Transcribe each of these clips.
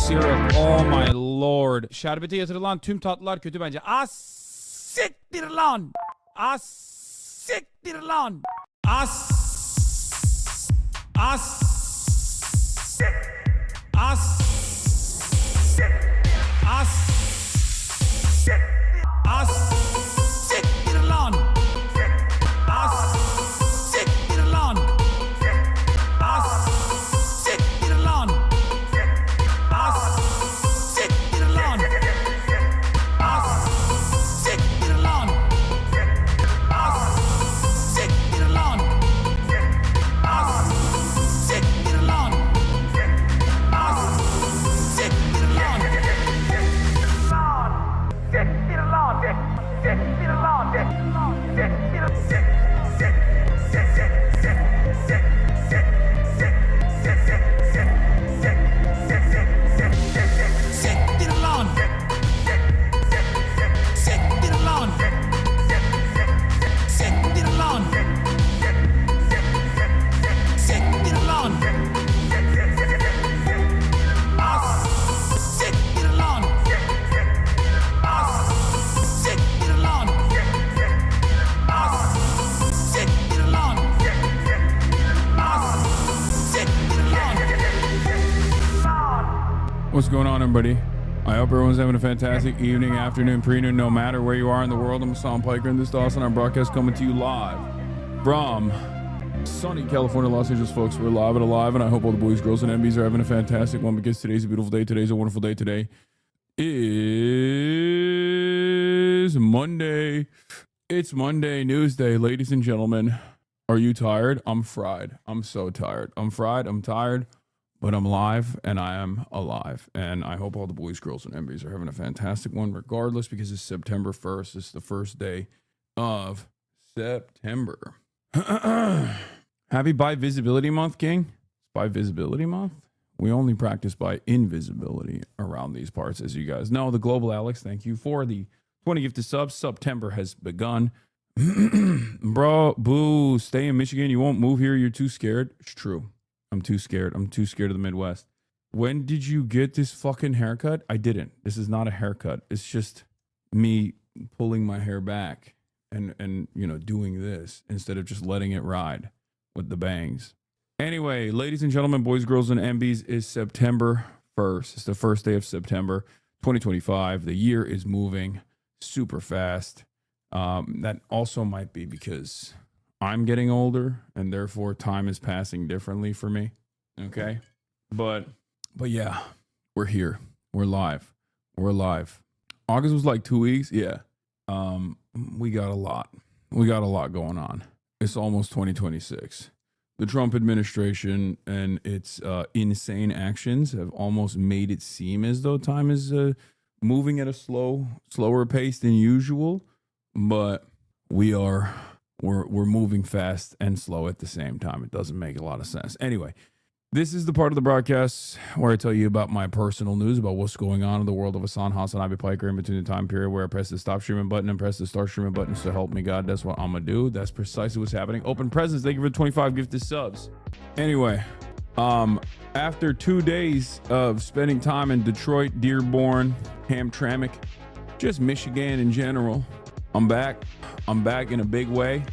syrup. Oh my lord. Şerbete yatırılan tüm tatlılar kötü bence. Siktir lan. Siktir lan. What's going on, everybody? I hope everyone's having a fantastic evening, afternoon, pre-noon, no matter where you are in the world. I'm Hassan Piker, and this is Dawson. Our broadcast coming to you live from sunny California, Los Angeles, folks. We're live and alive, and I hope all the boys, girls, and MBs are having a fantastic one because today's a beautiful day. Today's a wonderful day. Today is Monday. It's Monday News Day, ladies and gentlemen. Are you tired? I'm fried. I'm so tired. I'm fried. I'm tired. But I'm live and I am alive. And I hope all the boys, girls, and MBs are having a fantastic one regardless because it's September 1st. It's the first day of September. Happy By Visibility Month, King. By Visibility Month? We only practice by invisibility around these parts, as you guys know. The Global Alex, thank you for the 20 gifted subs. September has begun. Bro, boo, stay in Michigan. You won't move here. You're too scared. It's true. I'm too scared. I'm too scared of the Midwest. When did you get this fucking haircut? I didn't. This is not a haircut. It's just me pulling my hair back and you know, doing this instead of just letting it ride with the bangs. Anyway, ladies and gentlemen, boys, girls, and MBs, is September 1st. It's the first day of September 2025. The year is moving super fast. That also might be because I'm getting older and therefore time is passing differently for me. Okay. But yeah, we're here. We're live. We're alive. August was like 2 weeks. Yeah. We got a lot. We got a lot going on. It's almost 2026. The Trump administration and its insane actions have almost made it seem as though time is moving at a slower pace than usual. But we're moving fast and slow at the same time. It doesn't make a lot of sense. Anyway, this is the part of the broadcast where I tell you about my personal news, about what's going on in the world of HasanAbi Piker in between the time period where I press the stop streaming button and press the start streaming button. So help me God, that's what I'm going to do. That's precisely what's happening. Open presents. Thank you for the 25 gifted subs. Anyway, after 2 days of spending time in Detroit, Dearborn, Hamtramck, just Michigan in general, I'm back in a big way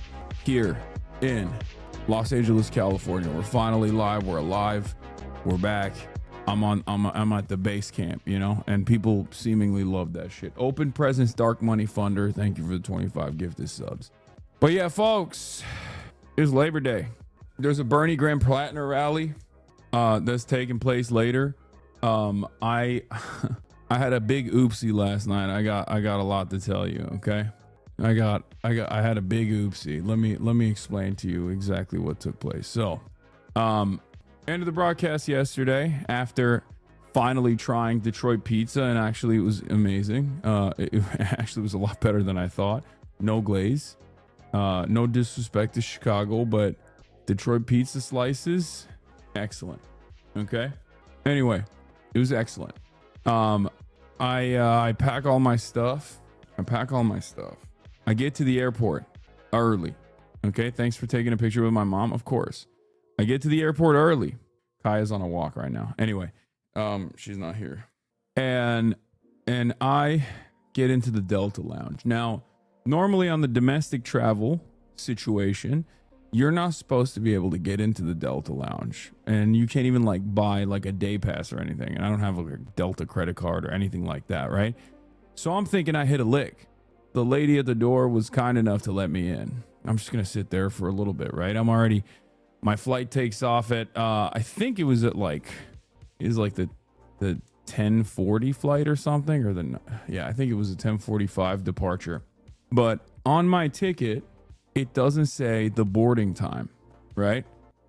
here in Los Angeles, California. We're finally live. We're alive. We're back. I'm at the base camp, you know, and people seemingly love that shit. Open presents, Dark Money Funder. Thank you for the 25 gifted subs. But yeah, folks, it's Labor Day. There's a Bernie Graham Plattner rally that's taking place later. I had a big oopsie last night. I got a lot to tell you. Okay. I had a big oopsie. Let me explain to you exactly what took place. So, end of the broadcast yesterday after finally trying Detroit pizza, and actually it was amazing. It actually was a lot better than I thought. No glaze. No disrespect to Chicago, but Detroit pizza slices, excellent. Okay. Anyway, it was excellent. I pack all my stuff. I get to the airport early. Okay. Thanks for taking a picture with my mom. Of course. I get to the airport early. Kaya's on a walk right now. Anyway, She's not here. And I get into the Delta Lounge. Now, normally on the domestic travel situation, you're not supposed to be able to get into the Delta Lounge, and you can't even like buy like a day pass or anything. And I don't have like a Delta credit card or anything like that, right? So I'm thinking I hit a lick. The lady at the door was kind enough to let me in. I'm just gonna sit there for a little bit, right? My flight takes off at I think it was at like the 10:40 flight or something, or I think it was a 10:45 departure. But on my ticket, it doesn't say the boarding time, right?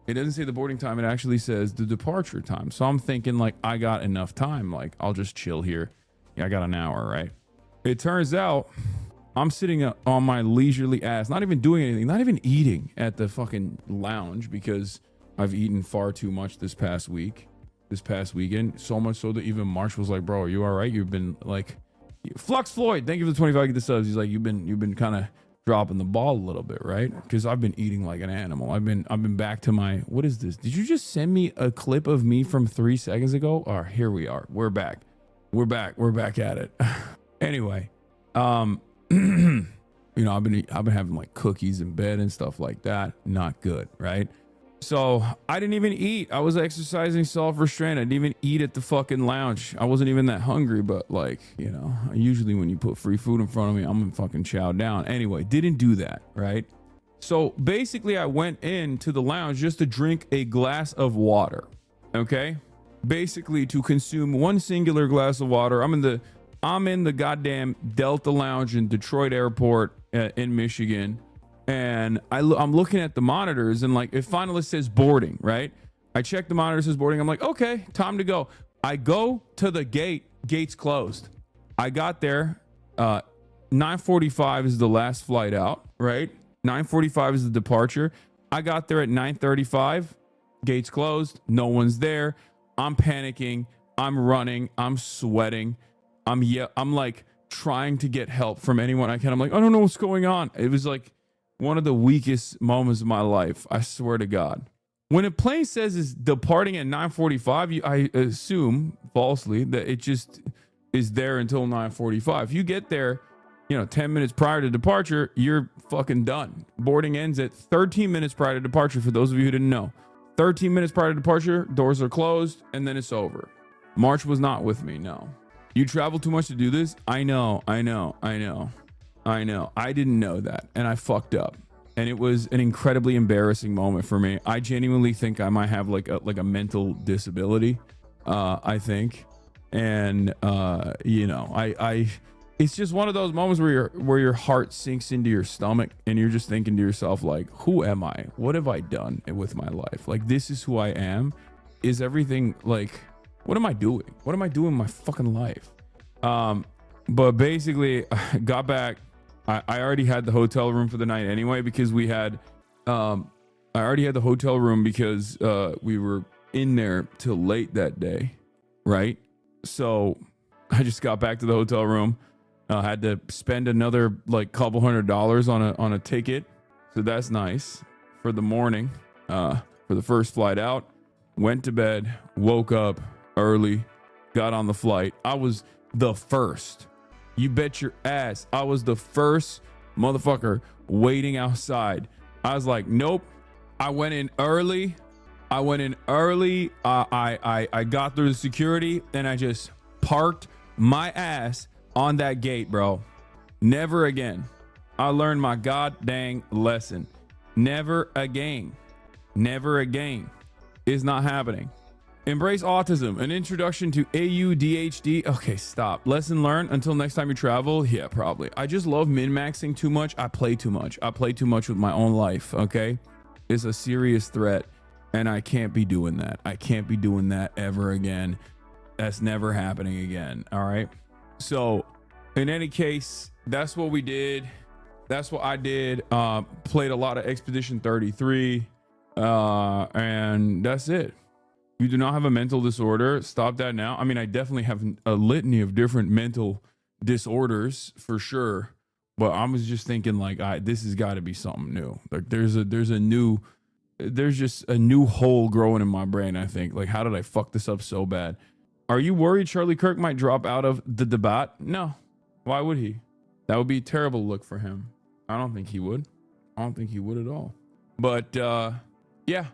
It doesn't say the boarding time. It actually says the departure time. So I'm thinking like I got enough time. Like I'll just chill here. Yeah, I got an hour, right? It turns out I'm sitting on my leisurely ass, not even doing anything, not even eating at the fucking lounge because I've eaten far too much this past weekend. So much so that even March was like, bro, are you all right? You've been like, Flux Floyd, thank you for the 25 get the subs. He's like, you've been kind of dropping the ball a little bit, right? Because I've been eating like an animal. I've been back to my, what is this? Did you just send me a clip of me from 3 seconds ago? Or here we are. We're back at it. Anyway, you know, I've been having like cookies in bed and stuff like that. Not good, right? So I didn't even eat. I was exercising self-restraint. I didn't even eat at the fucking lounge. I wasn't even that hungry, but like, you know, usually when you put free food in front of me, I'm gonna fucking chow down. Anyway, didn't do that, right? So basically I went into the lounge just to drink a glass of water, okay? Basically to consume one singular glass of water. I'm in the goddamn Delta Lounge in Detroit Airport in Michigan. And I'm looking at the monitors and like it finally says boarding, right? I check the monitor, says boarding. I'm like, okay, time to go. I go to the gate's closed. I got there. 9:45 is the last flight out, right? 9:45 is the departure. I got there at 9:35. Gates closed. No one's there. I'm panicking. I'm running. I'm sweating. I'm like trying to get help from anyone I can. I'm like, I don't know what's going on. It was like one of the weakest moments of my life. I swear to God. When a plane says it's departing at 9:45, I assume falsely that it just is there until 9:45. If you get there, 10 minutes prior to departure, you're fucking done. Boarding ends at 13 minutes prior to departure. For those of you who didn't know, 13 minutes prior to departure, doors are closed, and then it's over. March was not with me. No. You travel too much to do this. I know. I didn't know that, and I fucked up, and it was an incredibly embarrassing moment for me. I genuinely think I might have like a mental disability. I think, and it's just one of those moments where your heart sinks into your stomach, and you're just thinking to yourself like, who am I? What have I done with my life? Like, this is who I am. Is everything like? What am I doing? What am I doing in my fucking life? But basically, I got back. I already had the hotel room for the night anyway, because we had, I already had the hotel room because we were in there till late that day, right? So I just got back to the hotel room. Had to spend another like couple $100 on a ticket, so that's nice for the morning. For the first flight out, went to bed, woke up early, got on the flight. I was the first. You bet your ass. I was the first motherfucker waiting outside. I was like, nope. I went in early. I got through the security, and I just parked my ass on that gate, bro. Never again. I learned my god dang lesson. Never again. It's not happening. Embrace autism, an introduction to AUDHD. Okay, stop. Lesson learned. Until next time you travel. Yeah, probably. I just love min-maxing too much. I play too much with my own life. Okay. It's a serious threat, and I can't be doing that. I can't be doing that ever again. That's never happening again. All right. So in any case, that's what we did. That's what I did. Played a lot of Expedition 33. And that's it. You do not have a mental disorder. Stop that now. I mean, I definitely have a litany of different mental disorders for sure, but I was just thinking like, this has got to be something new. Like there's just a new hole growing in my brain. I think like, how did I fuck this up so bad? Are you worried Charlie Kirk might drop out of the debate? No. Why would he? That would be a terrible look for him. I don't think he would. I don't think he would at all. But yeah.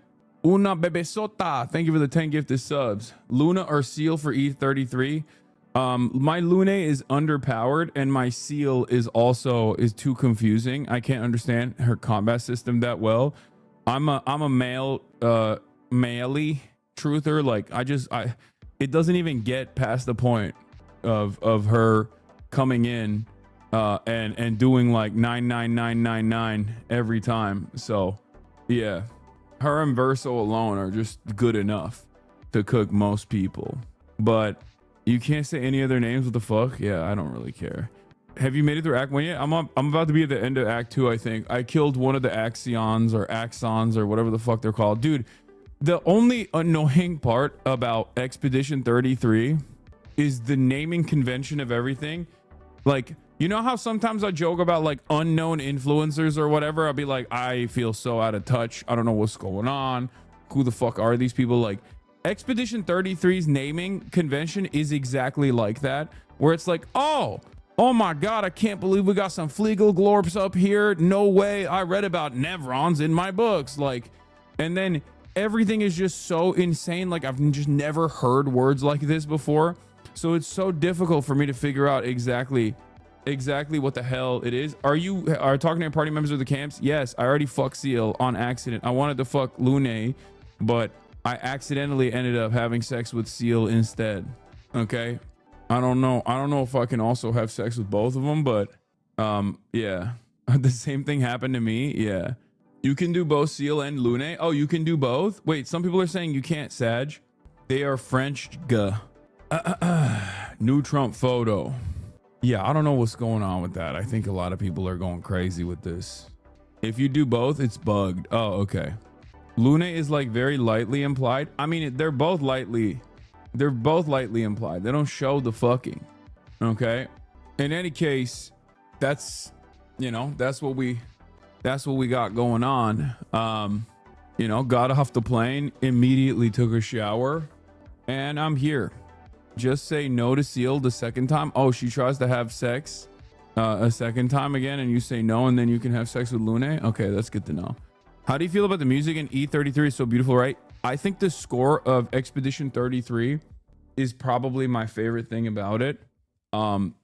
Una bebesota. Thank you for the 10 gifted subs. Luna or Seal for E33. My Lune is underpowered and my Seal is too confusing. I can't understand her combat system that well. I'm a male maley truther. Like it doesn't even get past the point of her coming in and doing like 99999 every time. So yeah, her and Verso alone are just good enough to cook most people. But you can't say any other names. What the fuck? Yeah, I don't really care. Have you made it through Act 1 yet? I'm about to be at the end of Act 2, I think. I killed one of the Axions or Axons or whatever the fuck they're called. Dude, the only annoying part about Expedition 33 is the naming convention of everything. Like, you know how sometimes I joke about like unknown influencers or whatever? I'll be like, I feel so out of touch. I don't know what's going on. Who the fuck are these people? Like, Expedition 33's naming convention is exactly like that, where it's like, oh my god, I can't believe we got some Fleagle Glorps up here. No way. I read about Nevrons in my books. Like, and then everything is just so insane. Like, I've just never heard words like this before. So it's so difficult for me to figure out exactly what the hell it is. Are talking to your party members of the camps? Yes, I already fucked Seal on accident. I wanted to fuck Lune, but I accidentally ended up having sex with Seal instead. Okay. I don't know if I can also have sex with both of them, but yeah. The same thing happened to me. Yeah. You can do both Seal and Lune. Oh, you can do both? Wait, some people are saying you can't, Sag. They are French. New Trump photo. Yeah, I don't know what's going on with that. I think a lot of people are going crazy with this. If you do both, it's bugged. Oh, okay. Lune is like very lightly implied. I mean, they're both lightly implied. They don't show the fucking. Okay. In any case, that's what we got going on. Got off the plane, immediately took a shower, and I'm here. Just say no to Seal the second time. Oh, she tries to have sex a second time again, and you say no, and then you can have sex with Lune. Okay, that's good to know. How do you feel about the music in E33? Is so beautiful, right? I think the score of Expedition 33 is probably my favorite thing about it,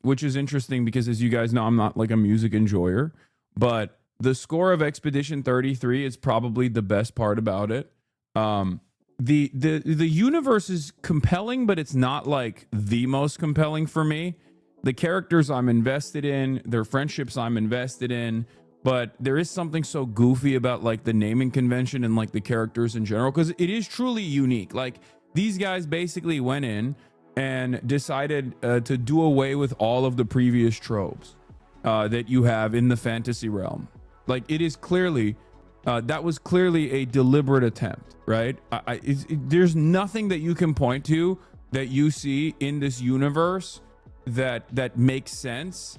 which is interesting because, as you guys know, I'm not like a music enjoyer, but the score of Expedition 33 is probably the best part about it. The universe is compelling, but it's not like the most compelling for me. The characters I'm invested in, their friendships I'm invested in, but there is something so goofy about like the naming convention and like the characters in general, because it is truly unique. Like, these guys basically went in and decided to do away with all of the previous tropes that you have in the fantasy realm. Like, it is clearly that was clearly a deliberate attempt, right? There's nothing that you can point to that you see in this universe that makes sense.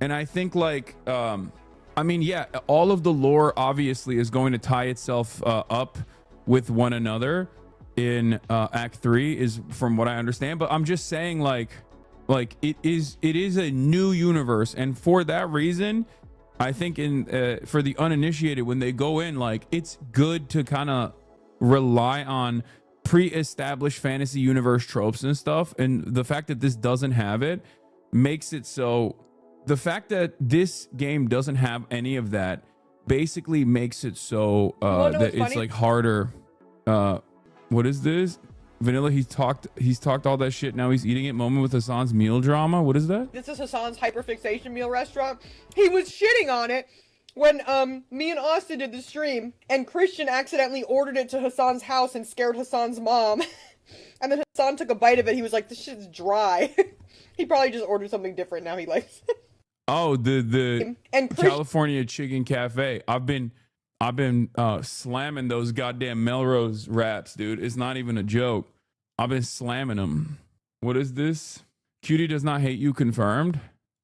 And I think like yeah, all of the lore obviously is going to tie itself up with one another in Act 3, is from what I understand. But I'm just saying, like it is a new universe, and for that reason, I think for the uninitiated, when they go in, like, it's good to kind of rely on pre-established fantasy universe tropes and stuff. And the fact that this doesn't have it makes it so. The fact that this game doesn't have any of that basically makes it so that it's like harder. What is this? Vanilla, he's talked all that shit. Now he's eating it. Moment with Hasan's meal drama. What is that? This is Hasan's hyperfixation meal restaurant. He was shitting on it when me and Austin did the stream, and Christian accidentally ordered it to Hasan's house and scared Hasan's mom. And then Hasan took a bite of it. He was like, "This shit's dry." He probably just ordered something different. Now he likes it. Oh, the California Chicken Cafe. I've been slamming those goddamn Melrose wraps, dude. It's not even a joke. I've been slamming them. What is this? Cutie does not hate you, confirmed.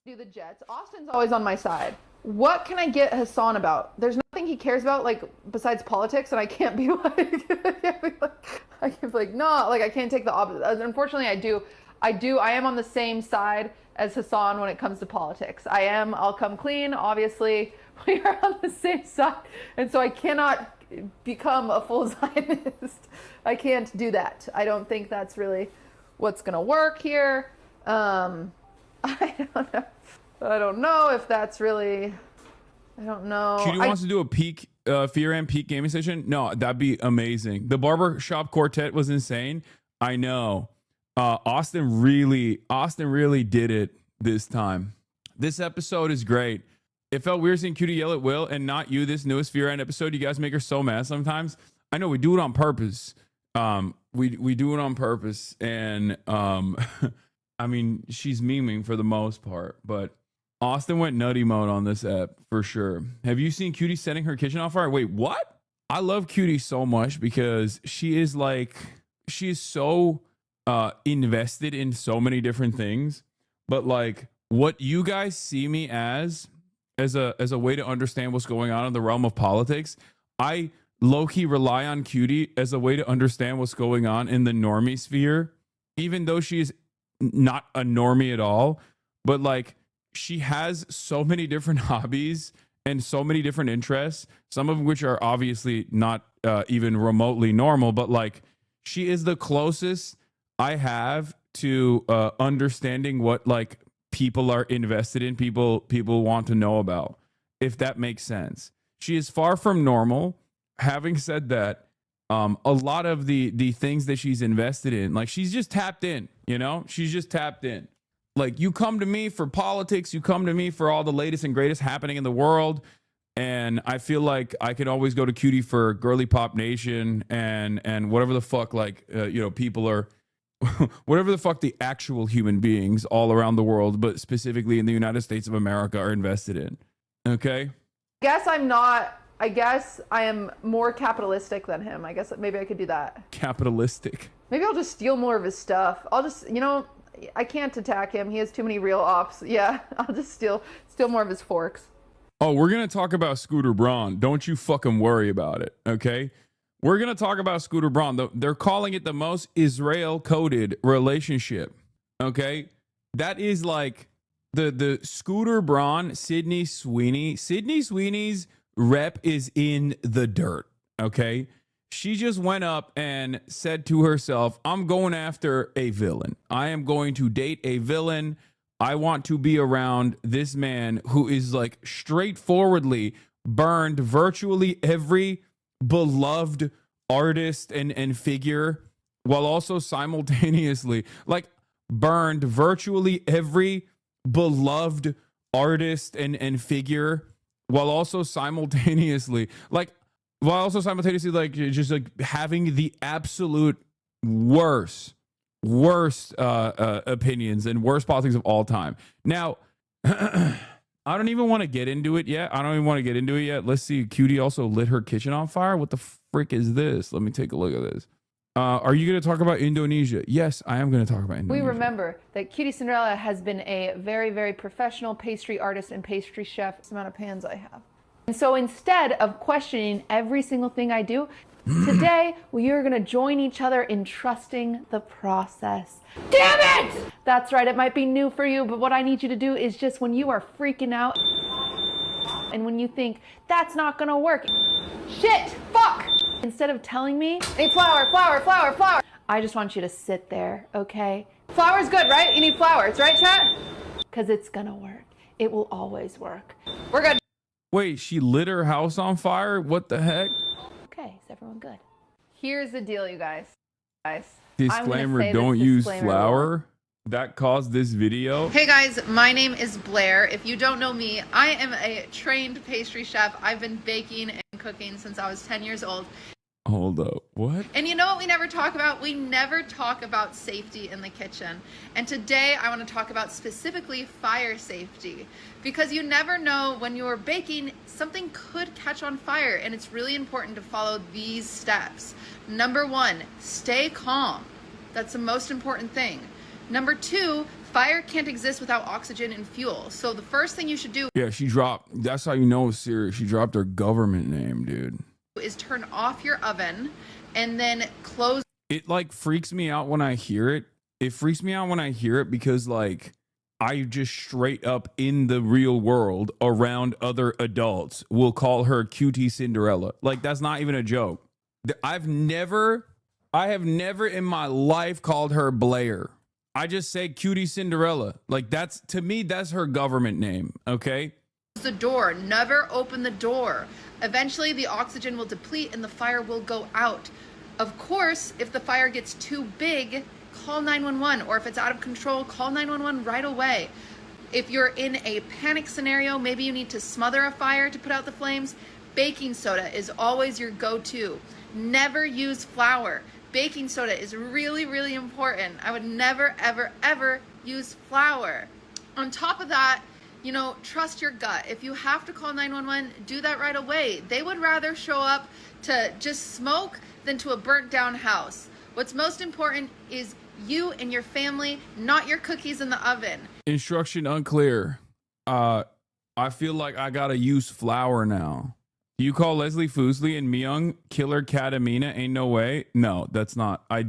Do the Jets. Austin's always on my side. What can I get Hasan about? There's nothing nothing he cares about, like, besides politics, and I can't be like, no, like, I can't take the opposite. Unfortunately, I am on the same side as Hasan when it comes to politics. I'll come clean, obviously. We are on the same side, and so I cannot become a full Zionist. I can't do that. I don't think that's really what's gonna work here. I don't know if that's really, I don't know. Cutie wants to do a peak Fear and peak gaming session. No, that'd be amazing. The barbershop quartet was insane. I know. Austin really did it this time. This episode is great. It felt weird seeing Cutie yell at Will and not you this newest Fear and episode. You guys make her so mad sometimes. I know we do it on purpose. We do it on purpose, and I mean, she's memeing for the most part, but Austin went nutty mode on this app for sure. Have you seen Cutie setting her kitchen on fire? Wait, what? I love Cutie so much because she is so invested in so many different things, but like what you guys see me as a way to understand what's going on in the realm of politics, I low-key rely on Cutie as a way to understand what's going on in the normie sphere, even though she's not a normie at all. But like, she has so many different hobbies and so many different interests, some of which are obviously not even remotely normal, but like, she is the closest I have to understanding what like people are invested in, people want to know about, if that makes sense. She is far from normal. Having said that, a lot of the things that she's invested in, like, she's just tapped in, you know? She's just tapped in. Like, you come to me for politics, you come to me for all the latest and greatest happening in the world, and I feel like I can always go to Cutie for Girly Pop Nation and whatever the fuck, like, people are, whatever the fuck the actual human beings all around the world, but specifically in the United States of America, are invested in. Okay? I guess I am more capitalistic than him. I guess maybe I could do that. Capitalistic. Maybe I'll just steal more of his stuff. I'll just, I can't attack him. He has too many real ops. Yeah, I'll just steal more of his forks. Oh, we're going to talk about Scooter Braun. Don't you fucking worry about it, okay? We're going to talk about Scooter Braun. They're calling it the most Israel-coded relationship, okay? That is like the Scooter Braun, Sydney Sweeney. Sydney Sweeney's rep is in the dirt, okay? She just went up and said to herself, I'm going after a villain. I am going to date a villain. I want to be around this man who is like straightforwardly burned virtually every beloved artist and figure, while also simultaneously like burned virtually every beloved artist and figure, while also simultaneously like just like having the absolute worst opinions and worst politics of all time. Now, I don't even want to get into it yet. Let's see. Cutie also lit her kitchen on fire. What the frick is this? Let me take a look at this. Are you going to talk about Indonesia? Yes, I am going to talk about Indonesia. We remember that Cutie Cinderella has been a very, very professional pastry artist and pastry chef. That's the amount of pans I have. And so instead of questioning every single thing I do, today we are going to join each other in trusting the process. Damn it! That's right, it might be new for you, but what I need you to do is just when you are freaking out and when you think, that's not going to work, shit, fuck! Instead of telling me, hey, flour, I just want you to sit there, okay? Flour's good, right? You need flowers, right, chat? Because it's going to work. It will always work. We're good. Wait, she lit her house on fire? What the heck? Okay, is everyone good? Here's the deal, you guys. Disclaimer, don't use flour. That caused this video. Hey guys, my name is Blair. If you don't know me, I am a trained pastry chef. I've been baking and cooking since I was 10 years old. Hold up, what? And you know what we never talk about? We never talk about safety in the kitchen. And today I want to talk about specifically fire safety, because you never know when you're baking, something could catch on fire, and it's really important to follow these steps. Number one, stay calm. That's the most important thing. Number two, Fire can't exist without oxygen and fuel. So the first thing you should do Yeah, she dropped. That's how you know it's serious. She dropped her government name, dude. is turn off your oven and then close. It like freaks me out when I hear it. It freaks me out when I hear it because like I just straight up in the real world around other adults will call her Cutie Cinderella. Like that's not even a joke. I have never in my life called her Blair. I just say Cutie Cinderella. Like that's, to me, that's her government name. Okay. The door, never open the door. Eventually the oxygen will deplete and the fire will go out. Of course, if the fire gets too big, call 911, or if it's out of control, call 911 right away. If you're in a panic scenario, maybe you need to smother a fire to put out the flames, baking soda is always your go-to. Never use flour. Baking soda is really, really important. I would never, ever, ever use flour. On top of that, you know, trust your gut. If you have to call 911, do that right away. They would rather show up to just smoke than to a burnt down house. What's most important is you and your family, not your cookies in the oven. Instruction unclear. I feel like I gotta use flour now. You call Leslie Foosley and Myung Killer Katamina? Ain't no way. No, that's not. I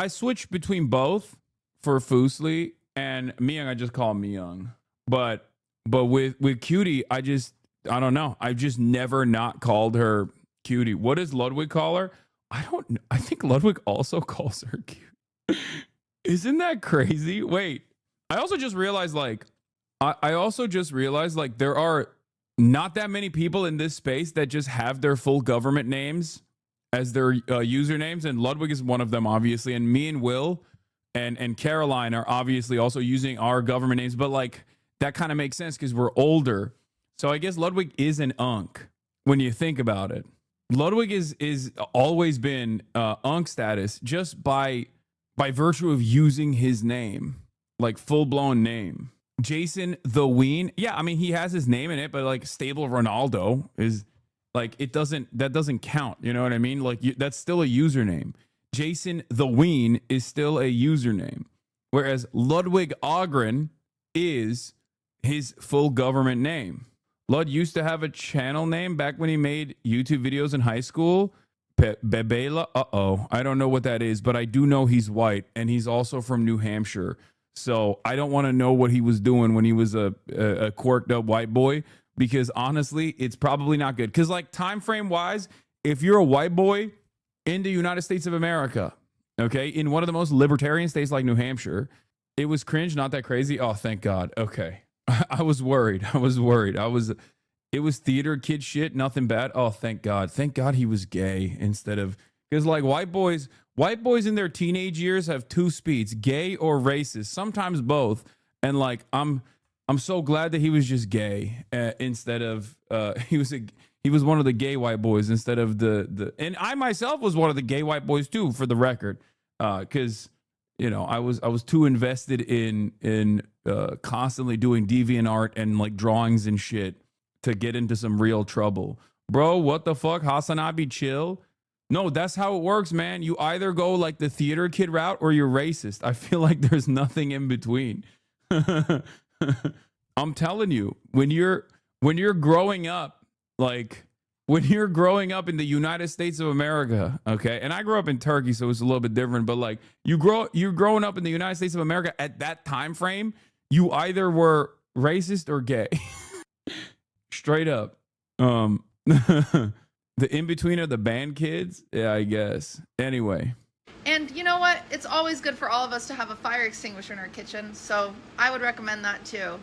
switch between both for Foosley and Myung. I just call Myung. But with Cutie, I don't know. I've just never not called her Cutie. What does Ludwig call her? I don't know. I think Ludwig also calls her Cutie. Isn't that crazy? Wait. I also just realized there are not that many people in this space that just have their full government names as their usernames, and Ludwig is one of them, obviously, and me and Will and Caroline are obviously also using our government names, but like that kind of makes sense because we're older. So I guess Ludwig is an unk when you think about it. Ludwig is always been unk status just by virtue of using his name, like full-blown name. Jason the Ween. Yeah, I mean, he has his name in it, but like Stable Ronaldo is like, that doesn't count. You know what I mean? Like that's still a username. Jason the Ween is still a username. Whereas Ludwig Ogren is his full government name. Lud used to have a channel name back when he made YouTube videos in high school. Bebela. I don't know what that is, but I do know he's white and he's also from New Hampshire. So I don't want to know what he was doing when he was a quirked up white boy, because honestly, it's probably not good. Because like time frame wise, if you're a white boy in the United States of America, okay, in one of the most libertarian states like New Hampshire, it was cringe, not that crazy. Oh, thank God. Okay. I was worried. It was theater kid shit, nothing bad. Oh, thank God. Thank God he was gay instead of, because like white boys in their teenage years have two speeds, gay or racist, sometimes both. And like, I'm so glad that he was just gay instead of, he was one of the gay white boys instead of and I myself was one of the gay white boys too, for the record. Cause you know, I was too invested in constantly doing deviant art and like drawings and shit to get into some real trouble. Bro, what the fuck? HasanAbi, chill. No, that's how it works, man. You either go like the theater kid route or you're racist. I feel like there's nothing in between. I'm telling you, when you're growing up, like when you're growing up in the United States of America, okay, and I grew up in Turkey, so it's a little bit different, but like you're growing up in the United States of America at that time frame, you either were racist or gay. Straight up. The in-between are the band kids? Yeah, I guess. Anyway. And you know what? It's always good for all of us to have a fire extinguisher in our kitchen, so I would recommend that too.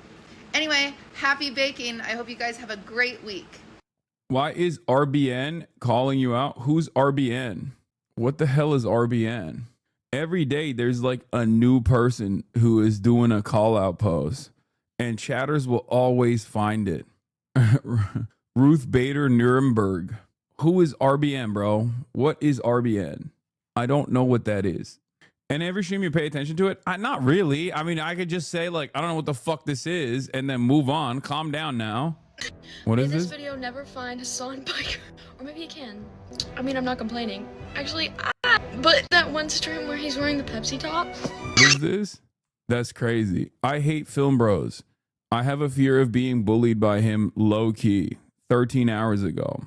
Anyway, happy baking. I hope you guys have a great week. Why is RBN calling you out? Who's RBN? What the hell is RBN? Every day there's like a new person who is doing a call out post, and chatters will always find it. Ruth Bader Nuremberg. Who is RBN, bro? What is RBN? I don't know what that is. And every stream you pay attention to it? Not really. I mean, I could just say like, I don't know what the fuck this is and then move on. Calm down now. What is this? This video never find Hasan Biker. Or maybe he can. I mean, I'm not complaining. Actually, But that one stream where he's wearing the Pepsi top. What is this? That's crazy. I hate film bros. I have a fear of being bullied by him low key 13 hours ago.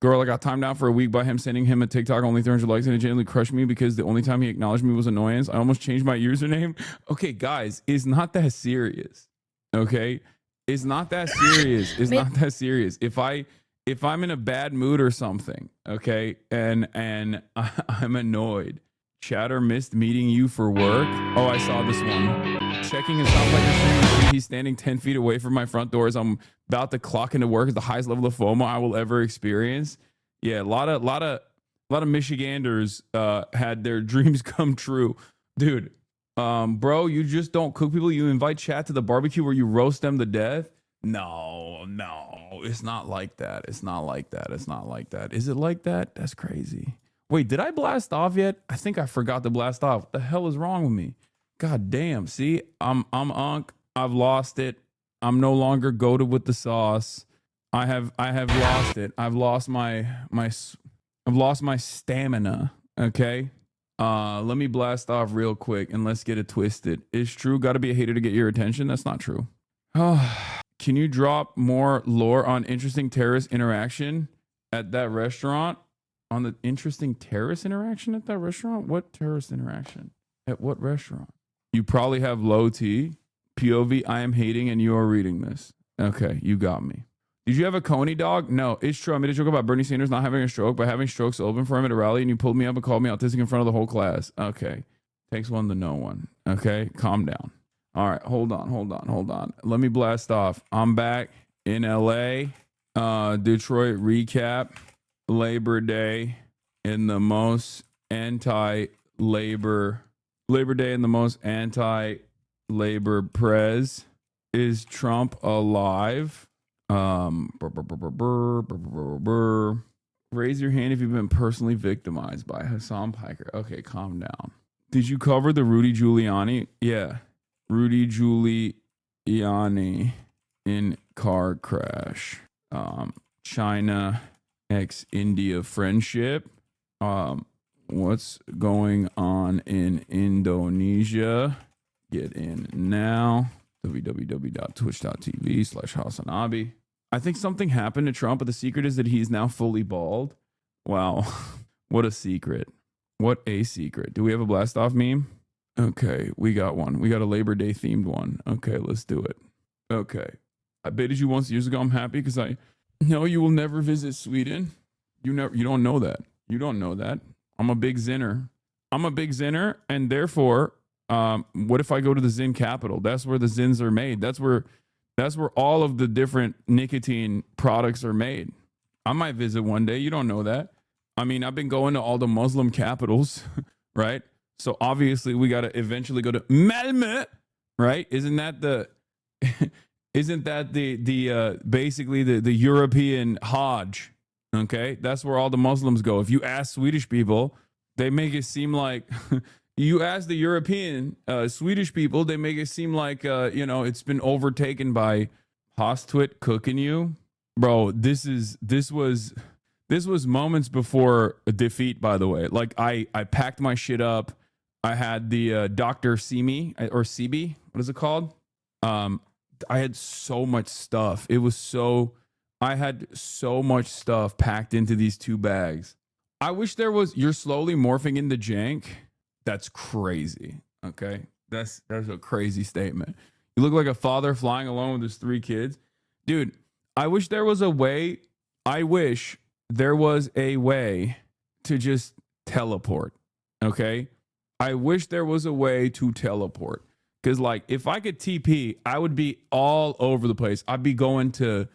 Girl, I got timed out for a week by him sending him a TikTok only 300 likes and it genuinely crushed me because the only time he acknowledged me was annoyance. I almost changed my username. Okay, guys, it's not that serious. Okay? It's not that serious. It's not that serious. If I'm in a bad mood or something, okay, and I'm annoyed. Chatter missed meeting you for work. Oh, I saw this one. Checking his sound like a stream. He's standing 10 feet away from my front door as I'm about to clock into work. Is the highest level of FOMO I will ever experience. Yeah, a lot of Michiganders had their dreams come true, dude. Bro, you just don't cook people. You invite chat to the barbecue where you roast them to death. No, it's not like that. It's not like that. It's not like that. Is it like that? That's crazy. Wait, did I blast off yet? I think I forgot to blast off. What the hell is wrong with me? God damn. See, I'm unk. I've lost it. I'm no longer goated with the sauce. I have lost it. I've lost my stamina. Okay. Let me blast off real quick and let's get it twisted. It's true. Got to be a hater to get your attention. That's not true. Can you drop more lore on interesting terrorist interaction at that restaurant? On the interesting terrorist interaction at that restaurant? What terrorist interaction? At what restaurant? You probably have low T. POV, I am hating and you are reading this. Okay, you got me. Did you have a Coney dog? No, it's true. I made a joke about Bernie Sanders not having a stroke by having strokes open for him at a rally and you pulled me up and called me autistic in front of the whole class. Okay, takes one to know one. Okay, calm down. All right, hold on. Let me blast off. I'm back in LA. Detroit recap. Labor Day in the most anti-labor Day in the most anti-labor prez. Is Trump alive? Raise your hand if you've been personally victimized by Hassan Piker. Okay, calm down. Did you cover the Rudy Giuliani? Yeah. Rudy Giuliani in car crash. China ex-India friendship. What's going on in Indonesia? Get in now. www.twitch.tv/HasanAbi. I think something happened to Trump, but the secret is that he's now fully bald. Wow. What a secret. What a secret. Do we have a blast off meme? Okay, we got one. We got a Labor Day themed one. Okay, let's do it. Okay. I baited you once years ago. I'm happy because I know you will never visit Sweden. You don't know that. You don't know that. I'm a big Zinner. And therefore, what if I go to the Zin capital? That's where the Zins are made. That's where all of the different nicotine products are made. I might visit one day. You don't know that. I mean, I've been going to all the Muslim capitals, right? So obviously we got to eventually go to Malmö, right? Isn't that the basically the European Hajj? Okay, that's where all the Muslims go. If you ask Swedish people, they make it seem like you ask the European Swedish people, they make it seem like it's been overtaken by Hostwit cooking you, bro. This was moments before a defeat. By the way, like I packed my shit up. I had the Dr. Simi or CB. What is it called? I had so much stuff. I had so much stuff packed into these 2 bags. I wish there was. You're slowly morphing into jank. That's crazy. Okay, that's a crazy statement. You look like a father flying alone with his 3 kids, dude. I wish there was a way. I wish there was a way to just teleport. Okay. I wish there was a way to teleport. Because, like, if I could TP, I would be all over the place. I'd be going to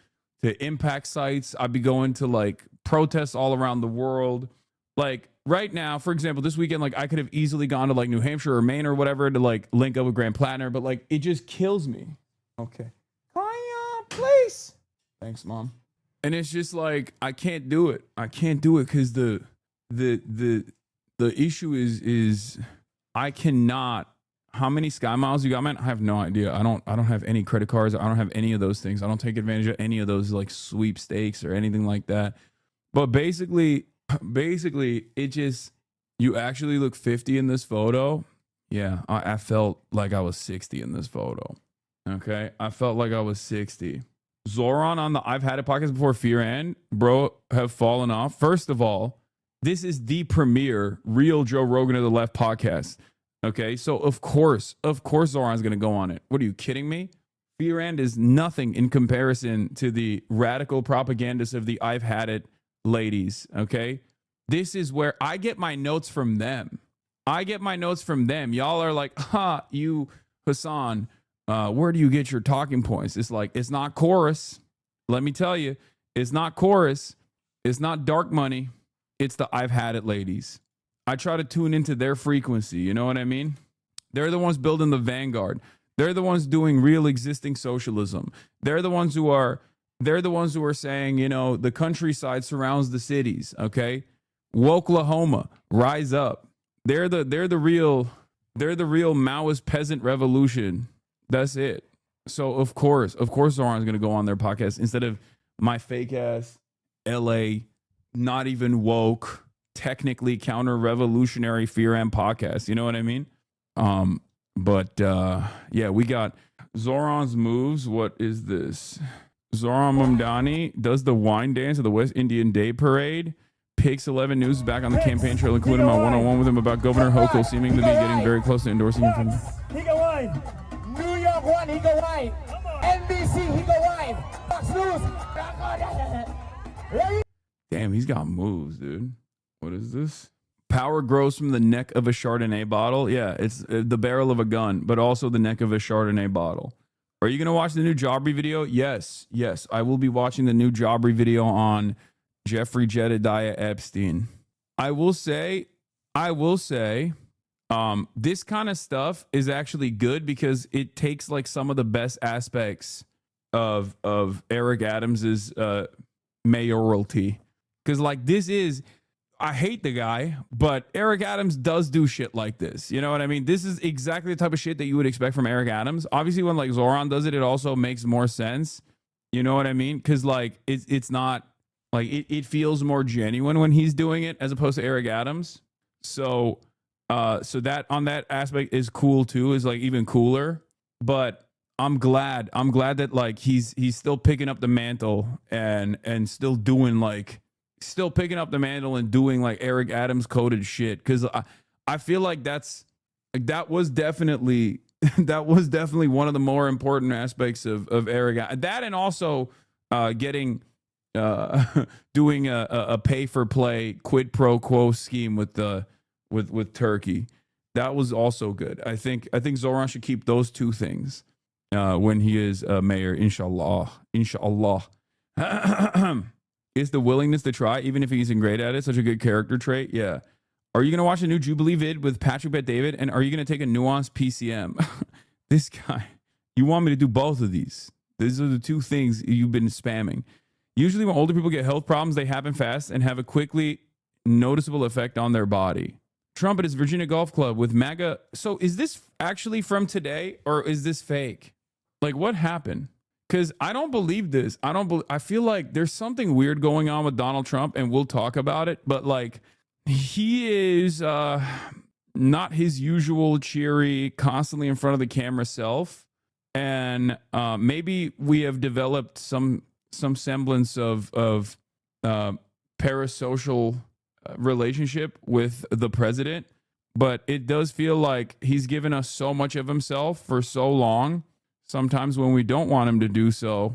impact sites. I'd be going to, like, protests all around the world. Like, right now, for example, this weekend, like, I could have easily gone to, like, New Hampshire or Maine or whatever to, like, link up with Grand Platinum. But, like, it just kills me. Okay. Please. Thanks, Mom. And it's just, like, I can't do it. I can't do it because the issue is I cannot. How many Sky Miles you got, man? I have no idea. I don't have any credit cards. I don't have any of those things. I don't take advantage of any of those like sweepstakes or anything like that. But basically it just You actually look 50 in this photo. Yeah, I felt like I was 60 in this photo. Okay, I felt like I was 60. Zoran on the I've Had It podcast before Fear and bro have fallen off. First of all, this is the premier real Joe Rogan of the Left podcast. Okay, so of course Zoran's going to go on it. What are you kidding me? Fear and is nothing in comparison to the radical propagandists of the I've Had It ladies. Okay, this is where I get my notes from them. Y'all are like, you Hasan, where do you get your talking points? It's like, it's not chorus. Let me tell you, it's not chorus. It's not dark money. It's the I've Had It ladies. I try to tune into their frequency. You know what I mean? They're the ones building the vanguard. They're the ones doing real existing socialism. They're the ones who are saying, you know, the countryside surrounds the cities. Okay. Woklahoma, rise up. They're the real Maoist peasant revolution. That's it. So of course Zoran's gonna go on their podcast instead of my fake ass LA, not even woke, technically counter-revolutionary Fear and podcast. You know what I mean? Yeah, we got Zoran's moves. What is this? Zoran Mamdani does the wine dance at the West Indian Day Parade. Pix 11 News is back on the campaign trail, including my one-on-one with him about Governor Hochul seemingly be getting very close to endorsing him from... He go wine. New York one, he go wine. NBC, he go wine. Fox News. Damn, he's got moves, dude. What is this? Power grows from the neck of a Chardonnay bottle. Yeah, it's the barrel of a gun, but also the neck of a Chardonnay bottle. Are you going to watch the new Jobry video? Yes, I will be watching the new Jobry video on Jeffrey Jedediah Epstein. I will say, this kind of stuff is actually good because it takes like some of the best aspects of Eric Adams's mayoralty. Because like I hate the guy, but Eric Adams does do shit like this. You know what I mean? This is exactly the type of shit that you would expect from Eric Adams. Obviously, when like Zoran does it, it also makes more sense. You know what I mean? Because like it's not. Like it feels more genuine when he's doing it as opposed to Eric Adams. So that on that aspect is cool too, is like even cooler. But I'm glad that like he's still picking up the mantle and still picking up the mantle and doing like Eric Adams coded shit. Cause I feel like that was definitely one of the more important aspects of Eric. That and also getting doing a pay for play quid pro quo scheme with Turkey. That was also good. I think Zoran should keep those two things when he is mayor, inshallah. Is the willingness to try, even if he isn't great at it, such a good character trait? Yeah. Are you going to watch a new Jubilee vid with Patrick Bet David? And are you going to take a nuanced PCM? This guy, you want me to do both of these? These are the two things you've been spamming. Usually when older people get health problems, they happen fast and have a quickly noticeable effect on their body. Trump at his Virginia Golf Club with MAGA. So is this actually from today or is this fake? Like what happened? Because I don't believe this. I feel like there's something weird going on with Donald Trump and we'll talk about it. But like he is not his usual cheery, constantly in front of the camera self. And maybe we have developed some semblance of parasocial relationship with the president, but it does feel like he's given us so much of himself for so long, sometimes when we don't want him to do so,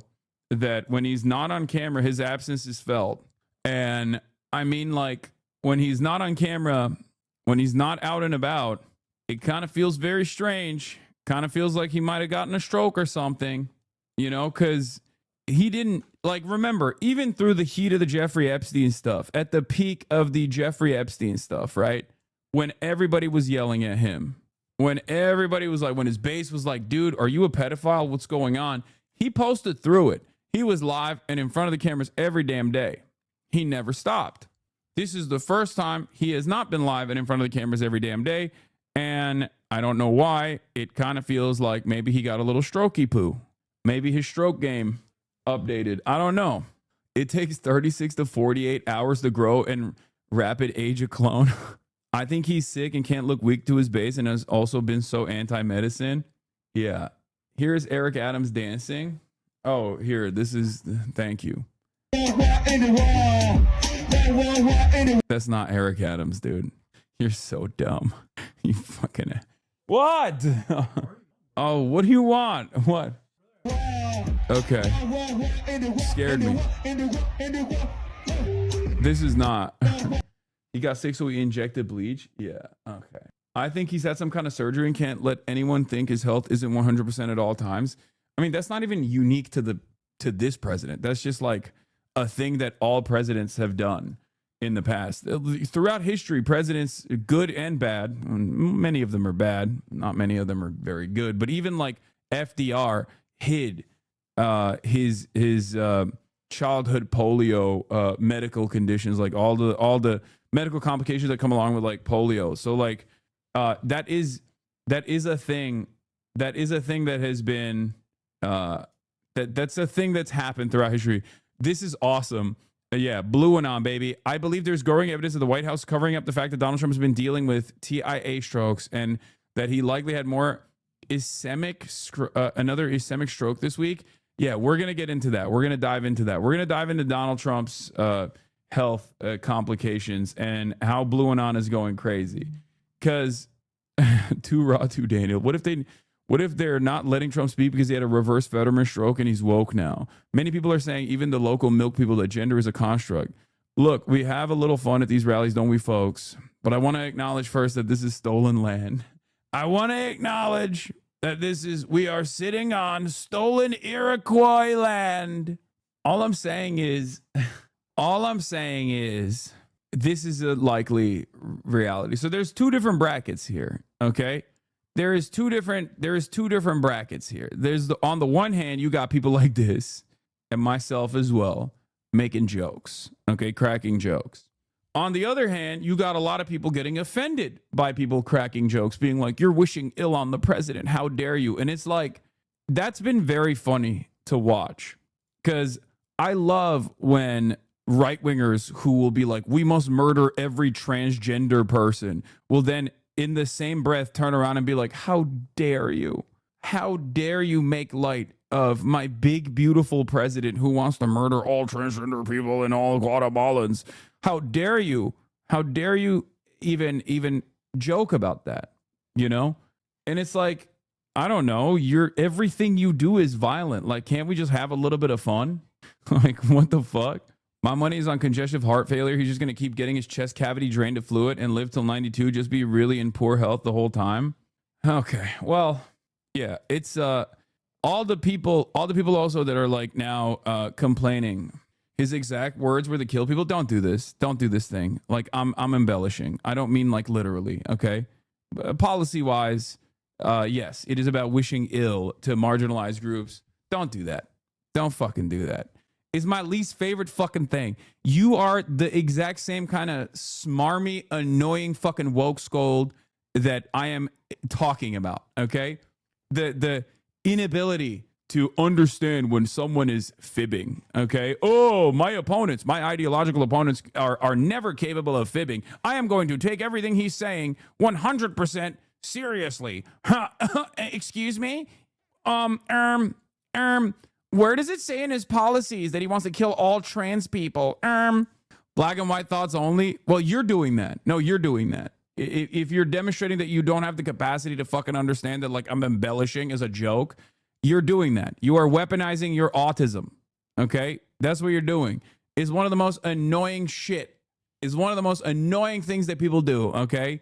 that when he's not on camera, his absence is felt. And I mean, like when he's not on camera, when he's not out and about, it kind of feels very strange. Kind of feels like he might have gotten a stroke or something, you know, because he didn't, like, remember, even through the heat of the Jeffrey Epstein stuff, at the peak of the Jeffrey Epstein stuff, right? When everybody was yelling at him, when everybody was like, when his base was like, dude, are you a pedophile? What's going on? He posted through it. He was live and in front of the cameras every damn day. He never stopped. This is the first time he has not been live and in front of the cameras every damn day. And I don't know why. It kind of feels like maybe he got a little strokey poo. Maybe his stroke game updated. I don't know. It takes 36 to 48 hours to grow and rapid age a clone. I think he's sick and can't look weak to his base and has also been so anti-medicine. Yeah. Here's Eric Adams dancing. Oh, here. This is, thank you. That's not Eric Adams, dude. You're so dumb. You fucking, what? Oh, what do you want? What? Okay. Scared me. This is not. He got sick, so he injected bleach? Yeah, okay. I think he's had some kind of surgery and can't let anyone think his health isn't 100% at all times. I mean, that's not even unique to this president. That's just like a thing that all presidents have done in the past. Throughout history, presidents, good and bad, many of them are bad, not many of them are very good, but even like FDR hid his childhood polio medical conditions, like all the medical complications that come along with like polio. So like that is a thing that has been that's a thing that's happened throughout history. This is awesome. Yeah, blue and on, baby. I believe there's growing evidence of the White House covering up the fact that Donald Trump has been dealing with TIA strokes and that he likely had more another ischemic stroke this week. Yeah, we're going to get into that. We're going to dive into that. We're going to dive into Donald Trump's health complications and how Blue and On is going crazy. Because too raw, too Daniel. What if they're not letting Trump speak because he had a reverse Fetterman stroke and he's woke now? Many people are saying, even the local milk people, that gender is a construct. Look, we have a little fun at these rallies, don't we, folks? But I want to acknowledge first that this is stolen land. I want to acknowledge that we are sitting on stolen Iroquois land. All I'm saying is this is a likely reality. So there's two different brackets here, okay? There is two different brackets here. On the one hand, you got people like this and myself as well making jokes, okay, cracking jokes. On the other hand, you got a lot of people getting offended by people cracking jokes, being like, you're wishing ill on the president. How dare you? And it's like, that's been very funny to watch, because I love when right-wingers who will be like, we must murder every transgender person, will then in the same breath turn around and be like, how dare you? How dare you make light of my big, beautiful president who wants to murder all transgender people and all Guatemalans? How dare you? How dare you even joke about that? You know? And it's like, I don't know, everything you do is violent. Like, can't we just have a little bit of fun? Like, what the fuck? My money is on congestive heart failure. He's just going to keep getting his chest cavity drained of fluid and live till 92, just be really in poor health the whole time. Okay. Well, yeah, it's all the people also that are like now complaining. His exact words were to kill people. Don't do this. Don't do this thing. Like, I'm embellishing. I don't mean like literally, okay? Policy wise, yes, it is about wishing ill to marginalized groups. Don't do that. Don't fucking do that. It's my least favorite fucking thing. You are the exact same kind of smarmy, annoying fucking woke scold that I am talking about, okay? The inability to understand when someone is fibbing, okay? Oh, my ideological opponents are never capable of fibbing. I am going to take everything he's saying 100% seriously. Excuse me? Where does it say in his policies that he wants to kill all trans people? Black and white thoughts only? Well, you're doing that. No, you're doing that. If you're demonstrating that you don't have the capacity to fucking understand that, like, I'm embellishing as a joke, you're doing that. You are weaponizing your autism. Okay? That's what you're doing. It's one of the most annoying shit. It's one of the most annoying things that people do. Okay?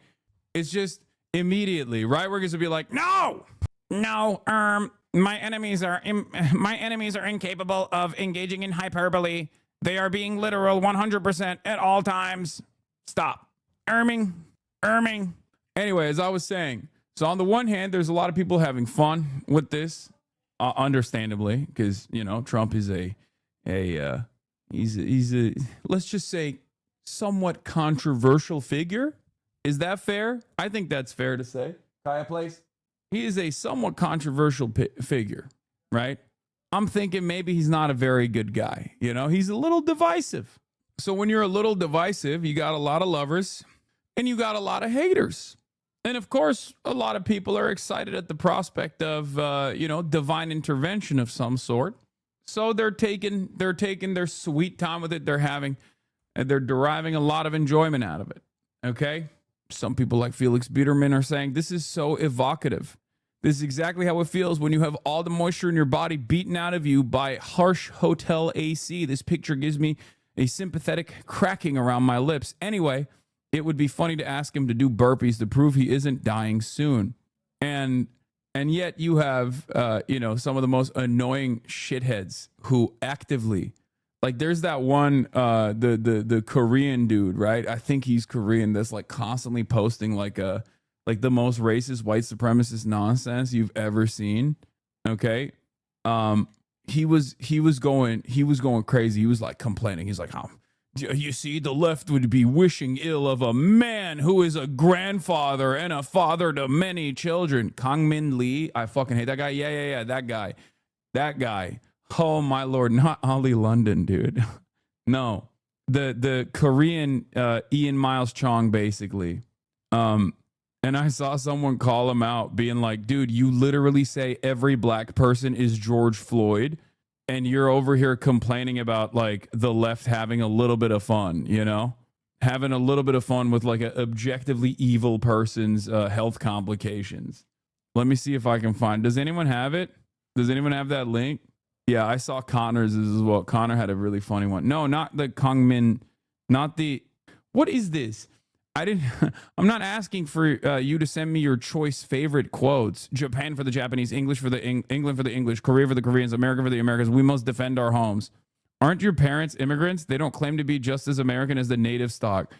It's just immediately, right? We're going to be like, no, my enemies are incapable of engaging in hyperbole. They are being literal 100% at all times. Stop. Erming. Anyway, as I was saying, so on the one hand, there's a lot of people having fun with this, understandably, because, you know, Trump is he's a let's just say somewhat controversial figure. Is that fair? I think that's fair to say. Kaya Place. He is a somewhat controversial figure, right? I'm thinking maybe he's not a very good guy. You know, he's a little divisive. So when you're a little divisive, you got a lot of lovers and you got a lot of haters. And of course, a lot of people are excited at the prospect of, divine intervention of some sort. So they're taking their sweet time with it. They're deriving a lot of enjoyment out of it. Okay. Some people like Felix Biederman are saying this is so evocative. This is exactly how it feels when you have all the moisture in your body beaten out of you by harsh hotel AC. This picture gives me a sympathetic cracking around my lips. Anyway, it would be funny to ask him to do burpees to prove he isn't dying soon. And yet you have, some of the most annoying shitheads who actively, like there's that one, the Korean dude, right? I think he's Korean, that's like constantly posting like the most racist white supremacist nonsense you've ever seen. Okay. He was going crazy. He was like complaining. He's like, you see, the left would be wishing ill of a man who is a grandfather and a father to many children. Kang Min Lee. I fucking hate that guy. Yeah. That guy. Oh my Lord. Not Ollie London, dude. No, the Korean, Ian Miles Chong, basically. And I saw someone call him out being like, dude, you literally say every black person is George Floyd, and you're over here complaining about like the left having a little bit of fun, having a little bit of fun with like an objectively evil person's health complications. Let me see if I can find. Does anyone have it? Does anyone have that link? Yeah, I saw Connor's as well. Connor had a really funny one. No, not the Kongmin, not the. What is this? I'm not asking for you to send me your choice favorite quotes. Japan for the Japanese, English for the England for the English, Korea for the Koreans, America for the Americans. We must defend our homes. Aren't your parents immigrants? They don't claim to be just as American as the native stock.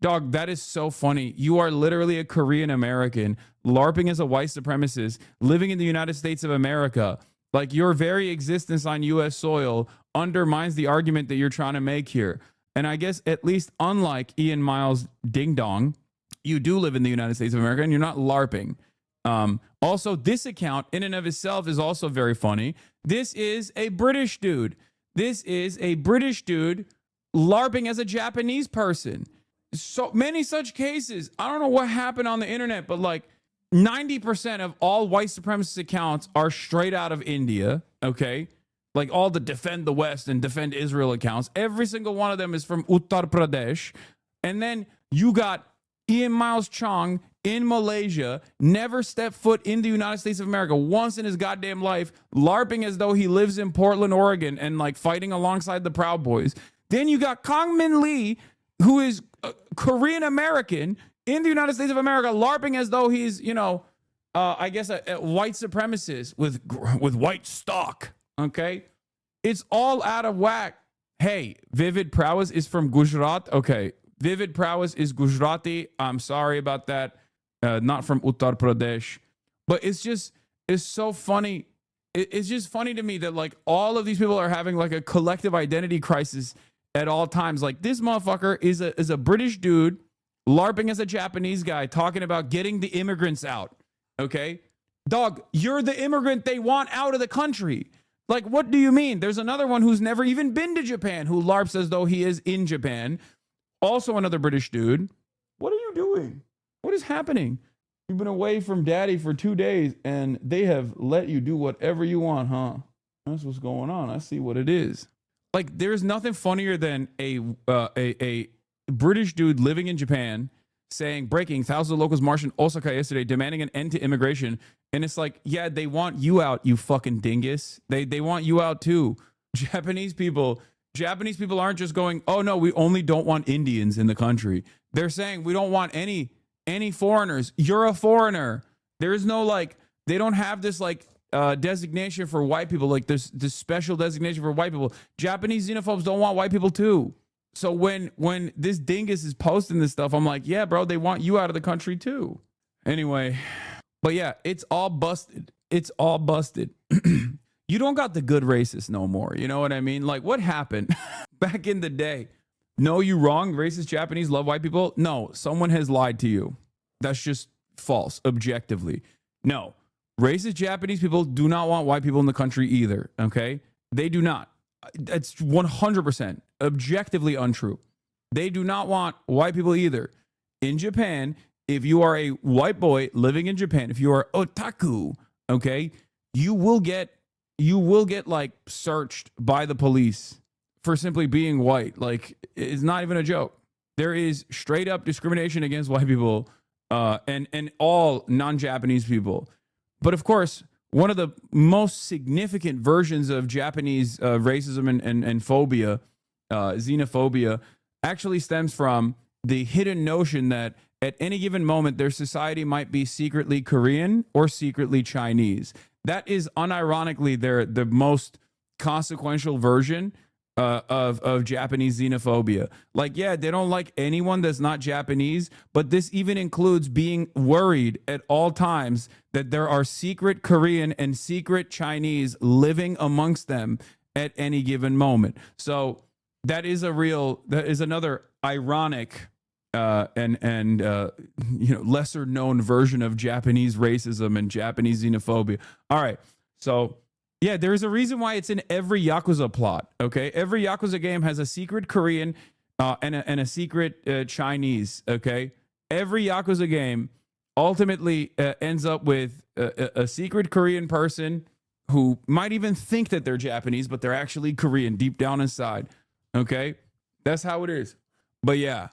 Dog, that is so funny. You are literally a Korean American, LARPing as a white supremacist, living in the United States of America. Like your very existence on U.S. soil undermines the argument that you're trying to make here. And I guess at least unlike Ian Miles Ding Dong, you do live in the United States of America and you're not LARPing. Also, this account in and of itself is also very funny. This is a British dude. This is a British dude LARPing as a Japanese person. So many such cases. I don't know what happened on the internet, but like 90% of all white supremacist accounts are straight out of India. Okay. Like all the defend the West and defend Israel accounts, every single one of them is from Uttar Pradesh. And then you got Ian Miles Chong in Malaysia, never stepped foot in the United States of America once in his goddamn life, LARPing as though he lives in Portland, Oregon, and like fighting alongside the Proud Boys. Then you got Kang Min Lee, who is Korean American in the United States of America, LARPing as though he's, I guess a white supremacist with white stock. Okay, it's all out of whack. Hey, Vivid Prowess is from Gujarat. Okay, Vivid Prowess is Gujarati. I'm sorry about that. Not from Uttar Pradesh. But it's so funny. It's just funny to me that like all of these people are having like a collective identity crisis at all times. Like this motherfucker is a British dude LARPing as a Japanese guy talking about getting the immigrants out. Okay, dog, you're the immigrant they want out of the country. Like, what do you mean? There's another one who's never even been to Japan who LARPs as though he is in Japan. Also another British dude. What are you doing? What is happening? You've been away from daddy for 2 days and they have let you do whatever you want, huh? That's what's going on. I see what it is. Like, there's nothing funnier than a British dude living in Japan saying, breaking, thousands of locals marched in Osaka yesterday demanding an end to immigration. And it's like, yeah, they want you out, you fucking dingus. They want you out too. Japanese people aren't just going, oh no, we only don't want Indians in the country. They're saying we don't want any foreigners. You're a foreigner. There's no like, they don't have this like designation for white people, like this special designation for white people. Japanese xenophobes don't want white people too. So when this dingus is posting this stuff, I'm like, yeah, bro, they want you out of the country too. Anyway, but yeah, it's all busted. It's all busted. You don't got the good racists no more. You know what I mean? Like, what happened back in the day? No, you wrong. Racist Japanese love white people. No, someone has lied to you. That's just false, objectively. No, racist Japanese people do not want white people in the country either. Okay? They do not. That's 100% objectively untrue. They do not want white people either. in Japan, if you are a white boy living in Japan, if you are otaku, okay, you will get like searched by the police for simply being white. Like, it's not even a joke. There is straight up discrimination against white people and all non-Japanese people. But of course, one of the most significant versions of Japanese racism and phobia, xenophobia, actually stems from the hidden notion that at any given moment, their society might be secretly Korean or secretly Chinese. That is unironically the most consequential version of Japanese xenophobia. Like, yeah, they don't like anyone that's not Japanese, but this even includes being worried at all times that there are secret Korean and secret Chinese living amongst them at any given moment. So that is another ironic and lesser known version of Japanese racism and Japanese xenophobia. All right, so yeah, there is a reason why it's in every Yakuza plot. Okay, every Yakuza game has a secret Korean and a secret Chinese. Okay, every Yakuza game ultimately ends up with a secret Korean person who might even think that they're Japanese, but they're actually Korean deep down inside. Okay, that's how it is. But yeah,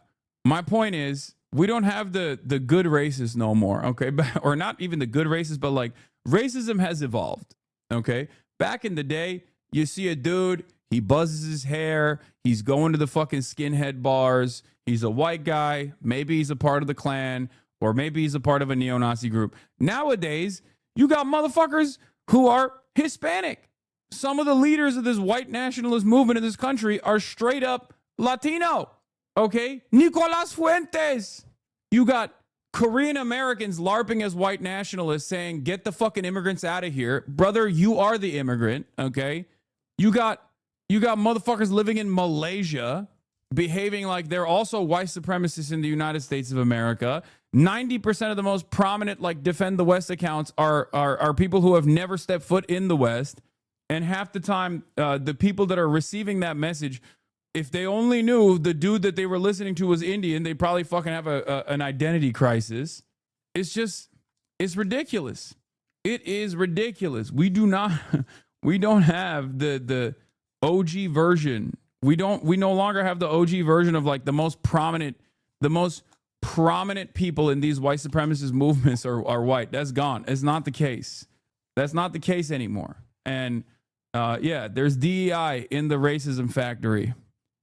my point is, we don't have the good racists no more. Okay, or not even the good racists, but like racism has evolved. Okay, back in the day, you see a dude, he buzzes his hair, he's going to the fucking skinhead bars, he's a white guy, maybe he's a part of the Klan, or maybe he's a part of a neo-Nazi group. Nowadays, you got motherfuckers who are Hispanic. Some of the leaders of this white nationalist movement in this country are straight up Latino. Okay, Nicolas Fuentes. You got Korean Americans LARPing as white nationalists saying, get the fucking immigrants out of here. Brother, you are the immigrant, okay? You got motherfuckers living in Malaysia behaving like they're also white supremacists in the United States of America. 90% of the most prominent like Defend the West accounts are people who have never stepped foot in the West. And half the time, the people that are receiving that message, if they only knew the dude that they were listening to was Indian, they probably fucking have an identity crisis. It's ridiculous. It is ridiculous. We don't have the OG version. We no longer have the OG version of like the most prominent people in these white supremacist movements are white. That's gone. It's not the case. That's not the case anymore. And yeah, there's DEI in the racism factory.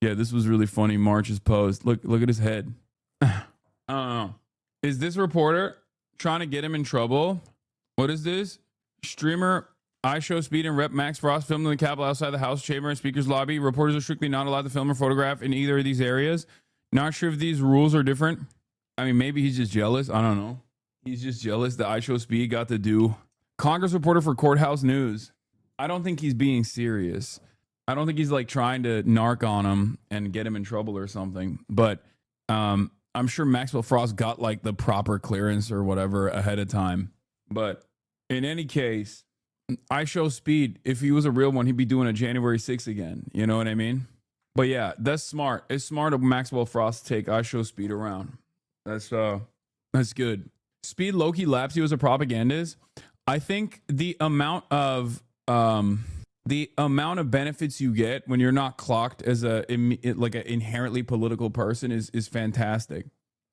Yeah, this was really funny. March's post. Look at his head. I don't know. Is this reporter trying to get him in trouble? What is this? Streamer IShowSpeed and Rep Max Frost filmed in the Capitol outside the House chamber and Speaker's lobby. Reporters are strictly not allowed to film or photograph in either of these areas. Not sure if these rules are different. I mean, maybe he's just jealous. I don't know. He's just jealous that IShowSpeed got to do. Congress reporter for Courthouse News. I don't think he's being serious. I don't think he's like trying to narc on him and get him in trouble or something. But I'm sure Maxwell Frost got like the proper clearance or whatever ahead of time. But in any case, IShowSpeed, if he was a real one, he'd be doing a January 6th again. You know what I mean? But yeah, that's smart. It's smart of Maxwell Frost to take IShowSpeed around. That's good. Speed low-key laps you as a propagandist. I think the amount of benefits you get when you're not clocked as an inherently political person is fantastic.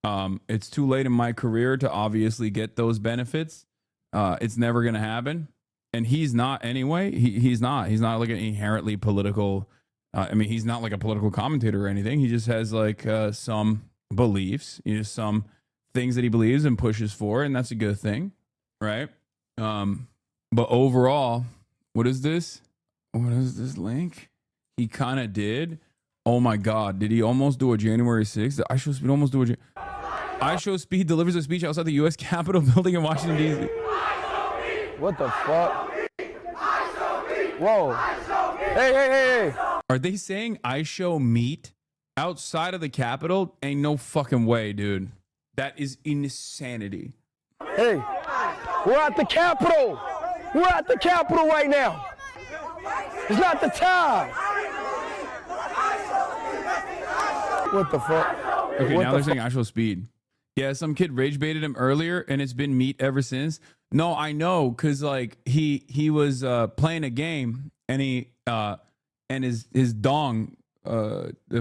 It's too late in my career to obviously get those benefits. It's never going to happen. And he's not anyway. He's not like an inherently political. I mean, he's not like a political commentator or anything. He just has like some beliefs, some things that he believes and pushes for. And that's a good thing. Right. But overall, what is this? What is this link? He kind of did. Oh my God. Did he almost do a January 6th? IShowSpeed almost do IShowSpeed delivers a speech outside the U.S. Capitol building in Washington, D.C. What the fuck? Whoa. Hey. Are they saying I show meat outside of the Capitol? Ain't no fucking way, dude. That is insanity. Hey, we're at the Capitol. We're at the Capitol right now. It's not the time. What the fuck? Okay, now they're saying IShowSpeed. Yeah, some kid rage baited him earlier, and it's been meat ever since. No, I know, cause like he was playing a game, and and his dong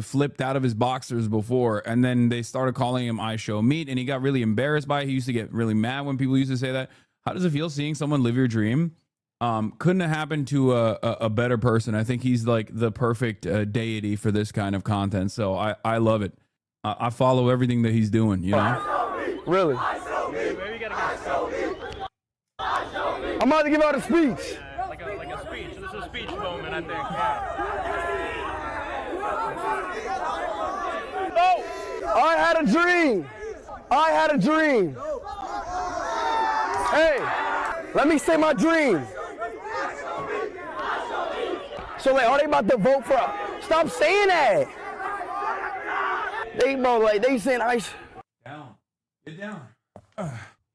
flipped out of his boxers before, and then they started calling him I show meat, and he got really embarrassed by it. He used to get really mad when people used to say that. How does it feel seeing someone live your dream? Couldn't have happened to a better person. I think he's like the perfect deity for this kind of content. So I love it. I follow everything that he's doing, you know? Really? I'm about to give out a speech. Like a speech. This is a speech moment, I think. Yeah. I had a dream. I had a dream. Hey, let me say my dream. So like, are they about to vote for? Stop saying that. They saying ice. Down. Get down.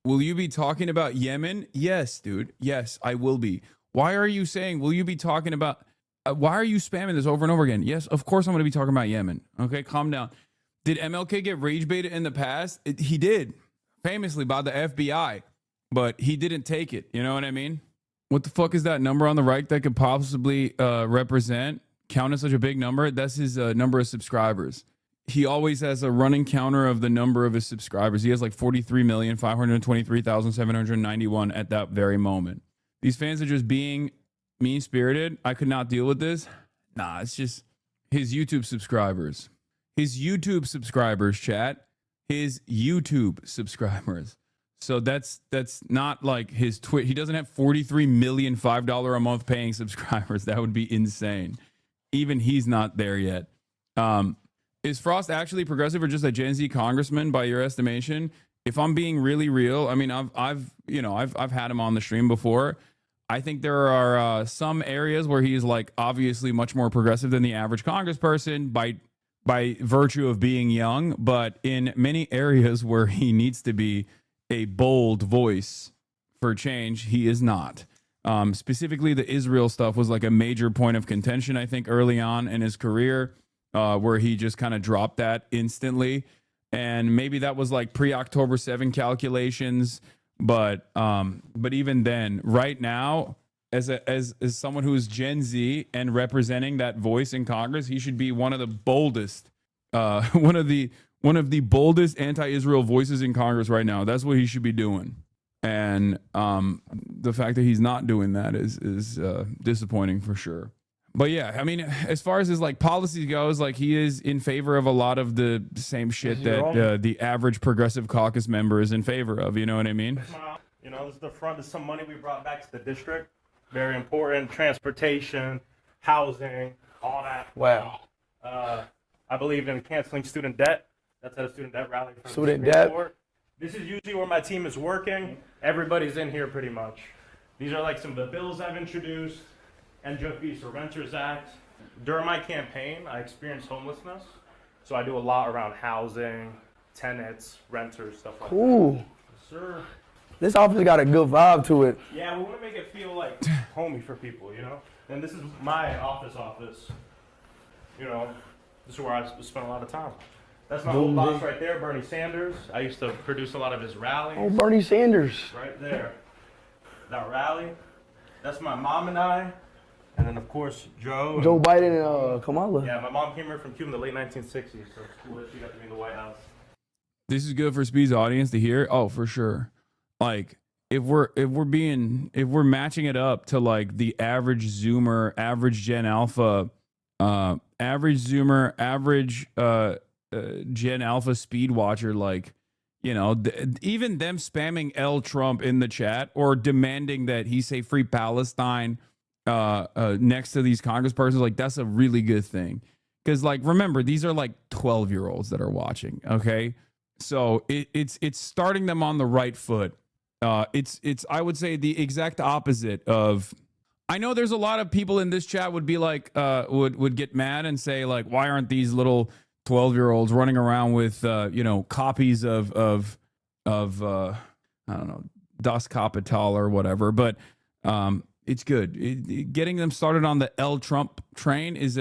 Will you be talking about Yemen? Yes, dude. Yes, I will be. Why are you saying, will you be talking about, why are you spamming this over and over again? Yes, of course I'm going to be talking about Yemen. Okay, calm down. Did MLK get rage baited in the past? He did, famously by the FBI, but he didn't take it. You know what I mean? What the fuck is that number on the right that could possibly count as such a big number? That's his number of subscribers. He always has a running counter of the number of his subscribers. He has like 43,523,791 at that very moment. These fans are just being mean-spirited. I could not deal with this. Nah, it's just his YouTube subscribers. His YouTube subscribers, chat. His YouTube subscribers. So that's not like his Twitch. He doesn't have 43 million $5 a month paying subscribers. That would be insane. Even he's not there yet. Is Frost actually progressive or just a Gen Z congressman by your estimation? If I'm being really real, I mean, I've had him on the stream before. I think there are some areas where he's like obviously much more progressive than the average congressperson by virtue of being young, but in many areas where he needs to be a bold voice for change, he is not. Specifically, the Israel stuff was like a major point of contention, I think, early on in his career. Where he just kind of dropped that instantly. And maybe that was like pre-October 7 calculations. But even then, right now, as someone who is Gen Z and representing that voice in Congress, he should be one of the boldest, one of the boldest anti-Israel voices in Congress right now. That's what he should be doing. And the fact that he's not doing that is disappointing for sure. But yeah, I mean, as far as his like policy goes, like he is in favor of a lot of the same shit that the average progressive caucus member is in favor of. You know what I mean? You know, this is the front. This is some money we brought back to the district. Very important. Transportation, housing, all that. Wow. I believe in canceling student debt. That's at a student debt rally. Student debt. This is usually where my team is working. Everybody's in here pretty much. These are like some of the bills I've introduced. NJP, so Renters Act. During my campaign, I experienced homelessness. So I do a lot around housing, tenants, renters, stuff like that. Ooh. Yes, sir. This office got a good vibe to it. Yeah, we want to make it feel like homey for people, you know? And this is my office. You know, this is where I spend a lot of time. That's my old boss right there, Bernie Sanders. I used to produce a lot of his rallies. Oh, Bernie Sanders. Right there. That rally. That's my mom and I. And then, of course, Joe Biden and Kamala. Yeah, my mom came here from Cuba in the late 1960s, so it's cool that she got to be in the White House. This is good for Speed's audience to hear. Oh, for sure. Like, if we're matching it up to like the average Zoomer, average Gen Alpha, average Zoomer, average Gen Alpha speed watcher, like, you know, even them spamming L Trump in the chat or demanding that he say free Palestine next to these congresspersons, like that's a really good thing. Because like, remember, these are like 12-year-olds that are watching. Okay. So it's starting them on the right foot. It's I would say the exact opposite of, I know there's a lot of people in this chat would be like, would get mad and say like, why aren't these little 12-year-olds running around with, you know, copies of I don't know, Das Kapital or whatever. But it's good. Getting them started on the L Trump train is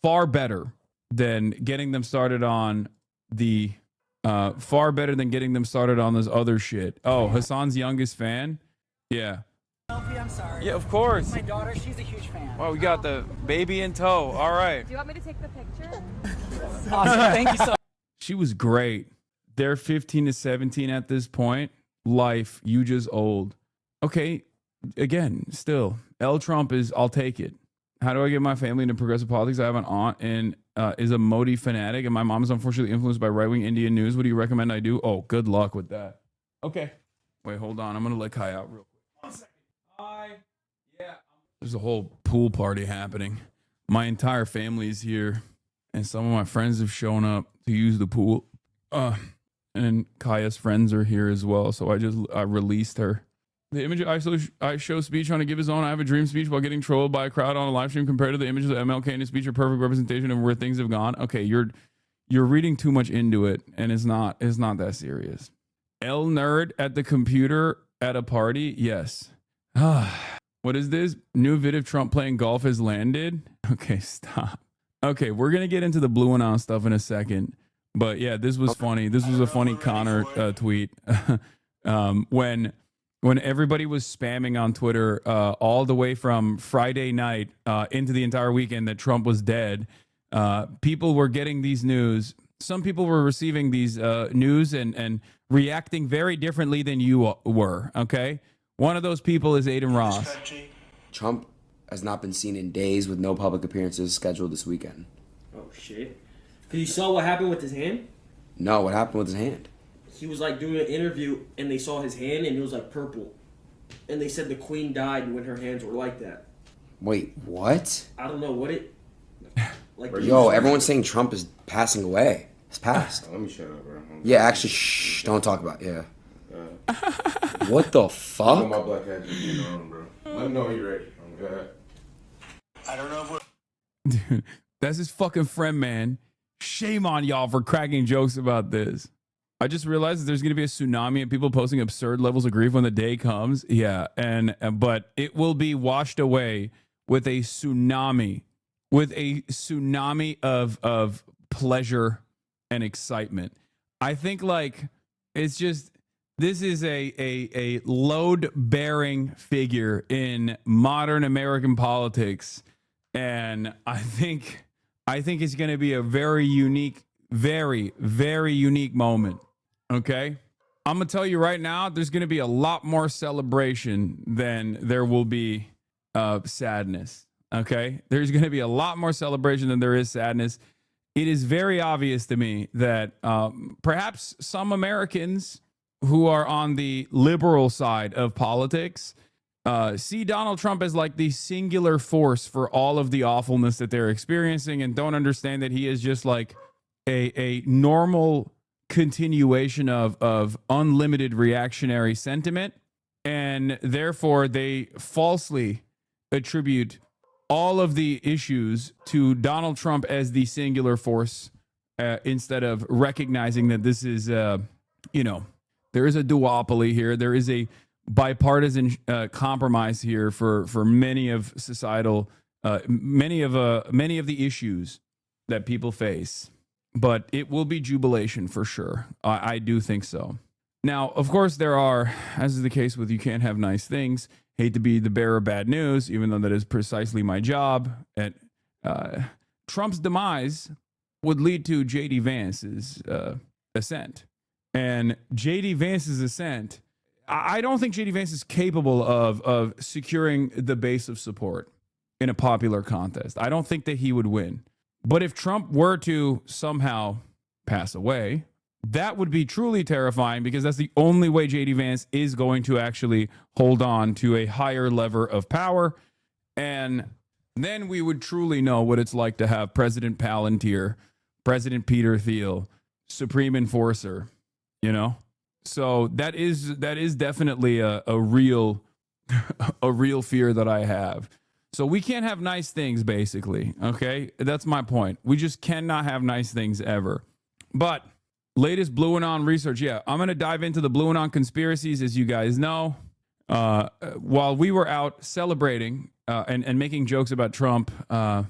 far better than getting them started on the Far better than getting them started on this other shit. Oh, Hasan's youngest fan? Yeah. I'm sorry. Yeah, of course. My daughter, she's a huge fan. Well, we got the baby in tow. All right. Do you want me to take the picture? Awesome. Thank you so much. She was great. They're 15 to 17 at this point. Life, you just old. Okay, again, still, L. Trump is, I'll take it. How do I get my family into progressive politics? I have an aunt and is a Modi fanatic, and my mom is unfortunately influenced by right-wing Indian news. What do you recommend I do? Oh, good luck with that. Okay. Wait, hold on. I'm going to let Kai out real quick. 1 second. Hi. Yeah. There's a whole pool party happening. My entire family is here, and some of my friends have shown up to use the pool. And Kaya's friends are here as well, so I released her. The image I show speech on to give his own I have a dream speech while getting trolled by a crowd on a live stream compared to the images of MLK in his speech are perfect representation of where things have gone. Okay, you're reading too much into it, and it's not that serious. L nerd at the computer at a party? Yes. What is this? New vid of Trump playing golf has landed? Okay, stop. Okay, we're gonna get into the blue and on stuff in a second. But yeah, this was funny. This was a funny Connor tweet. When everybody was spamming on Twitter all the way from Friday night into the entire weekend that Trump was dead, people were getting these news. Some people were receiving these news and reacting very differently than you were, okay? One of those people is Aiden Ross. Trump has not been seen in days with no public appearances scheduled this weekend. Oh, shit. Because you saw what happened with his hand? No, what happened with his hand? He was like doing an interview and they saw his hand and it was like purple. And they said the queen died when her hands were like that. Wait, what? I don't know what it... Like, yo, everyone's saying Trump is passing away. It's passed. Let me shut up, bro. Yeah, actually, shh, don't talk about it. Yeah. What the fuck? I'm my black hat just on, bro. Let me know when you're ready. I'm good. I don't know if we're... Dude, that's his fucking friend, man. Shame on y'all for cracking jokes about this. I just realized that there's going to be a tsunami and people posting absurd levels of grief when the day comes. Yeah, but it will be washed away with a tsunami, of pleasure and excitement. I think like it's just this is a load-bearing figure in modern American politics, and I think it's going to be a very unique, very, very unique moment. Okay? I'm going to tell you right now, there's going to be a lot more celebration than there will be sadness. Okay? There's going to be a lot more celebration than there is sadness. It is very obvious to me that perhaps some Americans who are on the liberal side of politics see Donald Trump as like the singular force for all of the awfulness that they're experiencing and don't understand that he is just like a normal continuation of unlimited reactionary sentiment. And therefore, they falsely attribute all of the issues to Donald Trump as the singular force instead of recognizing that this is, there is a duopoly here. There is a bipartisan compromise here for many of societal, many of the issues that people face. But it will be jubilation for sure. I do think so. Now, of course, there are, as is the case with you can't have nice things. Hate to be the bearer of bad news, even though that is precisely my job. Trump's demise would lead to J.D. Vance's ascent. And J.D. Vance's ascent, I don't think J.D. Vance is capable of securing the base of support in a popular contest. I don't think that he would win. But if Trump were to somehow pass away, that would be truly terrifying because that's the only way J.D. Vance is going to actually hold on to a higher lever of power. And then we would truly know what it's like to have President Palantir, President Peter Thiel, Supreme Enforcer, So that is definitely a real fear that I have. So we can't have nice things, basically, okay? That's my point. We just cannot have nice things ever. But latest Blue Anon research, yeah, I'm going to dive into the Blue Anon conspiracies, as you guys know. While we were out celebrating and making jokes about Trump, just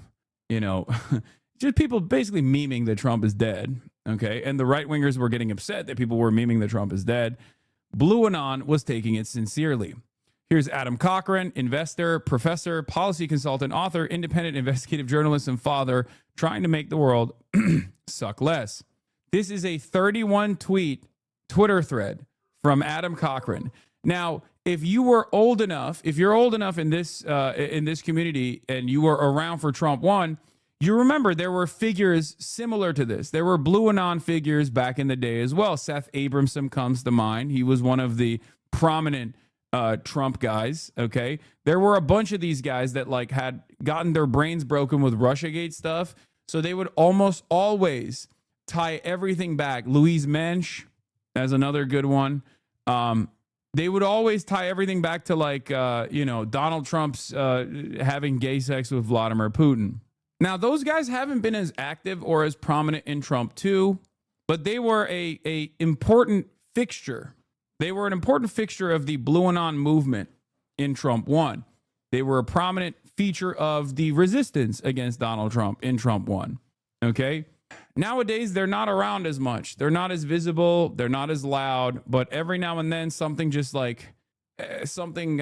people basically memeing that Trump is dead. Okay. And the right wingers were getting upset that people were memeing that Trump is dead. Blue Anon was taking it sincerely. Here's Adam Cochran, investor, professor, policy consultant, author, independent investigative journalist, and father, trying to make the world suck less. This is a 31 tweet Twitter thread from Adam Cochran. Now, if you're old enough in this community and you were around for Trump 1, you remember there were figures similar to this. There were Blue Anon figures back in the day as well. Seth Abramson comes to mind. He was one of the prominent Trump guys. Okay. There were a bunch of these guys that like had gotten their brains broken with Russiagate stuff. So they would almost always tie everything back. Louise Mensch, as another good one. They would always tie everything back to like, Donald Trump's having gay sex with Vladimir Putin. Now, those guys haven't been as active or as prominent in Trump 2, but they were a important fixture. They were an important fixture of the Blue Anon movement in Trump 1. They were a prominent feature of the resistance against Donald Trump in Trump 1. Okay? Nowadays, they're not around as much. They're not as visible. They're not as loud. But every now and then, something just like something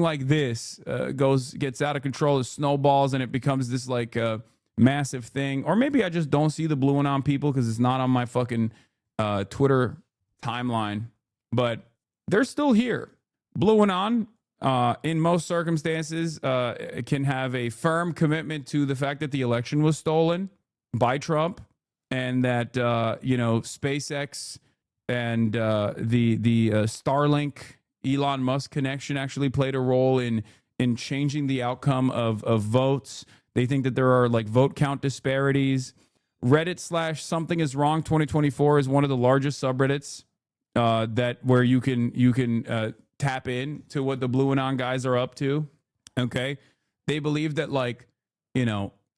like this gets out of control, it snowballs, and it becomes this like massive thing. Or maybe I just don't see the Blue Anon people because it's not on my fucking Twitter timeline. But they're still here. Blue Anon, in most circumstances, can have a firm commitment to the fact that the election was stolen by Trump, and that SpaceX and the Starlink Elon Musk connection actually played a role in changing the outcome of votes. They think that there are like vote count disparities. Reddit / something is wrong 2024 is one of the largest subreddits where you can tap in to what the Blue Anon guys are up to. Okay. They believe that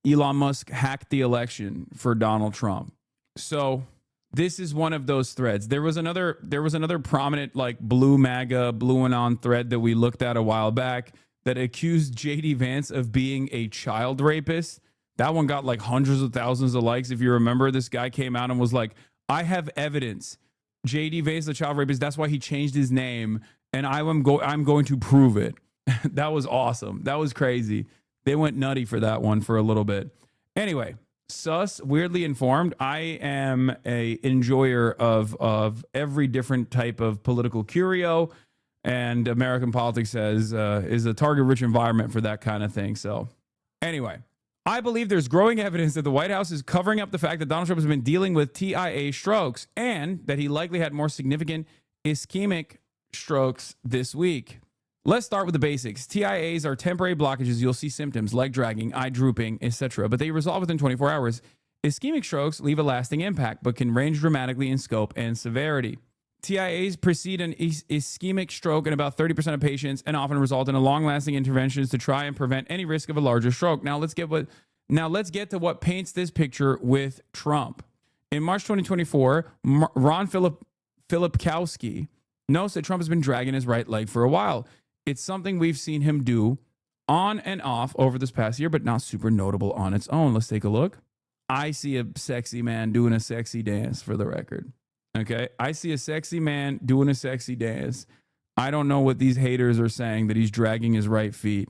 Elon Musk hacked the election for Donald Trump. So this is one of those threads. There was another prominent like Blue MAGA, Blue Anon thread that we looked at a while back that accused JD Vance of being a child rapist. That one got like hundreds of thousands of likes. If you remember, this guy came out and was like, I have evidence. JD Vance, the child rapist. That's why he changed his name. And I'm going to prove it. That was awesome. That was crazy. They went nutty for that one for a little bit. Anyway, sus, weirdly informed. I am a enjoyer of every different type of political curio, and American politics is a target-rich environment for that kind of thing. So anyway, I believe there's growing evidence that the White House is covering up the fact that Donald Trump has been dealing with TIA strokes and that he likely had more significant ischemic strokes this week. Let's start with the basics. TIAs are temporary blockages. You'll see symptoms, leg dragging, eye drooping, etc., but they resolve within 24 hours. Ischemic strokes leave a lasting impact, but can range dramatically in scope and severity. TIAs precede an ischemic stroke in about 30% of patients and often result in a long-lasting interventions to try and prevent any risk of a larger stroke. Now let's get to what paints this picture with Trump. In March 2024, Ron Filipkowski notes that Trump has been dragging his right leg for a while. It's something we've seen him do on and off over this past year, but not super notable on its own. Let's take a look. I see a sexy man doing a sexy dance, for the record. Okay? I see a sexy man doing a sexy dance. I don't know what these haters are saying that he's dragging his right feet.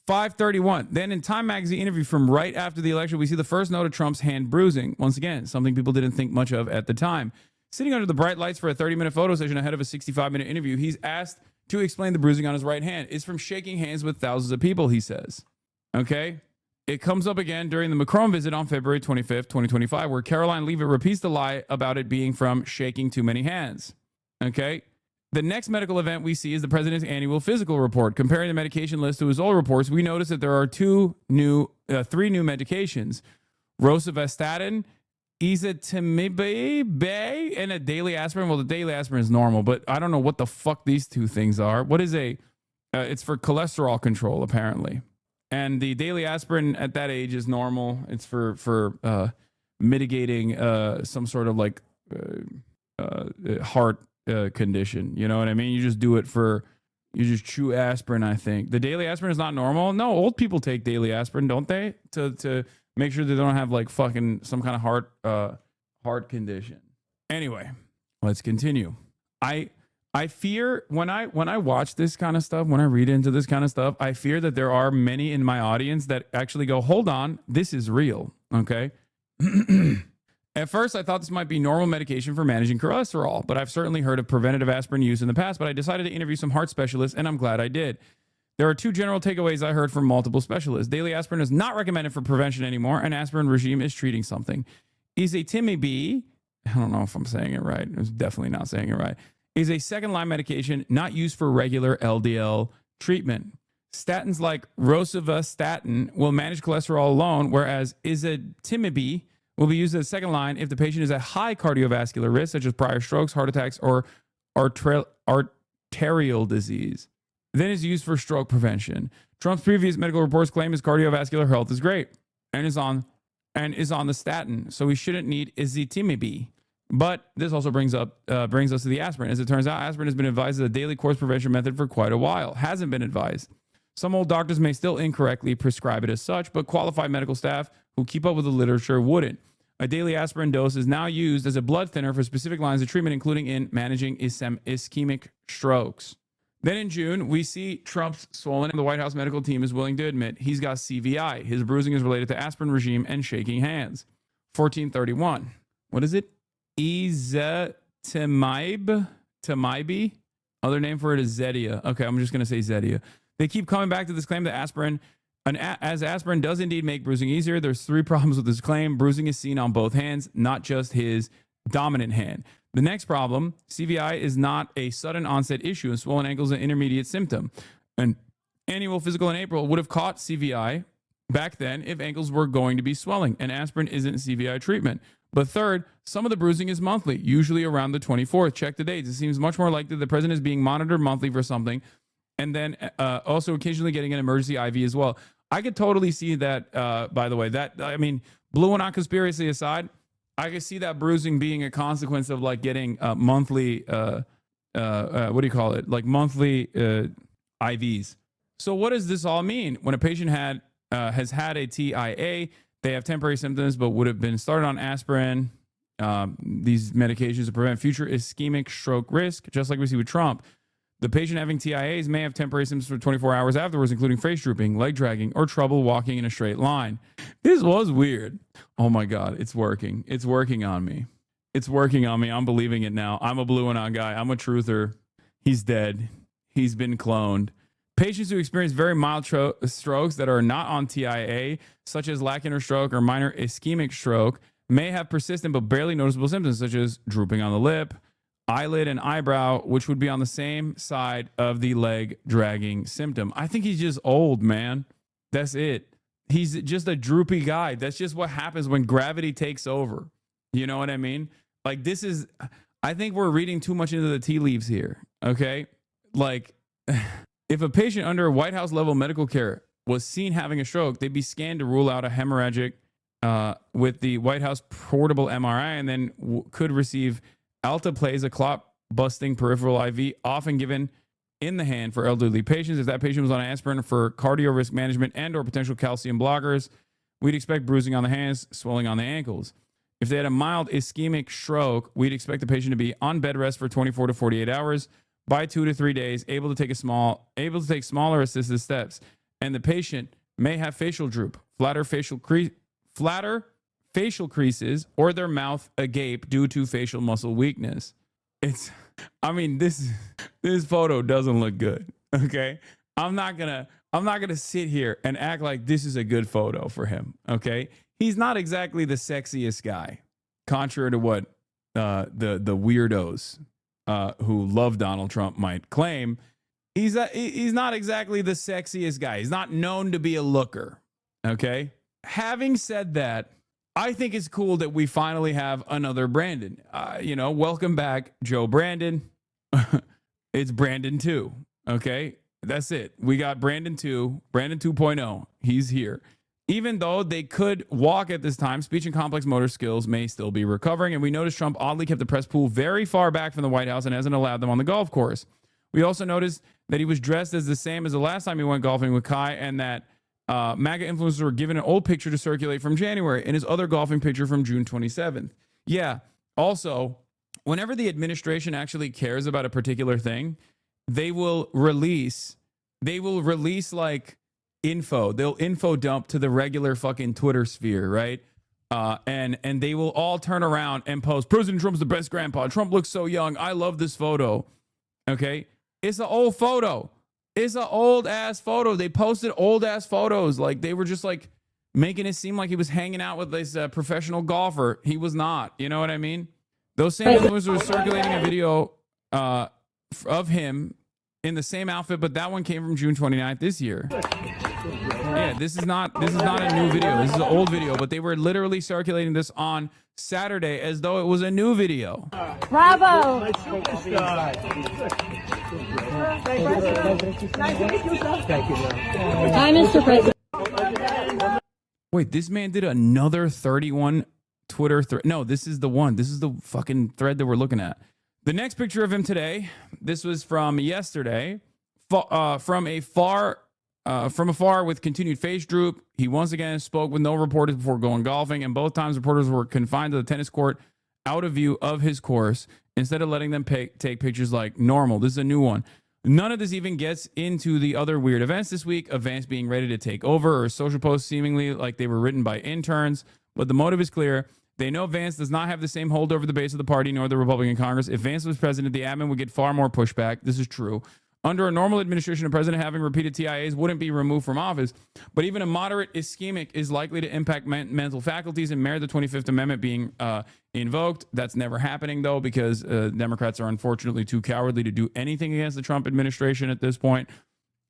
531. Then in Time Magazine interview from right after the election, we see the first note of Trump's hand bruising. Once again, something people didn't think much of at the time. Sitting under the bright lights for a 30-minute photo session ahead of a 65-minute interview, he's asked to explain the bruising on his right hand. It's from shaking hands with thousands of people, he says. Okay? It comes up again during the Macron visit on February 25th, 2025, where Caroline Leavitt repeats the lie about it being from shaking too many hands. Okay? The next medical event we see is the president's annual physical report. Comparing the medication list to his old reports, we notice that there are three new medications: rosuvastatin, ezetimibe, and a daily aspirin. Well, the daily aspirin is normal, but I don't know what the fuck these two things are. What is it's for cholesterol control, apparently. And the daily aspirin at that age is normal. It's for mitigating some sort of like heart condition. You know what I mean? You just do it you just chew aspirin, I think. The daily aspirin is not normal. No, old people take daily aspirin, don't they? To make sure they don't have like fucking some kind of heart condition. Anyway, let's continue. I fear when I watch this kind of stuff, when I read into this kind of stuff, I fear that there are many in my audience that actually go, hold on, this is real. Okay. At first, I thought this might be normal medication for managing cholesterol, but I've certainly heard of preventative aspirin use in the past, but I decided to interview some heart specialists, and I'm glad I did. There are two general takeaways I heard from multiple specialists. Daily aspirin is not recommended for prevention anymore. An aspirin regime is treating something. Ezetimibe, I don't know if I'm saying it right. I'm definitely not saying it right. Is a second-line medication not used for regular LDL treatment. Statins like rosuvastatin will manage cholesterol alone, whereas ezetimibe will be used as a second line if the patient is at high cardiovascular risk, such as prior strokes, heart attacks, or arterial disease. Then is used for stroke prevention. Trump's previous medical reports claim his cardiovascular health is great and is on the statin, so he shouldn't need ezetimibe. But this also brings us to the aspirin. As it turns out, aspirin has been advised as a daily course prevention method for quite a while. Hasn't been advised. Some old doctors may still incorrectly prescribe it as such, but qualified medical staff who keep up with the literature wouldn't. A daily aspirin dose is now used as a blood thinner for specific lines of treatment, including in managing ischemic strokes. Then in June, we see Trump's swollen. The White House medical team is willing to admit he's got CVI. His bruising is related to aspirin regime and shaking hands. 1431. What is it? Ezetimibe? Other name for it is Zetia. Okay, I'm just going to say Zetia. They keep coming back to this claim that as aspirin does indeed make bruising easier. There's three problems with this claim. Bruising is seen on both hands, not just his dominant hand. The next problem, CVI is not a sudden onset issue, and swollen ankles is an intermediate symptom. An annual physical in April would have caught CVI back then if ankles were going to be swelling, and aspirin isn't CVI treatment. But third, some of the bruising is monthly, usually around the 24th. Check the dates. It seems much more likely the president is being monitored monthly for something, and then also occasionally getting an emergency IV as well. I could totally see that, by the way. Blue and not conspiracy aside, I could see that bruising being a consequence of like getting monthly, what do you call it? Like monthly IVs. So what does this all mean? When a patient has had a TIA, they have temporary symptoms, but would have been started on aspirin, these medications to prevent future ischemic stroke risk, just like we see with Trump. The patient having TIAs may have temporary symptoms for 24 hours afterwards, including face drooping, leg dragging, or trouble walking in a straight line. This was weird. Oh my God, it's working. It's working on me. It's working on me. I'm believing it now. I'm a blue and on guy. I'm a truther. He's dead. He's been cloned. Patients who experience very mild strokes that are not on TIA, such as lac interstroke or minor ischemic stroke, may have persistent but barely noticeable symptoms, such as drooping on the lip, eyelid, and eyebrow, which would be on the same side of the leg dragging symptom. I think he's just old, man. That's it. He's just a droopy guy. That's just what happens when gravity takes over. You know what I mean? Like, I think we're reading too much into the tea leaves here. Okay. Like, if a patient under White House level medical care was seen having a stroke, they'd be scanned to rule out a hemorrhagic with the White House portable MRI, and then could receive alteplase, a clot-busting peripheral IV, often given in the hand for elderly patients. If that patient was on aspirin for cardio risk management and or potential calcium blockers, we'd expect bruising on the hands, swelling on the ankles. If they had a mild ischemic stroke, we'd expect the patient to be on bed rest for 24 to 48 hours, by 2 to 3 days, able to take smaller assisted steps, and the patient may have facial droop, flatter facial creases, or their mouth agape due to facial muscle weakness. This photo doesn't look good. Okay. I'm not gonna sit here and act like this is a good photo for him. Okay. He's not exactly the sexiest guy, contrary to what the weirdos who love Donald Trump might claim. He's not exactly the sexiest guy. He's not known to be a looker. Okay. Having said that, I think it's cool that we finally have another Brandon. Welcome back, Joe Brandon. It's Brandon 2. Okay. That's it. We got Brandon 2, Brandon 2.0. He's here. Even though they could walk at this time, speech and complex motor skills may still be recovering. And we noticed Trump oddly kept the press pool very far back from the White House and hasn't allowed them on the golf course. We also noticed that he was dressed as the same as the last time he went golfing with Kai, and that MAGA influencers were given an old picture to circulate from January and his other golfing picture from June 27th. Yeah. Also, whenever the administration actually cares about a particular thing, they will release like info. They'll info dump to the regular fucking Twitter sphere, right? And they will all turn around and post, President Trump's the best grandpa. Trump looks so young. I love this photo. Okay. It's an old photo. It's an old ass photo. They posted old ass photos. Like they were just like making it seem like he was hanging out with this professional golfer. He was not. You know what I mean? Those same influencers were circulating a video of him in the same outfit, but that one came from June 29th this year. Yeah, this is not a new video. This is an old video, but they were literally circulating this on Saturday as though it was a new video. Bravo! Hi, Mr. President. Wait, this man did another 31 Twitter thread. No, this is the one. This is the fucking thread that we're looking at. The next picture of him today, this was from yesterday, from afar with continued face droop. He once again spoke with no reporters before going golfing, and both times reporters were confined to the tennis court out of view of his course instead of letting them take pictures like normal. This is a new one. None of this even gets into the other weird events this week, of Vance being ready to take over, or social posts seemingly like they were written by interns, but the motive is clear. They know Vance does not have the same hold over the base of the party nor the Republican Congress. If Vance was president, the admin would get far more pushback. This is true. Under a normal administration, a president having repeated TIAs wouldn't be removed from office, but even a moderate ischemic is likely to impact mental faculties and merit the 25th Amendment being invoked. That's never happening, though, because Democrats are unfortunately too cowardly to do anything against the Trump administration at this point.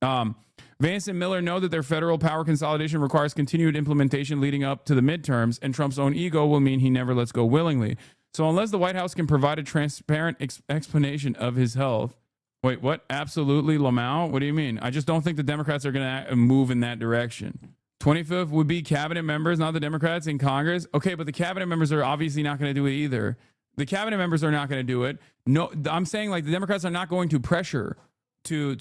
Vance and Miller know that their federal power consolidation requires continued implementation leading up to the midterms, and Trump's own ego will mean he never lets go willingly. So unless the White House can provide a transparent explanation of his health. Wait, what? Absolutely, Lamau? What do you mean? I just don't think the Democrats are going to move in that direction. 25th would be cabinet members, not the Democrats in Congress. Okay, but the cabinet members are obviously not going to do it either. The cabinet members are not going to do it. No, I'm saying like the Democrats are not going to pressure to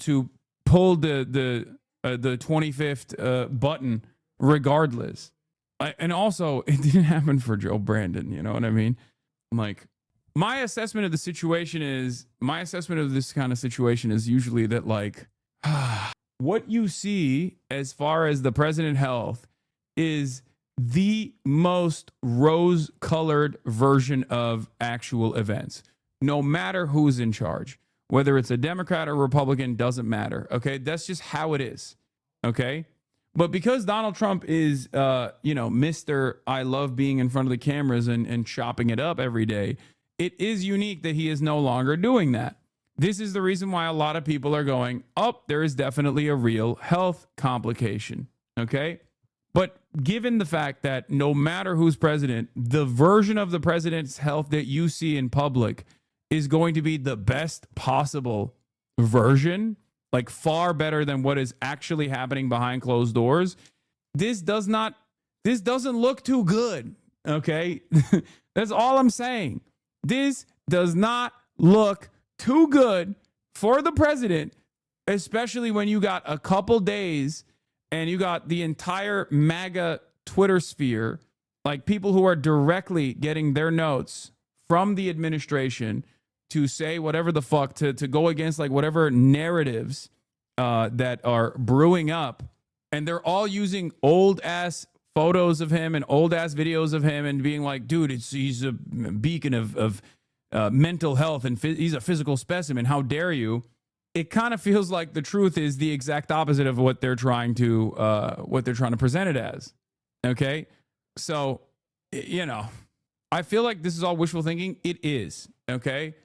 pull the 25th button regardless. And also, it didn't happen for Joe Brandon. You know what I mean? Like, my assessment of the situation is, my assessment of this kind of situation is usually that, like, what you see as far as the president health is the most rose-colored version of actual events. No matter who's in charge, whether it's a Democrat or Republican, doesn't matter. Okay, that's just how it is. Okay, but because Donald Trump is, Mr. I love being in front of the cameras and chopping it up every day, it is unique that he is no longer doing that. This is the reason why a lot of people are going, there is definitely a real health complication. Okay. But given the fact that no matter who's president, the version of the president's health that you see in public is going to be the best possible version, like far better than what is actually happening behind closed doors. This doesn't look too good. Okay. That's all I'm saying. This does not look too good for the president, especially when you got a couple days and you got the entire MAGA Twitter sphere, like people who are directly getting their notes from the administration to say whatever the fuck, to go against like whatever narratives that are brewing up. And they're all using old ass photos of him and old ass videos of him and being like, dude, he's a beacon of mental health and he's a physical specimen. How dare you? It kind of feels like the truth is the exact opposite of what they're trying to present it as. Okay, so I feel like this is all wishful thinking. It is. Okay,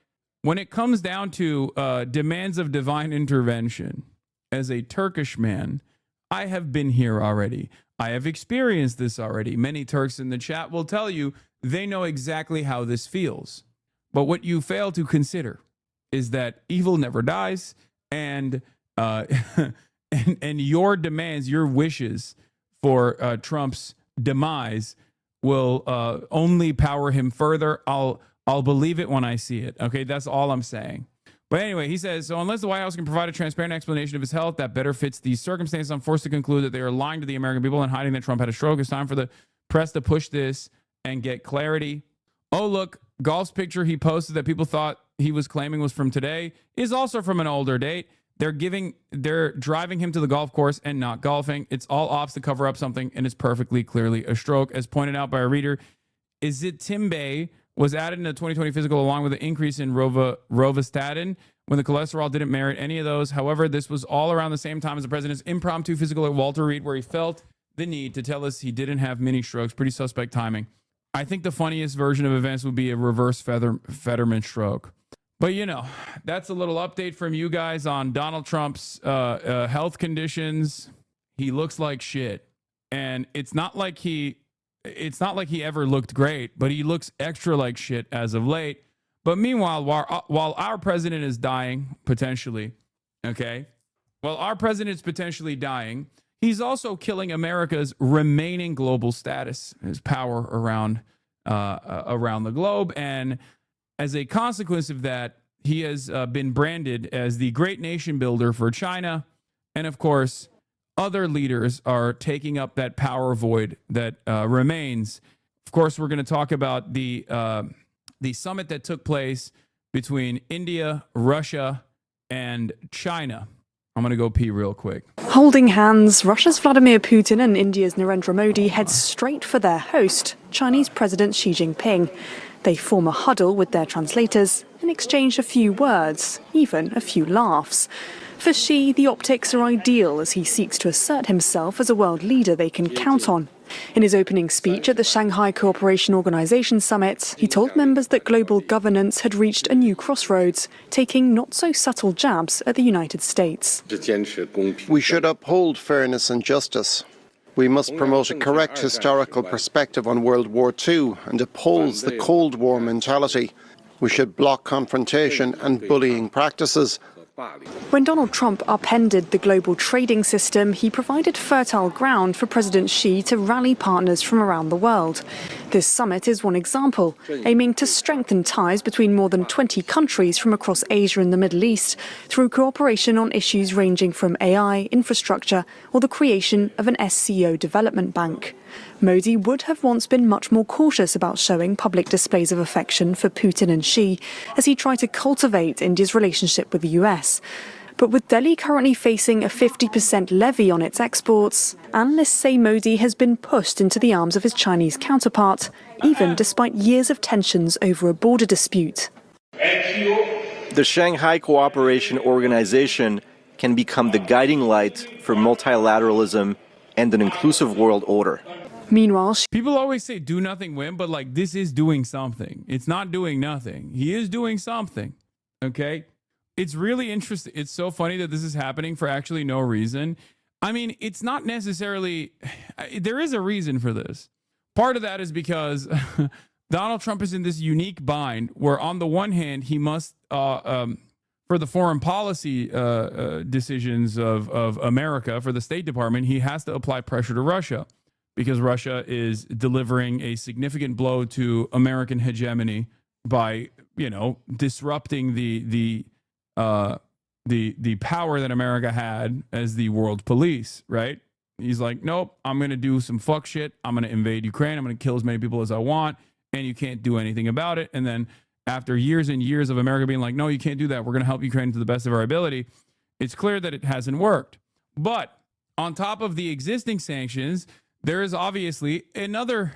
when it comes down to demands of divine intervention, as a Turkish man, I have been here already. I have experienced this already. Many Turks in the chat will tell you they know exactly how this feels. But what you fail to consider is that evil never dies, and and your demands, your wishes for Trump's demise will only power him further. I'll believe it when I see it. Okay, that's all I'm saying. But anyway, he says, so unless the White House can provide a transparent explanation of his health that better fits these circumstances, I'm forced to conclude that they are lying to the American people and hiding that Trump had a stroke. It's time for the press to push this and get clarity. Oh, look, golf's picture he posted that people thought he was claiming was from today is also from an older date. They're driving him to the golf course and not golfing. It's all ops to cover up something, and it's perfectly clearly a stroke. As pointed out by a reader, Izitimbe was added in the 2020 physical along with an increase in rovastatin when the cholesterol didn't merit any of those. However, this was all around the same time as the president's impromptu physical at Walter Reed, where he felt the need to tell us he didn't have mini strokes. Pretty suspect timing. I think the funniest version of events would be a reverse Fetterman stroke. But, you know, that's a little update from you guys on Donald Trump's health conditions. He looks like shit. And it's not like he ever looked great, but he looks extra like shit as of late. But meanwhile, while our president is dying, potentially, okay, while our president's potentially dying, he's also killing America's remaining global status, his power around the globe. And as a consequence of that, he has been branded as the great nation builder for China. And of course, other leaders are taking up that power void that remains. Of course, we're going to talk about the summit that took place between India, Russia, and China. I'm going to go pee real quick. Holding hands, Russia's Vladimir Putin and India's Narendra Modi head straight for their host, Chinese President Xi Jinping. They form a huddle with their translators and exchange a few words, even a few laughs. For Xi, the optics are ideal as he seeks to assert himself as a world leader they can count on. In his opening speech at the Shanghai Cooperation Organization Summit, he told members that global governance had reached a new crossroads, taking not-so-subtle jabs at the United States. We should uphold fairness and justice. We must promote a correct historical perspective on World War II and oppose the Cold War mentality. We should block confrontation and bullying practices. When Donald Trump upended the global trading system, he provided fertile ground for President Xi to rally partners from around the world. This summit is one example, aiming to strengthen ties between more than 20 countries from across Asia and the Middle East through cooperation on issues ranging from AI, infrastructure, or the creation of an SCO development bank. Modi would have once been much more cautious about showing public displays of affection for Putin and Xi as he tried to cultivate India's relationship with the US. But with Delhi currently facing a 50% levy on its exports, analysts say Modi has been pushed into the arms of his Chinese counterpart, even despite years of tensions over a border dispute. The Shanghai Cooperation Organization can become the guiding light for multilateralism and an inclusive world order. Meanwhile, people always say do nothing win, but like this is doing something. It's not doing nothing. He is doing something. Okay. It's really interesting. It's so funny that this is happening for actually no reason. I mean, it's not necessarily, there is a reason for this. Part of that is because Donald Trump is in this unique bind where on the one hand, he must, for the foreign policy decisions of America, for the State Department, he has to apply pressure to Russia because Russia is delivering a significant blow to American hegemony by, you know, disrupting the power that America had as the world police, right? He's like, nope, I'm going to do some fuck shit. I'm going to invade Ukraine. I'm going to kill as many people as I want, and you can't do anything about it. And then after years and years of America being like, no, you can't do that. We're going to help Ukraine to the best of our ability. It's clear that it hasn't worked. But on top of the existing sanctions, there is obviously another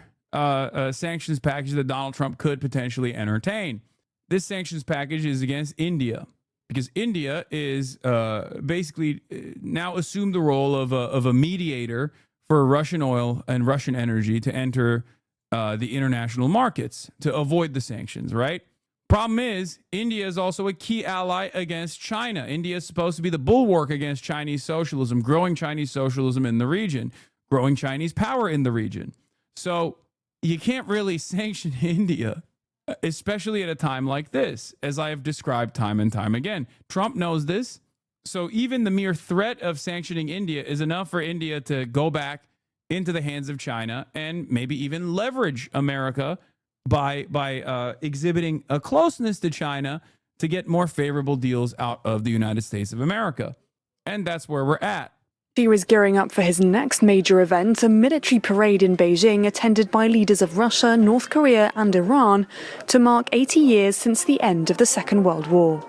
sanctions package that Donald Trump could potentially entertain. This sanctions package is against India because India is basically now assumed the role of a mediator for Russian oil and Russian energy to enter the international markets to avoid the sanctions, right? Problem is, India is also a key ally against China. India is supposed to be the bulwark against Chinese socialism, growing Chinese socialism in the region, growing Chinese power in the region. So you can't really sanction India, especially at a time like this, as I have described time and time again. Trump knows this. So even the mere threat of sanctioning India is enough for India to go back into the hands of China and maybe even leverage America by exhibiting a closeness to China to get more favorable deals out of the United States of America. And that's where we're at. Xi was gearing up for his next major event, a military parade in Beijing attended by leaders of Russia, North Korea and Iran to mark 80 years since the end of the Second World War.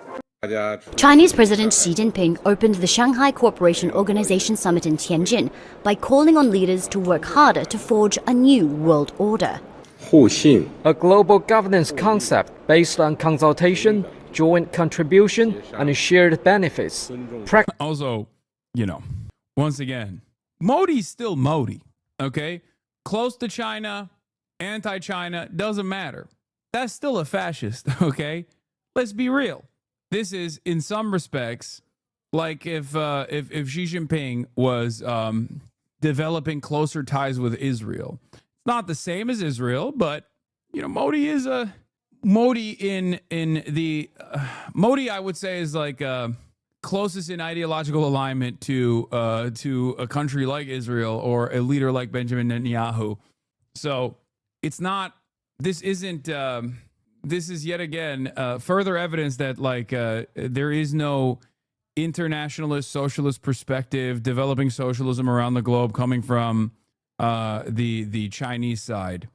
Chinese President Xi Jinping opened the Shanghai Cooperation Organization Summit in Tianjin by calling on leaders to work harder to forge a new world order. A global governance concept based on consultation, joint contribution, and shared benefits. Also, once again, Modi's still Modi, okay? Close to China, anti-China, doesn't matter. That's still a fascist, okay? Let's be real. This is, in some respects, like if Xi Jinping was developing closer ties with Israel. It's not the same as Israel, but Modi is a Modi Modi. I would say is like closest in ideological alignment to a country like Israel or a leader like Benjamin Netanyahu. So it's not. This isn't. This is yet again further evidence that there is no internationalist socialist perspective developing socialism around the globe coming from the Chinese side.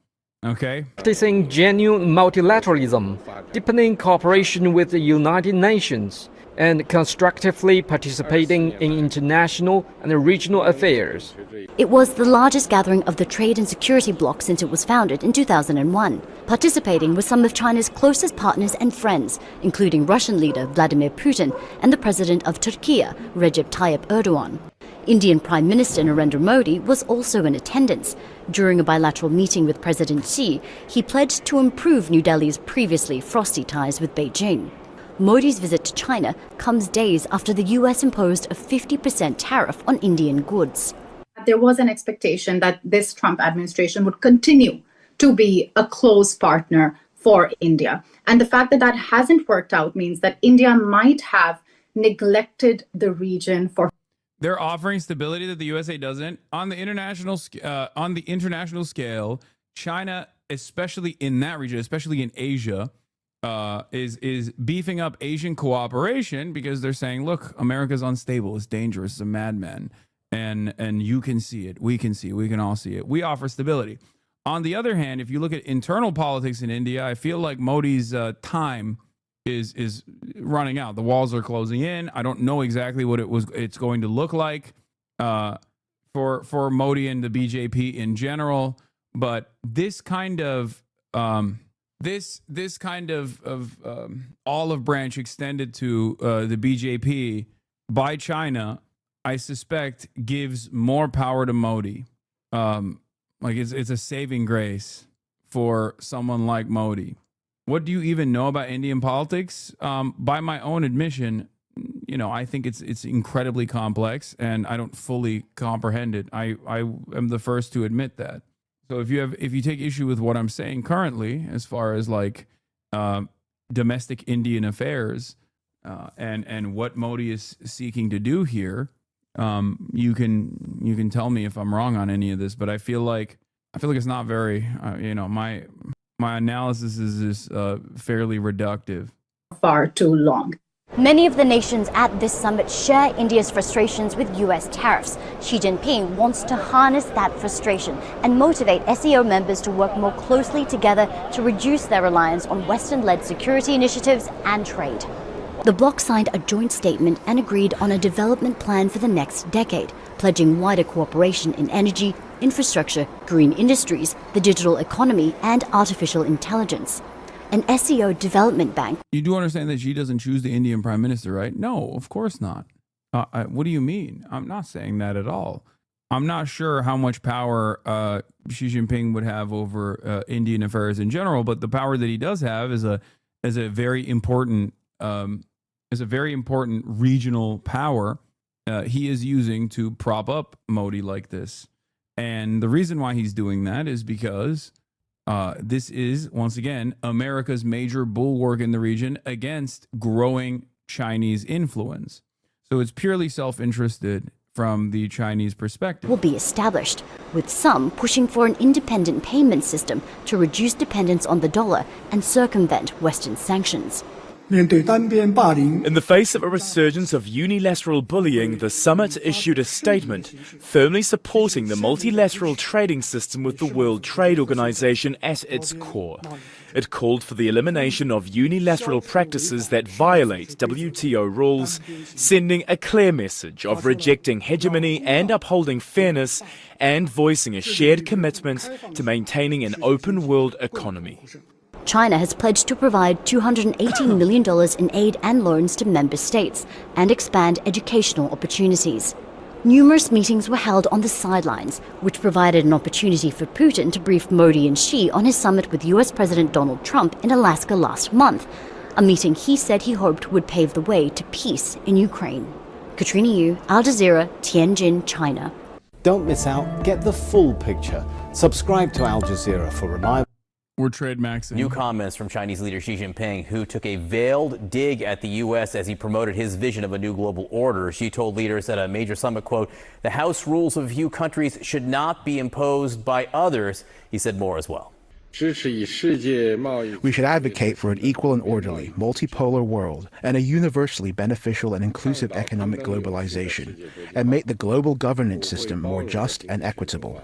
Okay. Practicing genuine multilateralism, deepening cooperation with the United Nations, and constructively participating in international and regional affairs. It was the largest gathering of the trade and security bloc since it was founded in 2001, participating with some of China's closest partners and friends, including Russian leader Vladimir Putin and the president of Turkey, Recep Tayyip Erdogan. Indian Prime Minister Narendra Modi was also in attendance. During a bilateral meeting with President Xi, he pledged to improve New Delhi's previously frosty ties with Beijing. Modi's visit to China comes days after the US imposed a 50% tariff on Indian goods. There was an expectation that this Trump administration would continue to be a close partner for India. And the fact that that hasn't worked out means that India might have neglected the region for. They're offering stability that the USA doesn't. On the international scale, China, especially in that region, especially in Asia, is beefing up Asian cooperation because they're saying, look, America's unstable, it's dangerous, it's a madman, and you can see it, we can see it, we can all see it. We offer stability. On the other hand, if you look at internal politics in India, I feel like Modi's time is running out. The walls are closing in. I don't know exactly what it's going to look like for Modi and the BJP in general, but this kind of this kind of olive branch extended to the BJP by China, I suspect, gives more power to Modi. It's a saving grace for someone like Modi. What do you even know about Indian politics? By my own admission, I think it's incredibly complex, and I don't fully comprehend it. I am the first to admit that. So if you take issue with what I'm saying currently, as far as domestic Indian affairs and what Modi is seeking to do here, you can tell me if I'm wrong on any of this. But I feel like it's not very. My analysis is fairly reductive. Far too long. Many of the nations at this summit share India's frustrations with US tariffs. Xi Jinping wants to harness that frustration and motivate SCO members to work more closely together to reduce their reliance on Western-led security initiatives and trade. The bloc signed a joint statement and agreed on a development plan for the next decade, pledging wider cooperation in energy, infrastructure, green industries, the digital economy, and artificial intelligence. An SCO development bank. You do understand that Xi doesn't choose the Indian prime minister, right? No, of course not. What do you mean? I'm not saying that at all. I'm not sure how much power Xi Jinping would have over Indian affairs in general, but the power that he does have is a very important regional power he is using to prop up Modi like this. And the reason why he's doing that is because this is, once again, America's major bulwark in the region against growing Chinese influence. So it's purely self-interested from the Chinese perspective. Will be established, with some pushing for an independent payment system to reduce dependence on the dollar and circumvent Western sanctions. In the face of a resurgence of unilateral bullying, the summit issued a statement firmly supporting the multilateral trading system with the World Trade Organization at its core. It called for the elimination of unilateral practices that violate WTO rules, sending a clear message of rejecting hegemony and upholding fairness, and voicing a shared commitment to maintaining an open world economy. China has pledged to provide $218 million in aid and loans to member states and expand educational opportunities. Numerous meetings were held on the sidelines, which provided an opportunity for Putin to brief Modi and Xi on his summit with US President Donald Trump in Alaska last month, a meeting he said he hoped would pave the way to peace in Ukraine. Katrina Yu, Al Jazeera, Tianjin, China. Don't miss out. Get the full picture. Subscribe to Al Jazeera for reliable. We're trade maxing. New comments from Chinese leader Xi Jinping, who took a veiled dig at the U.S. as he promoted his vision of a new global order. Xi told leaders at a major summit, quote, "The house rules of a few countries should not be imposed by others." He said more as well. We should advocate for an equal and orderly, multipolar world and a universally beneficial and inclusive economic globalization, and make the global governance system more just and equitable.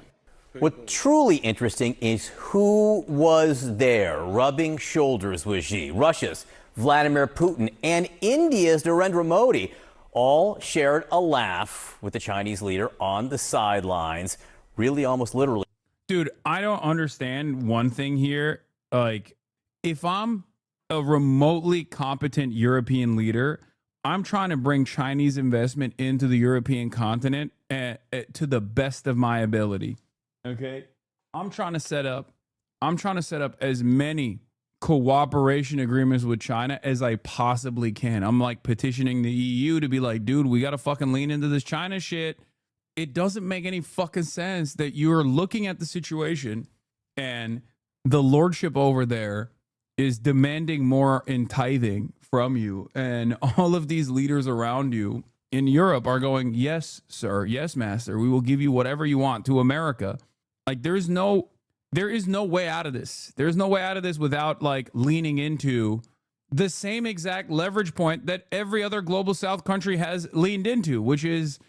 What truly interesting is who was there rubbing shoulders with Xi. Russia's Vladimir Putin and India's Narendra Modi all shared a laugh with the Chinese leader on the sidelines, really almost literally. Dude, I don't understand one thing here. Like, if I'm a remotely competent European leader, I'm trying to bring Chinese investment into the European continent to the best of my ability. Okay, I'm trying to set up as many cooperation agreements with China as I possibly can. I'm like petitioning the EU to be like, dude, we got to fucking lean into this China shit. It doesn't make any fucking sense that you're looking at the situation and the lordship over there is demanding more in tithing from you. And all of these leaders around you in Europe are going, yes, sir. Yes, master. We will give you whatever you want to America. Like, there is no way out of this. There's no way out of this without like leaning into the same exact leverage point that every other global South country has leaned into, which is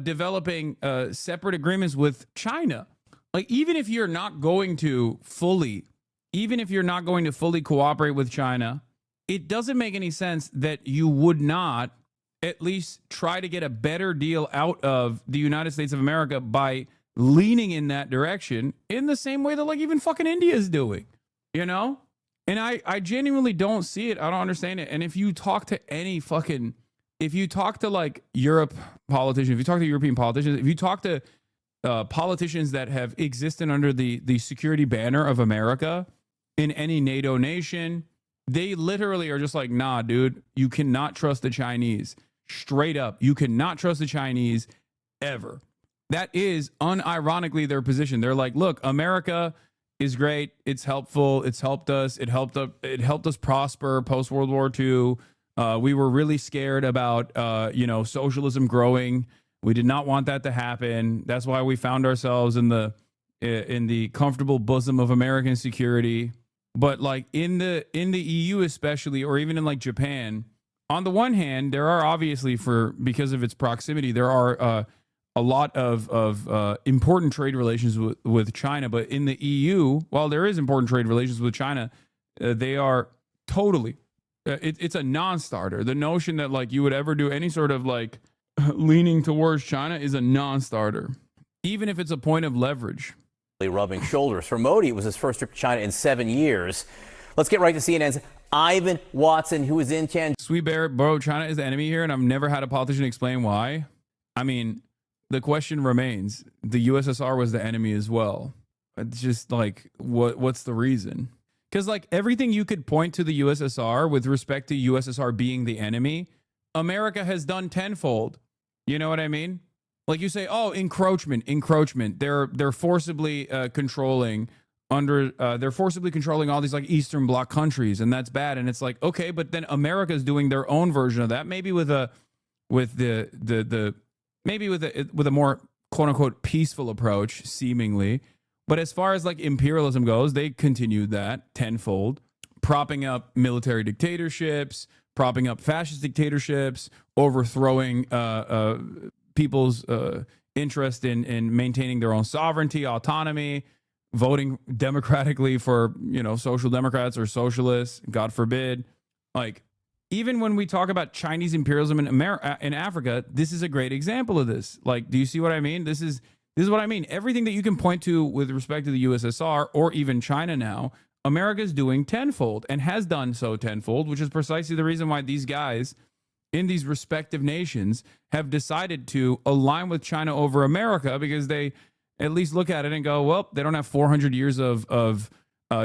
developing separate agreements with China. Like, even if you're not going to fully cooperate with China, it doesn't make any sense that you would not at least try to get a better deal out of the United States of America by leaning in that direction in the same way that like even fucking India is doing, you know? And I genuinely don't see it. I don't understand it. And if you talk to like Europe politicians, if you talk to European politicians, if you talk to politicians that have existed under the security banner of America in any NATO nation, they literally are just like, nah, dude, you cannot trust the Chinese. Straight up, you cannot trust the Chinese ever. That is unironically their position. They're like, look, America is great. It's helpful. It's helped us. It helped us prosper post World War II. We were really scared about socialism growing. We did not want that to happen. That's why we found ourselves in the comfortable bosom of American security. But like in the EU especially, or even in like Japan, on the one hand, there are obviously because of its proximity, there are a lot of important trade relations with China. But in the EU, while there is important trade relations with China, they are totally, it's a non-starter. The notion that like you would ever do any sort of like leaning towards China is a non-starter, even if it's a point of leverage. Rubbing shoulders. For Modi, it was his first trip to China in 7 years. Let's get right to CNN's Ivan Watson, who is in Tianjin. Sweet Bear, bro, China is the enemy here, and I've never had a politician explain why. I mean, the question remains, the USSR was the enemy as well. It's just like, what's the reason? Because like everything you could point to the USSR with respect to USSR being the enemy, America has done tenfold. You know what I mean? Like you say, oh, encroachment. They're forcibly controlling they're forcibly controlling all these like Eastern Bloc countries, and that's bad. And it's like, okay, but then America's doing their own version of that, maybe with a more quote unquote peaceful approach, seemingly. But as far as like imperialism goes, they continued that tenfold. propping up military dictatorships, propping up fascist dictatorships, overthrowing people's interest in maintaining their own sovereignty, autonomy, voting democratically for, social democrats or socialists, God forbid. Like, even when we talk about Chinese imperialism in Africa, this is a great example of this. Like, do you see what I mean? This is what I mean. Everything that you can point to with respect to the USSR or even China now, America's doing tenfold and has done so tenfold, which is precisely the reason why these guys in these respective nations have decided to align with China over America, because they at least look at it and go, well, they don't have 400 years of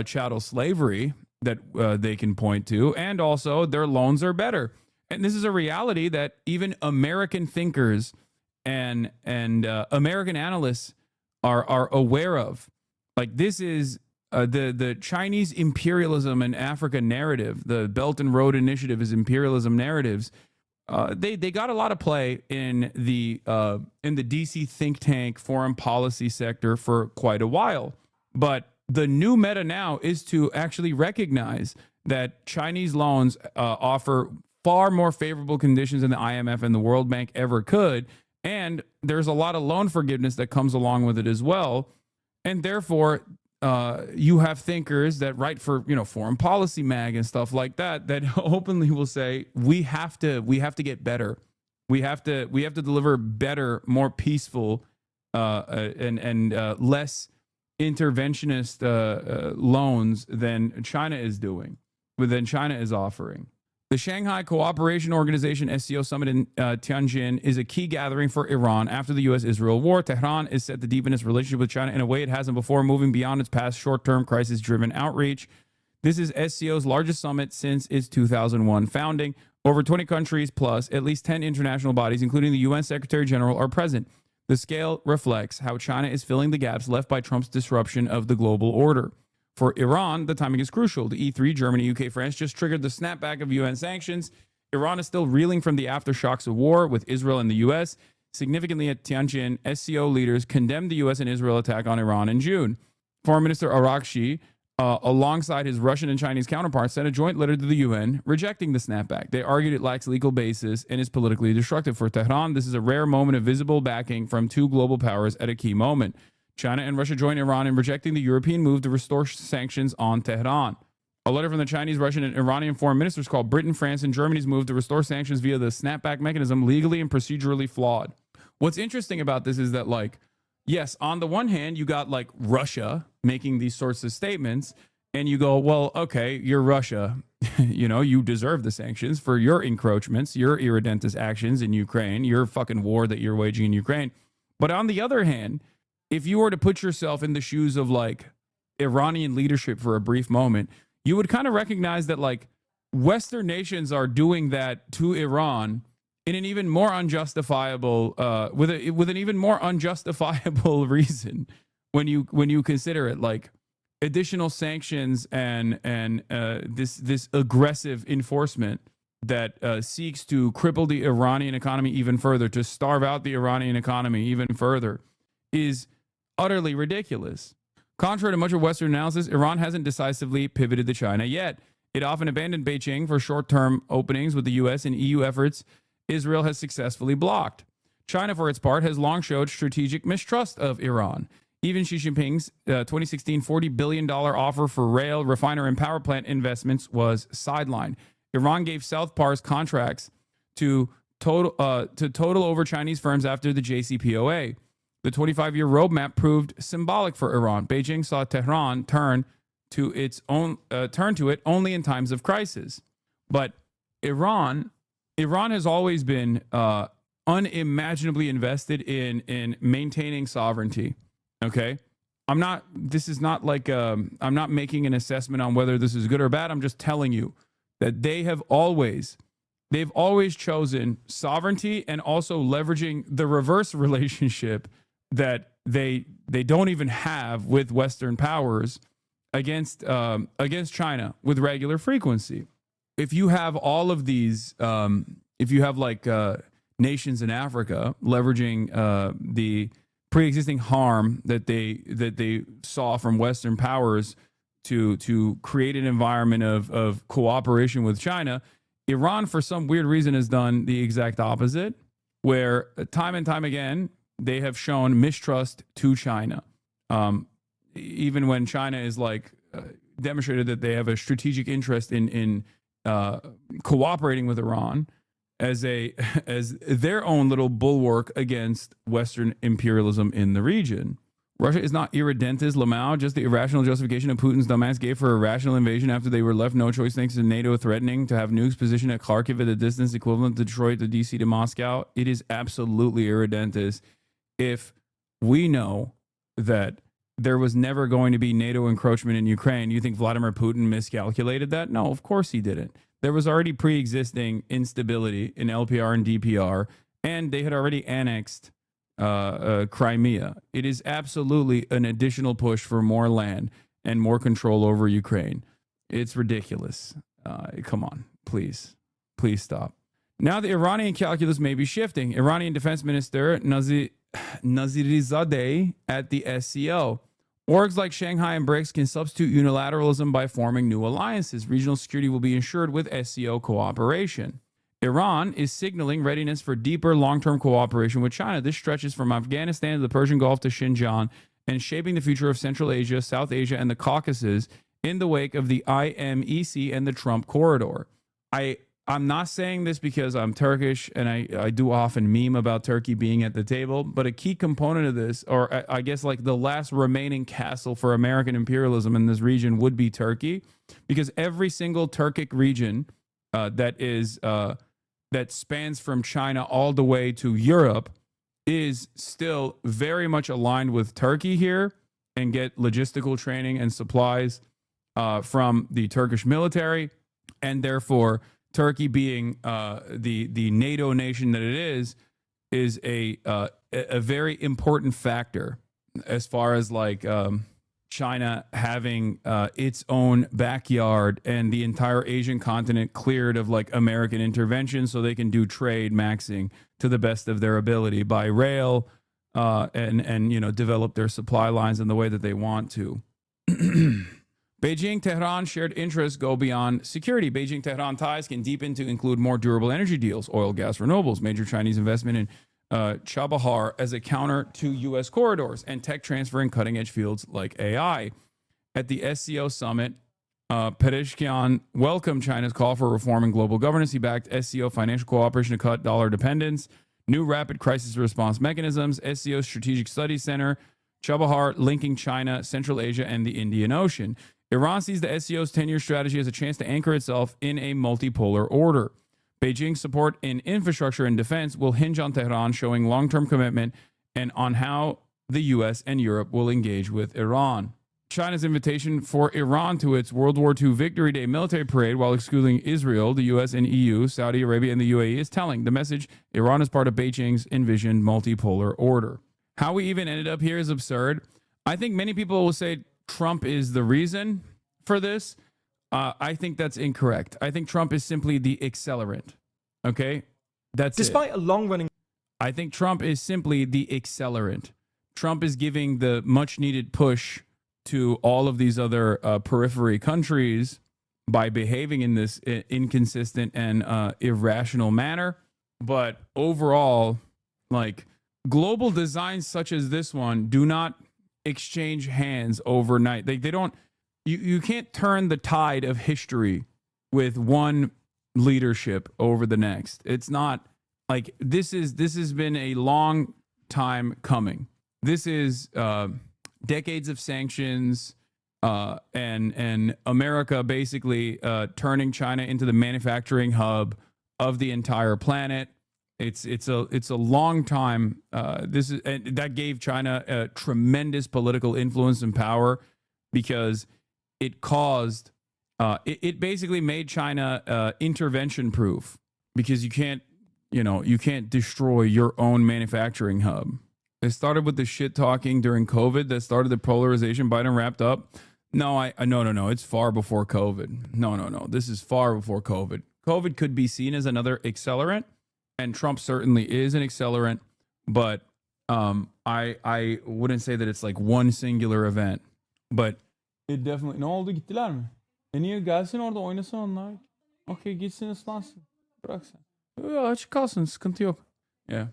chattel slavery that they can point to, and also their loans are better. And this is a reality that even American thinkers and American analysts are aware of. Like, this is the Chinese imperialism and Africa narrative. The Belt and Road Initiative is imperialism narratives. They got a lot of play in the DC think tank foreign policy sector for quite a while, but the new meta now is to actually recognize that Chinese loans offer far more favorable conditions than the IMF and the World Bank ever could. And there's a lot of loan forgiveness that comes along with it as well. And therefore, you have thinkers that write for, Foreign Policy Mag and stuff like that, that openly will say, we have to get better. We have to deliver better, more peaceful, and less interventionist loans than China is doing, than China is offering. The Shanghai Cooperation Organization SCO summit in Tianjin is a key gathering for Iran after the U.S.-Israel war. Tehran is set to deepen its relationship with China in a way it hasn't before, moving beyond its past short-term crisis-driven outreach. This is SCO's largest summit since its 2001 founding. Over 20 countries plus at least 10 international bodies, including the UN Secretary General, are present. The scale reflects how China is filling the gaps left by Trump's disruption of the global order. For Iran, the timing is crucial. The E3, Germany, UK, France just triggered the snapback of UN sanctions. Iran is still reeling from the aftershocks of war with Israel and the US. Significantly at Tianjin, SCO leaders condemned the US and Israel attack on Iran in June. Foreign Minister Arakshi, alongside his Russian and Chinese counterparts, sent a joint letter to the UN rejecting the snapback. They argued it lacks legal basis and is politically destructive. For Tehran, this is a rare moment of visible backing from two global powers at a key moment. China and Russia join Iran in rejecting the European move to restore sanctions on Tehran. A letter from the Chinese, Russian, and Iranian foreign ministers called Britain, France, and Germany's move to restore sanctions via the snapback mechanism legally and procedurally flawed. What's interesting about this is that, like, yes, on the one hand, you got like Russia making these sorts of statements, and you go, well, okay, you're Russia. You deserve the sanctions for your encroachments, your irredentist actions in Ukraine, your fucking war that you're waging in Ukraine. But on the other hand, if you were to put yourself in the shoes of like Iranian leadership for a brief moment, you would kind of recognize that like Western nations are doing that to Iran in an even more unjustifiable, with an even more unjustifiable reason when you consider it, like additional sanctions and this aggressive enforcement that seeks to cripple the Iranian economy even further, to starve out the Iranian economy even further, is utterly ridiculous. Contrary to much of Western analysis, Iran hasn't decisively pivoted to China yet. It often abandoned Beijing for short-term openings with the U.S. and EU efforts Israel has successfully blocked. China, for its part, has long showed strategic mistrust of Iran. Even Xi Jinping's 2016 $40 billion offer for rail, refiner, and power plant investments was sidelined. Iran gave South Pars contracts to total over Chinese firms after the JCPOA. The 25-year roadmap proved symbolic for Iran. Beijing saw Tehran turn to it only in times of crisis. But Iran has always been unimaginably invested in maintaining sovereignty. Okay, I'm not making an assessment on whether this is good or bad. I'm just telling you that they've always chosen sovereignty and also leveraging the reverse relationship that they don't even have with Western powers against China with regular frequency. If you have all of these, if you have like nations in Africa leveraging the pre-existing harm that they saw from Western powers to create an environment of cooperation with China. Iran, for some weird reason, has done the exact opposite, where time and time again, they have shown mistrust to China. Even when China is demonstrated that they have a strategic interest in cooperating with Iran as their own little bulwark against Western imperialism in the region. Russia is not irredentis lamau, just the irrational justification of Putin's dumbass gave for a rational invasion after they were left no choice thanks to NATO threatening to have nukes positioned at Kharkiv at a distance equivalent to Detroit to DC to Moscow. It is absolutely irredentis. If we know that there was never going to be NATO encroachment in Ukraine, you think Vladimir Putin miscalculated that? No, of course he didn't. There was already pre-existing instability in LPR and DPR, and they had already annexed Crimea. It is absolutely an additional push for more land and more control over Ukraine. It's ridiculous. Come on, please stop. Now the Iranian calculus may be shifting. Iranian Defense Minister Nazirizadeh at the SCO. Orgs like Shanghai and BRICS can substitute unilateralism by forming new alliances. Regional security will be ensured with SCO cooperation. Iran is signaling readiness for deeper long-term cooperation with China. This stretches from Afghanistan to the Persian Gulf to Xinjiang and shaping the future of Central Asia, South Asia, and the Caucasus in the wake of the IMEC and the Trump corridor. I'm not saying this because I'm Turkish and I do often meme about Turkey being at the table, but a key component of this, or I guess the last remaining castle for American imperialism in this region would be Turkey, because every single Turkic region that spans from China all the way to Europe is still very much aligned with Turkey here and get logistical training and supplies from the Turkish military. And therefore, Turkey being the NATO nation that it is a very important factor as far as China having its own backyard and the entire Asian continent cleared of American intervention so they can do trade maxing to the best of their ability by rail and develop their supply lines in the way that they want to. Beijing-Tehran shared interests go beyond security. Beijing-Tehran ties can deepen to include more durable energy deals, oil, gas, renewables, major Chinese investment in Chabahar as a counter to U.S. corridors, and tech transfer in cutting-edge fields like AI. At the SCO summit, Pezeshkian welcomed China's call for reforming global governance. He backed SCO financial cooperation to cut dollar dependence, new rapid crisis response mechanisms, SCO Strategic Studies Center, Chabahar linking China, Central Asia, and the Indian Ocean. Iran sees the SCO's 10-year strategy as a chance to anchor itself in a multipolar order. Beijing's support in infrastructure and defense will hinge on Tehran showing long-term commitment and on how the U.S. and Europe will engage with Iran. China's invitation for Iran to its World War II Victory Day military parade while excluding Israel, the U.S. and EU, Saudi Arabia, and the UAE is telling. The message, Iran is part of Beijing's envisioned multipolar order. How we even ended up here is absurd. I think many people will say Trump is the reason for this. I think that's incorrect. I think Trump is simply the accelerant. Okay? Despite a long-running... I think Trump is simply the accelerant. Trump is giving the much-needed push to all of these other periphery countries by behaving in this inconsistent and irrational manner. But overall, global designs such as this one do not exchange hands overnight. They don't. You can't turn the tide of history with one leadership over the next. It's not this has been a long time coming. This is decades of sanctions and America basically turning China into the manufacturing hub of the entire planet. It's a long time. That gave China a tremendous political influence and power because it caused it basically made China intervention proof because you can't destroy your own manufacturing hub. It started with the shit talking during COVID that started the polarization Biden wrapped up. No, it's far before COVID. No. This is far before COVID. COVID could be seen as another accelerant. And Trump certainly is an accelerant, but I wouldn't say that it's one singular event. But Definitely. Ne oldu, gittiler mi? Niye gelsin orada oynasın onlar? Okay, gitsin ıslansın. Bırak sen. Açık kalsın, sıkıntı yok. Yeah.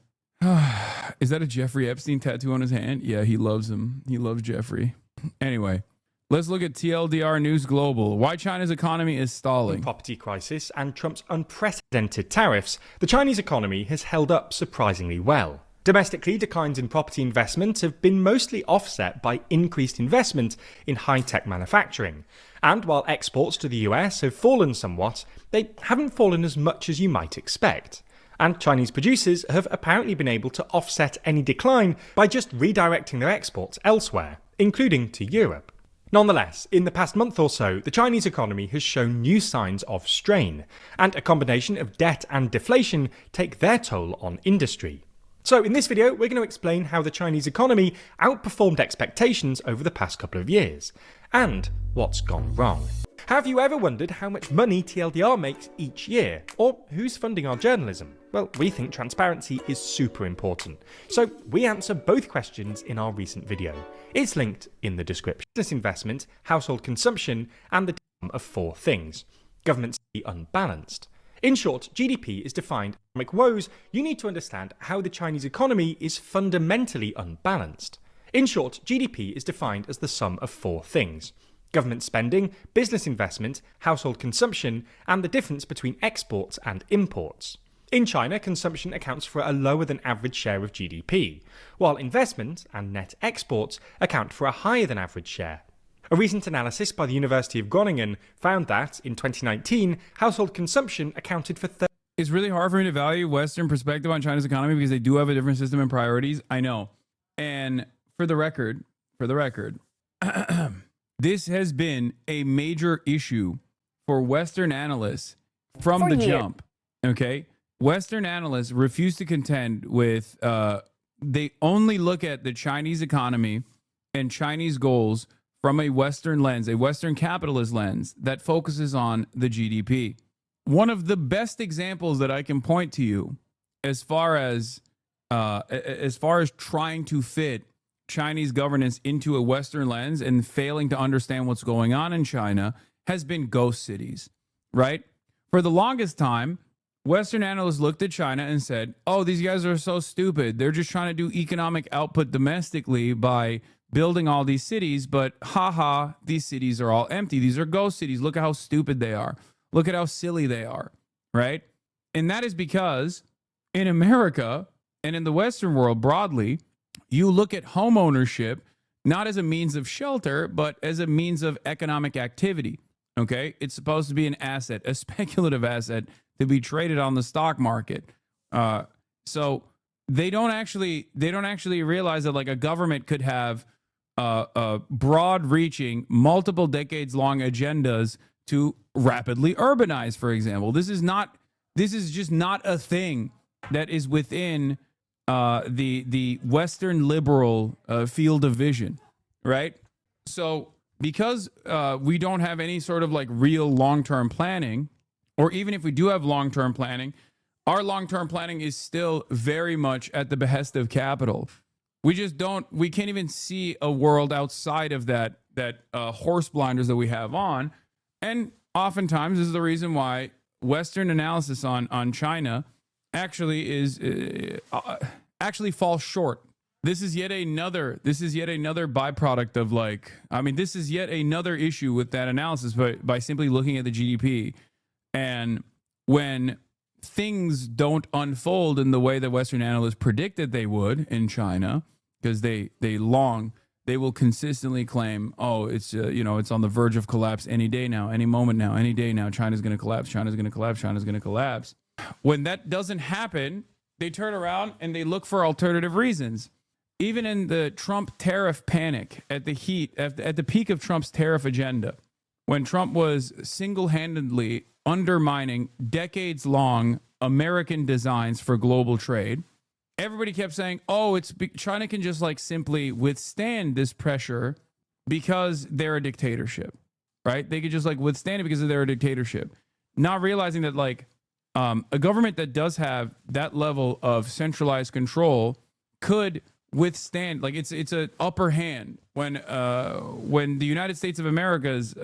Is that a Jeffrey Epstein tattoo on his hand? Yeah, he loves him. He loves Jeffrey. Anyway, let's look at TLDR News Global. Why China's economy is stalling. Property crisis and Trump's unprecedented tariffs, the Chinese economy has held up surprisingly well. Domestically, declines in property investment have been mostly offset by increased investment in high-tech manufacturing. And while exports to the US have fallen somewhat, they haven't fallen as much as you might expect. And Chinese producers have apparently been able to offset any decline by just redirecting their exports elsewhere, including to Europe. Nonetheless, in the past month or so, the Chinese economy has shown new signs of strain, and a combination of debt and deflation take their toll on industry. So in this video, we're going to explain how the Chinese economy outperformed expectations over the past couple of years, and what's gone wrong. Have you ever wondered how much money TLDR makes each year? Or who's funding our journalism? Well, we think transparency is super important. So we answer both questions in our recent video. It's linked in the description. Business investment, household consumption, and the of four things. Governments be unbalanced. In short, GDP is defined as economic woes. You need to understand how the Chinese economy is fundamentally unbalanced. In short, GDP is defined as the sum of four things. Government spending, business investment, household consumption, and the difference between exports and imports. In China, consumption accounts for a lower than average share of GDP, while investment and net exports account for a higher than average share. A recent analysis by the University of Groningen found that, in 2019, household consumption accounted for It's really hard for me to value Western perspective on China's economy because they do have a different system and priorities. I know. And for the record, this has been a major issue for Western analysts from the jump. Okay? Western analysts refuse to contend with, they only look at the Chinese economy and Chinese goals from a Western lens, a Western capitalist lens that focuses on the GDP. One of the best examples that I can point to you as far as trying to fit Chinese governance into a Western lens and failing to understand what's going on in China has been ghost cities, right? For the longest time, Western analysts looked at China and said, oh, these guys are so stupid. They're just trying to do economic output domestically by building all these cities, but haha, these cities are all empty. These are ghost cities. Look at how stupid they are. Look at how silly they are, right? And that is because in America and in the Western world broadly, you look at home ownership not as a means of shelter, but as a means of economic activity, okay? It's supposed to be an asset, a speculative asset to be traded on the stock market. So they don't actually realize that like a government could have broad-reaching, multiple decades-long agendas to rapidly urbanize, for example. This is just not a thing that is within the Western liberal field of vision, right? So because we don't have any sort of like real long-term planning, or even if we do have long-term planning, our long-term planning is still very much at the behest of capital. We can't even see a world outside of that horse blinders that we have on. And oftentimes this is the reason why Western analysis on China actually falls short. This is yet another byproduct of this is yet another issue with that analysis, but by simply looking at the GDP. And when things don't unfold in the way that Western analysts predicted they would in China, because they will consistently claim, oh, it's on the verge of collapse any day now, any moment now, any day now. China's going to collapse. China's going to collapse. China's going to collapse. When that doesn't happen, they turn around and they look for alternative reasons. Even in the Trump tariff panic, at the peak of Trump's tariff agenda, when Trump was single-handedly undermining decades-long American designs for global trade, everybody kept saying, oh, China can just like simply withstand this pressure because they're a dictatorship, right? They could just like withstand it because they're a dictatorship. Not realizing that like a government that does have that level of centralized control could withstand, like it's an upper hand when the United States of America's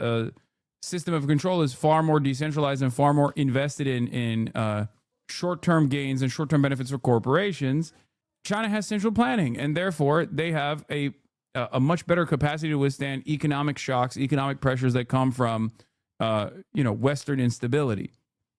system of control is far more decentralized and far more invested in short-term gains and short-term benefits for corporations. China has central planning, and therefore they have a much better capacity to withstand economic shocks, economic pressures that come from Western instability.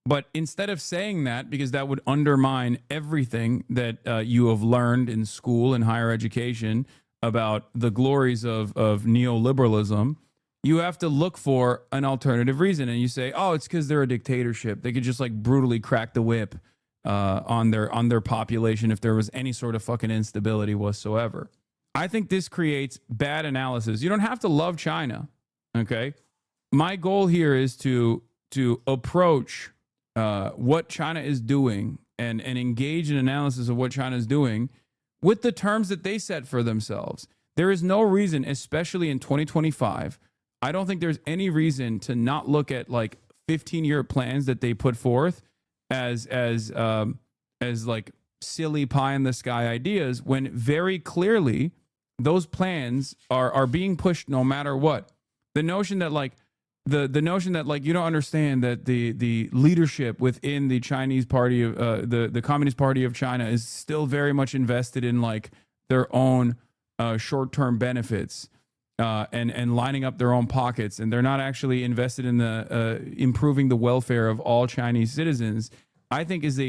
But instead of saying that, because that would undermine everything that you have learned in school and higher education about the glories of neoliberalism, you have to look for an alternative reason. And you say, oh, it's because they're a dictatorship. They could just like brutally crack the whip on their population if there was any sort of fucking instability whatsoever. I think this creates bad analysis. You don't have to love China, okay? My goal here is to approach what China is doing and engage in analysis of what China is doing with the terms that they set for themselves. There is no reason, especially in 2025, I don't think there's any reason to not look at like 15-year plans that they put forth as like silly pie in the sky ideas, when very clearly those plans are being pushed no matter what. The notion that like the notion that like you don't understand that the leadership within the Chinese party of the Communist Party of China is still very much invested in like their own short-term benefits and lining up their own pockets, and they're not actually invested in the improving the welfare of all Chinese citizens, I think is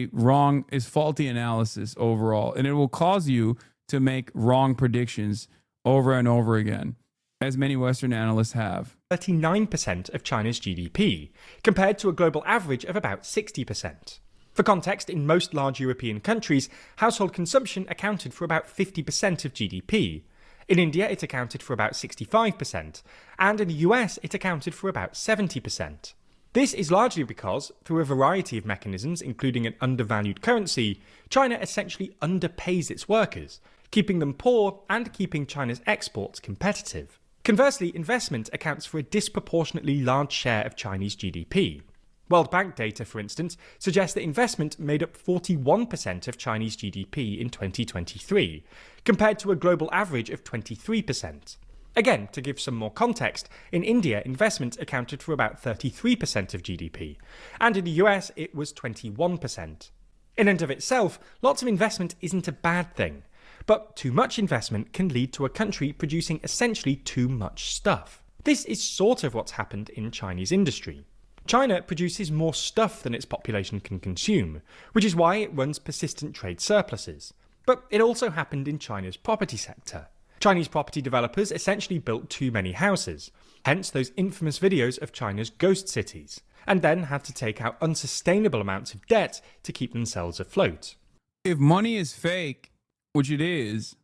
faulty analysis overall, and it will cause you to make wrong predictions over and over again, as many Western analysts have. 39% of China's GDP, compared to a global average of about 60%. For context, in most large European countries, household consumption accounted for about 50% of GDP. In India, it accounted for about 65%, and in the US, it accounted for about 70%. This is largely because, through a variety of mechanisms, including an undervalued currency, China essentially underpays its workers, keeping them poor and keeping China's exports competitive. Conversely, investment accounts for a disproportionately large share of Chinese GDP. World Bank data, for instance, suggests that investment made up 41% of Chinese GDP in 2023, compared to a global average of 23%. Again, to give some more context, in India, investment accounted for about 33% of GDP, and in the US, it was 21%. In and of itself, lots of investment isn't a bad thing, but too much investment can lead to a country producing essentially too much stuff. This is sort of what's happened in Chinese industry. China produces more stuff than its population can consume, which is why it runs persistent trade surpluses. But it also happened in China's property sector. Chinese property developers essentially built too many houses, hence those infamous videos of China's ghost cities, and then had to take out unsustainable amounts of debt to keep themselves afloat. If money is fake, which it is,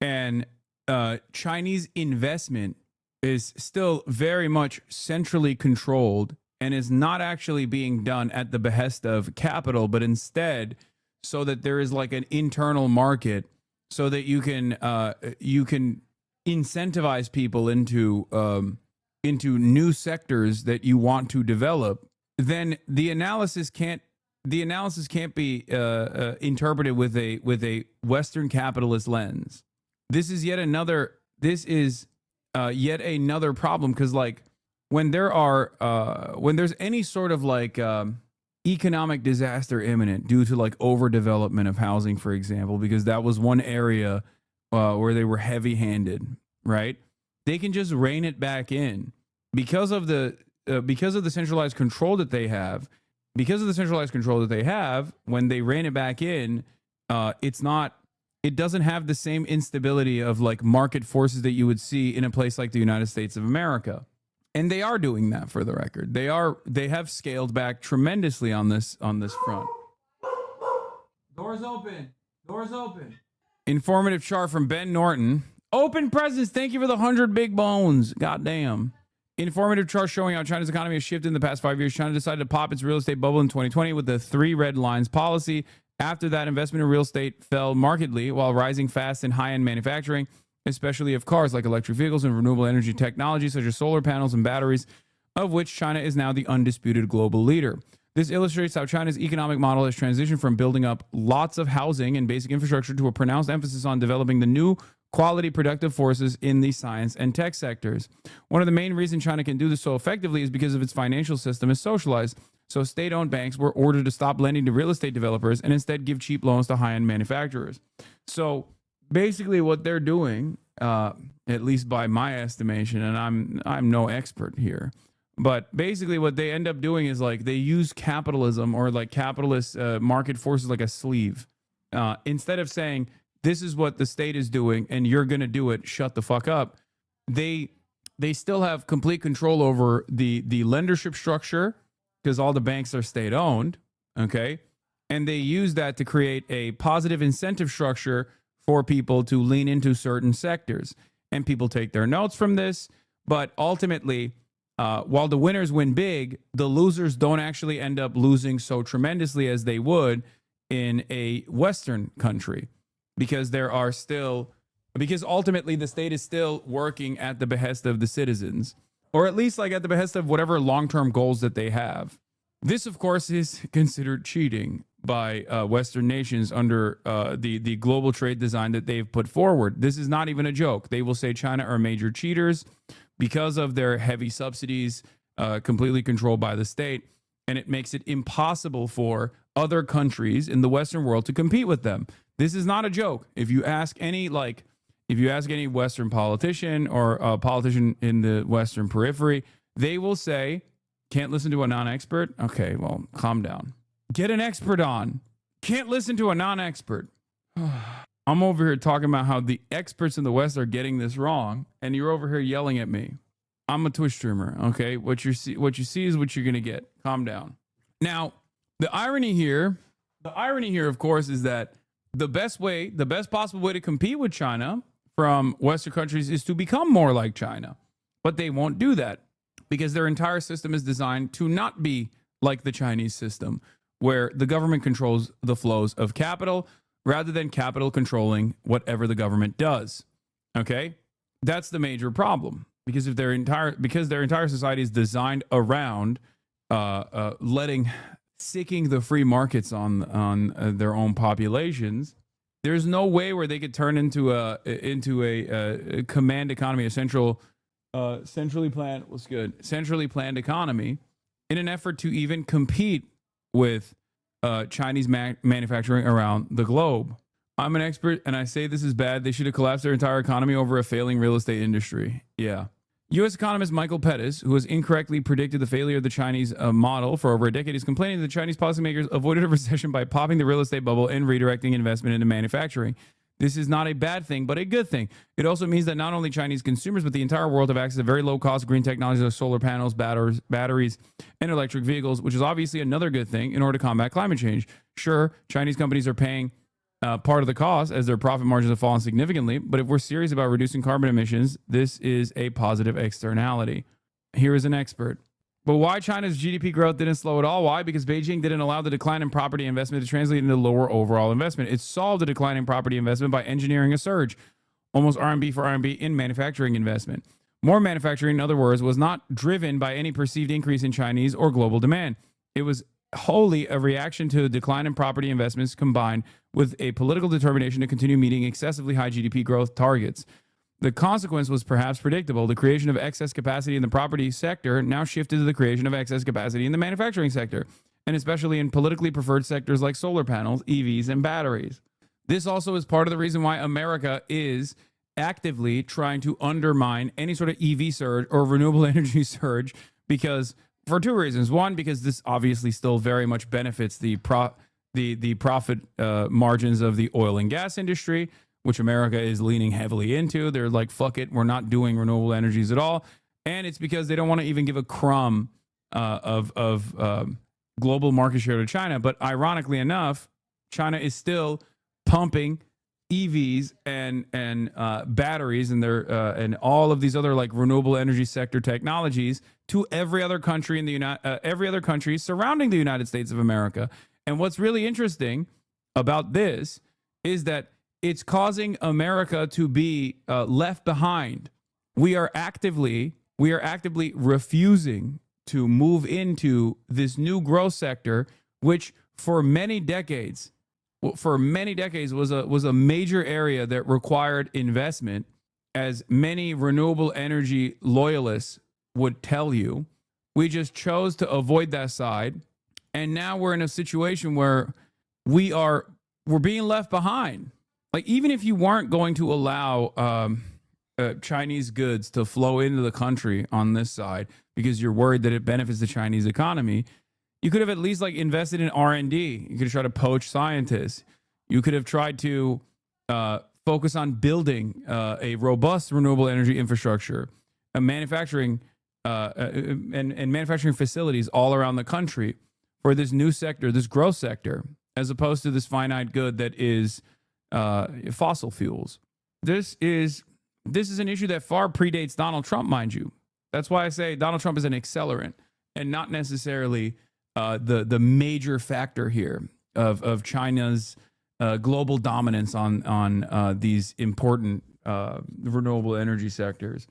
and Chinese investment is still very much centrally controlled and is not actually being done at the behest of capital, but instead so that there is like an internal market so that you can incentivize people into new sectors that you want to develop, then the analysis can't be interpreted with a Western capitalist lens. This is yet another problem, because like when there's any sort of like economic disaster imminent due to like overdevelopment of housing, for example, because that was one area where they were heavy-handed, right? They can just rein it back in because of the centralized control that they have. Because of the centralized control that they have, when they rein it back in, it doesn't have the same instability of like market forces that you would see in a place like the United States of America. And they are doing that, for the record. They have scaled back tremendously on this front. Doors open. Doors open. Informative chart from Ben Norton. Open presents. Thank you for the 100 big bones. Goddamn. Informative chart showing how China's economy has shifted in the past 5 years. China decided to pop its real estate bubble in 2020 with the 3 red lines policy. After that, investment in real estate fell markedly while rising fast in high-end manufacturing, especially of cars like electric vehicles and renewable energy technology such as solar panels and batteries, of which China is now the undisputed global leader. This illustrates how China's economic model has transitioned from building up lots of housing and basic infrastructure to a pronounced emphasis on developing the new quality productive forces in the science and tech sectors. One of the main reasons China can do this so effectively is because of its financial system is socialized. So state-owned banks were ordered to stop lending to real estate developers and instead give cheap loans to high-end manufacturers. So basically what they're doing, at least by my estimation, and I'm no expert here, but basically what they end up doing is like they use capitalism or like capitalist market forces like a sleeve. Instead of saying, this is what the state is doing and you're going to do it, shut the fuck up, they still have complete control over the lendership structure because all the banks are state owned, okay? And they use that to create a positive incentive structure for people to lean into certain sectors. And people take their notes from this, but ultimately, while the winners win big, the losers don't actually end up losing so tremendously as they would in a Western country, because because ultimately the state is still working at the behest of the citizens, or at least like at the behest of whatever long-term goals that they have. This, of course, is considered cheating by Western nations under the global trade design that they've put forward. This is not even a joke. They will say China are major cheaters because of their heavy subsidies, completely controlled by the state, and it makes it impossible for other countries in the Western world to compete with them. This is not a joke. If you ask any Western politician or a politician in the Western periphery, they will say, can't listen to a non-expert? Okay, well, calm down. Get an expert on. Can't listen to a non-expert. I'm over here talking about how the experts in the West are getting this wrong, and you're over here yelling at me. I'm a Twitch streamer, okay? What you see is what you're going to get. Calm down. Now, the irony here, of course, is that the best possible way to compete with China from Western countries is to become more like China. But they won't do that because their entire system is designed to not be like the Chinese system, where the government controls the flows of capital rather than capital controlling whatever the government does. Okay? That's the major problem, because their entire society is designed around sicking the free markets on their own populations. There's no way where they could turn into a command economy, a centrally planned economy, in an effort to even compete with Chinese manufacturing around the globe. I'm an expert, and I say this is bad. They should have collapsed their entire economy over a failing real estate industry. Yeah. U.S. economist Michael Pettis, who has incorrectly predicted the failure of the Chinese model for over a decade, is complaining that the Chinese policymakers avoided a recession by popping the real estate bubble and redirecting investment into manufacturing. This is not a bad thing, but a good thing. It also means that not only Chinese consumers, but the entire world have access to very low-cost green technologies like solar panels, batteries, and electric vehicles, which is obviously another good thing in order to combat climate change. Sure, Chinese companies are paying part of the cost as their profit margins have fallen significantly, but if we're serious about reducing carbon emissions, this is a positive externality. Here is an expert. But why China's GDP growth didn't slow at all? Why? Because Beijing didn't allow the decline in property investment to translate into lower overall investment. It solved the decline in property investment by engineering a surge, almost RMB for RMB, in manufacturing investment. More manufacturing, in other words, was not driven by any perceived increase in Chinese or global demand. It was wholly a reaction to the decline in property investments combined with a political determination to continue meeting excessively high GDP growth targets. The consequence was perhaps predictable. The creation of excess capacity in the property sector now shifted to the creation of excess capacity in the manufacturing sector, and especially in politically preferred sectors like solar panels, EVs, and batteries. This also is part of the reason why America is actively trying to undermine any sort of EV surge or renewable energy surge, because for two reasons. One, because this obviously still very much benefits the profit margins of the oil and gas industry, which America is leaning heavily into. They're like, fuck it, we're not doing renewable energies at all. And it's because they don't want to even give a crumb of global market share to China. But ironically enough, China is still pumping EVs and batteries and and all of these other like renewable energy sector technologies to every other country in the every other country surrounding the United States of America. And what's really interesting about this is that it's causing America to be left behind. We are actively refusing to move into this new growth sector, which for many decades was a major area that required investment, as many renewable energy loyalists would tell you. We just chose to avoid that side, and now we're in a situation where we're being left behind. Like, even if you weren't going to allow Chinese goods to flow into the country on this side because you're worried that it benefits the Chinese economy, you could have at least like invested in R&D. You could have tried to poach scientists. You could have tried to focus on building a robust renewable energy infrastructure, a manufacturing and manufacturing facilities all around the country for this new sector, this growth sector, as opposed to this finite good that is fossil fuels. This is an issue that far predates Donald Trump, mind you. That's why I say Donald Trump is an accelerant and not necessarily the major factor here of China's global dominance on these important renewable energy sectors.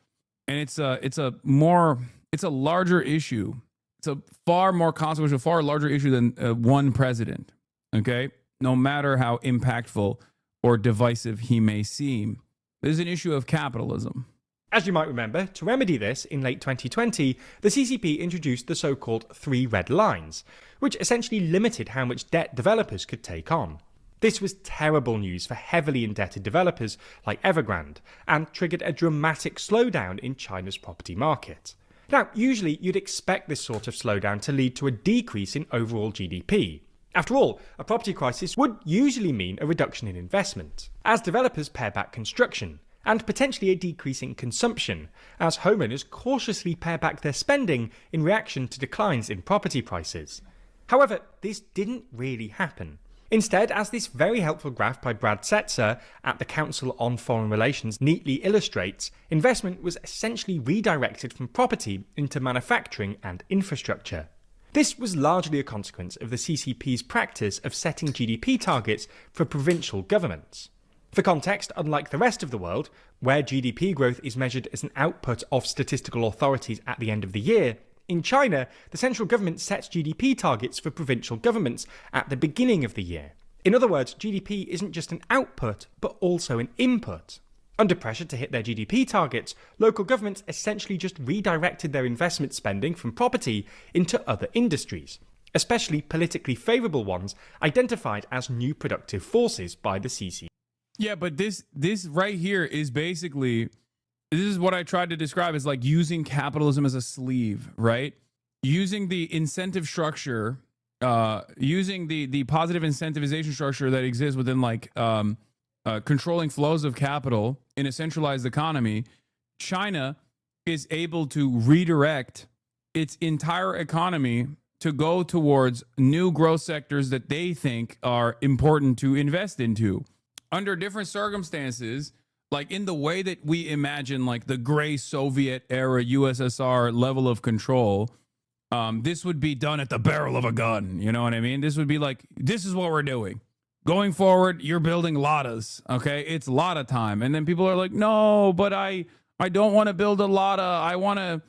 And it's a larger issue. It's a far more consequential, far larger issue than one president. Okay, no matter how impactful or divisive he may seem, this is an issue of capitalism. As you might remember, to remedy this, in late 2020, the CCP introduced the so-called 3 red lines, which essentially limited how much debt developers could take on. This was terrible news for heavily indebted developers like Evergrande, and triggered a dramatic slowdown in China's property market. Now, usually you'd expect this sort of slowdown to lead to a decrease in overall GDP. After all, a property crisis would usually mean a reduction in investment, as developers pare back construction, and potentially a decrease in consumption, as homeowners cautiously pare back their spending in reaction to declines in property prices. However, this didn't really happen. Instead, as this very helpful graph by Brad Setzer at the Council on Foreign Relations neatly illustrates, investment was essentially redirected from property into manufacturing and infrastructure. This was largely a consequence of the CCP's practice of setting GDP targets for provincial governments. For context, unlike the rest of the world, where GDP growth is measured as an output of statistical authorities at the end of the year, in China, the central government sets GDP targets for provincial governments at the beginning of the year. In other words, GDP isn't just an output, but also an input. Under pressure to hit their GDP targets, local governments essentially just redirected their investment spending from property into other industries, especially politically favourable ones identified as new productive forces by the CCP. Yeah, but this right here is basically, this is what I tried to describe as like using capitalism as a sleeve, right? Using the incentive structure, using the positive incentivization structure that exists within like controlling flows of capital in a centralized economy. China is able to redirect its entire economy to go towards new growth sectors that they think are important to invest into. Under different circumstances, like in the way that we imagine like the gray Soviet era USSR level of control, this would be done at the barrel of a gun. You know what I mean? This would be like, this is what we're doing. Going forward, you're building Ladas, okay? It's Lada time. And then people are like, no, but I don't want to build a Lada. I want to,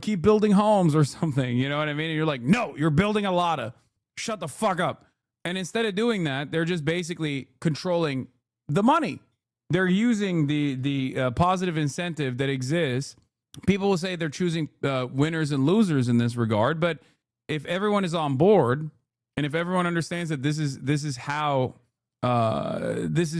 keep building homes or something. You know what I mean? And you're like, no, you're building a Lada. Shut the fuck up. And instead of doing that, they're just basically controlling the money. They're using the positive incentive that exists. People will say they're choosing winners and losers in this regard, but if everyone is on board, and if everyone understands that this is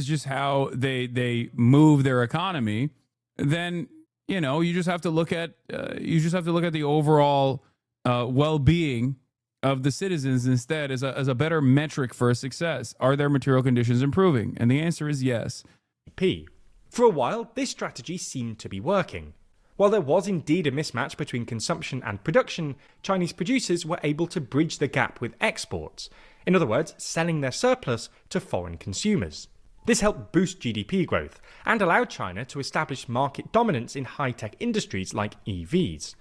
just how they move their economy, then you just have to look at the overall well-being of the citizens instead as a better metric for success. Are their material conditions improving? And the answer is yes. For a while, this strategy seemed to be working. While there was indeed a mismatch between consumption and production, Chinese producers were able to bridge the gap with exports. In other words, selling their surplus to foreign consumers. This helped boost GDP growth and allowed China to establish market dominance in high-tech industries like EVs.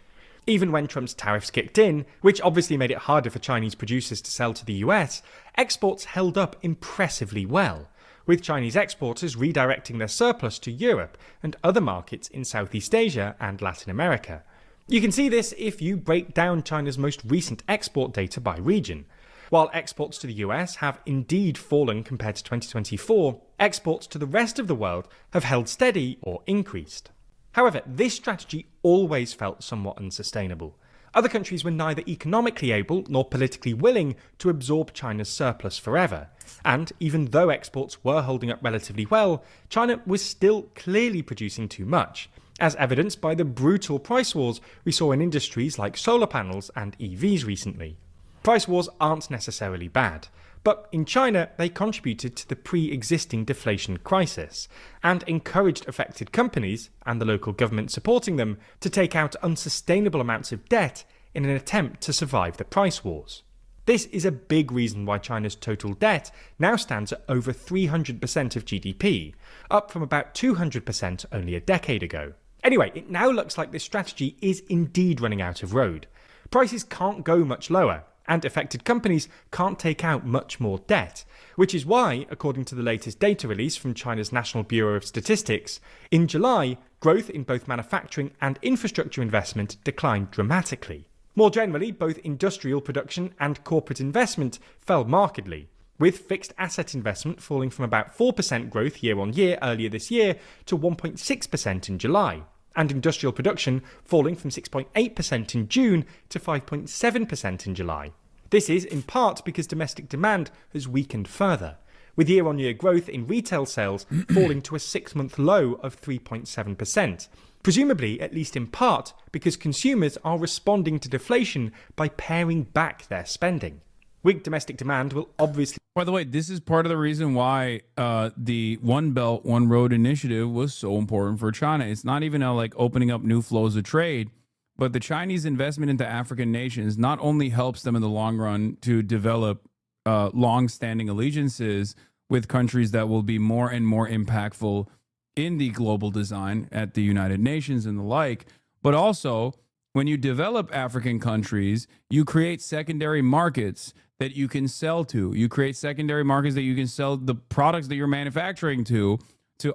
Even when Trump's tariffs kicked in, which obviously made it harder for Chinese producers to sell to the US, exports held up impressively well, with Chinese exporters redirecting their surplus to Europe and other markets in Southeast Asia and Latin America. You can see this if you break down China's most recent export data by region. While exports to the US have indeed fallen compared to 2024, exports to the rest of the world have held steady or increased. However, this strategy always felt somewhat unsustainable. Other countries were neither economically able nor politically willing to absorb China's surplus forever. And even though exports were holding up relatively well, China was still clearly producing too much, as evidenced by the brutal price wars we saw in industries like solar panels and EVs recently. Price wars aren't necessarily bad, but in China they contributed to the pre-existing deflation crisis and encouraged affected companies, and the local government supporting them, to take out unsustainable amounts of debt in an attempt to survive the price wars. This is a big reason why China's total debt now stands at over 300% of GDP, up from about 200% only a decade ago. Anyway, it now looks like this strategy is indeed running out of road. Prices can't go much lower, and affected companies can't take out much more debt, which is why, according to the latest data release from China's National Bureau of Statistics, in July, growth in both manufacturing and infrastructure investment declined dramatically. More generally, both industrial production and corporate investment fell markedly, with fixed asset investment falling from about 4% growth year-on-year earlier this year to 1.6% in July, and industrial production falling from 6.8% in June to 5.7% in July. This is in part because domestic demand has weakened further, with year-on-year growth in retail sales falling to a 6-month low of 3.7%, presumably at least in part because consumers are responding to deflation by paring back their spending. Weak domestic demand will obviously... By the way, this is part of the reason why the One Belt, One Road initiative was so important for China. It's not even like opening up new flows of trade, but the Chinese investment into African nations not only helps them in the long run to develop long-standing allegiances with countries that will be more and more impactful in the global design at the United Nations and the like, but also when you develop African countries, you create secondary markets that you can sell to. You create secondary markets that you can sell the products that you're manufacturing to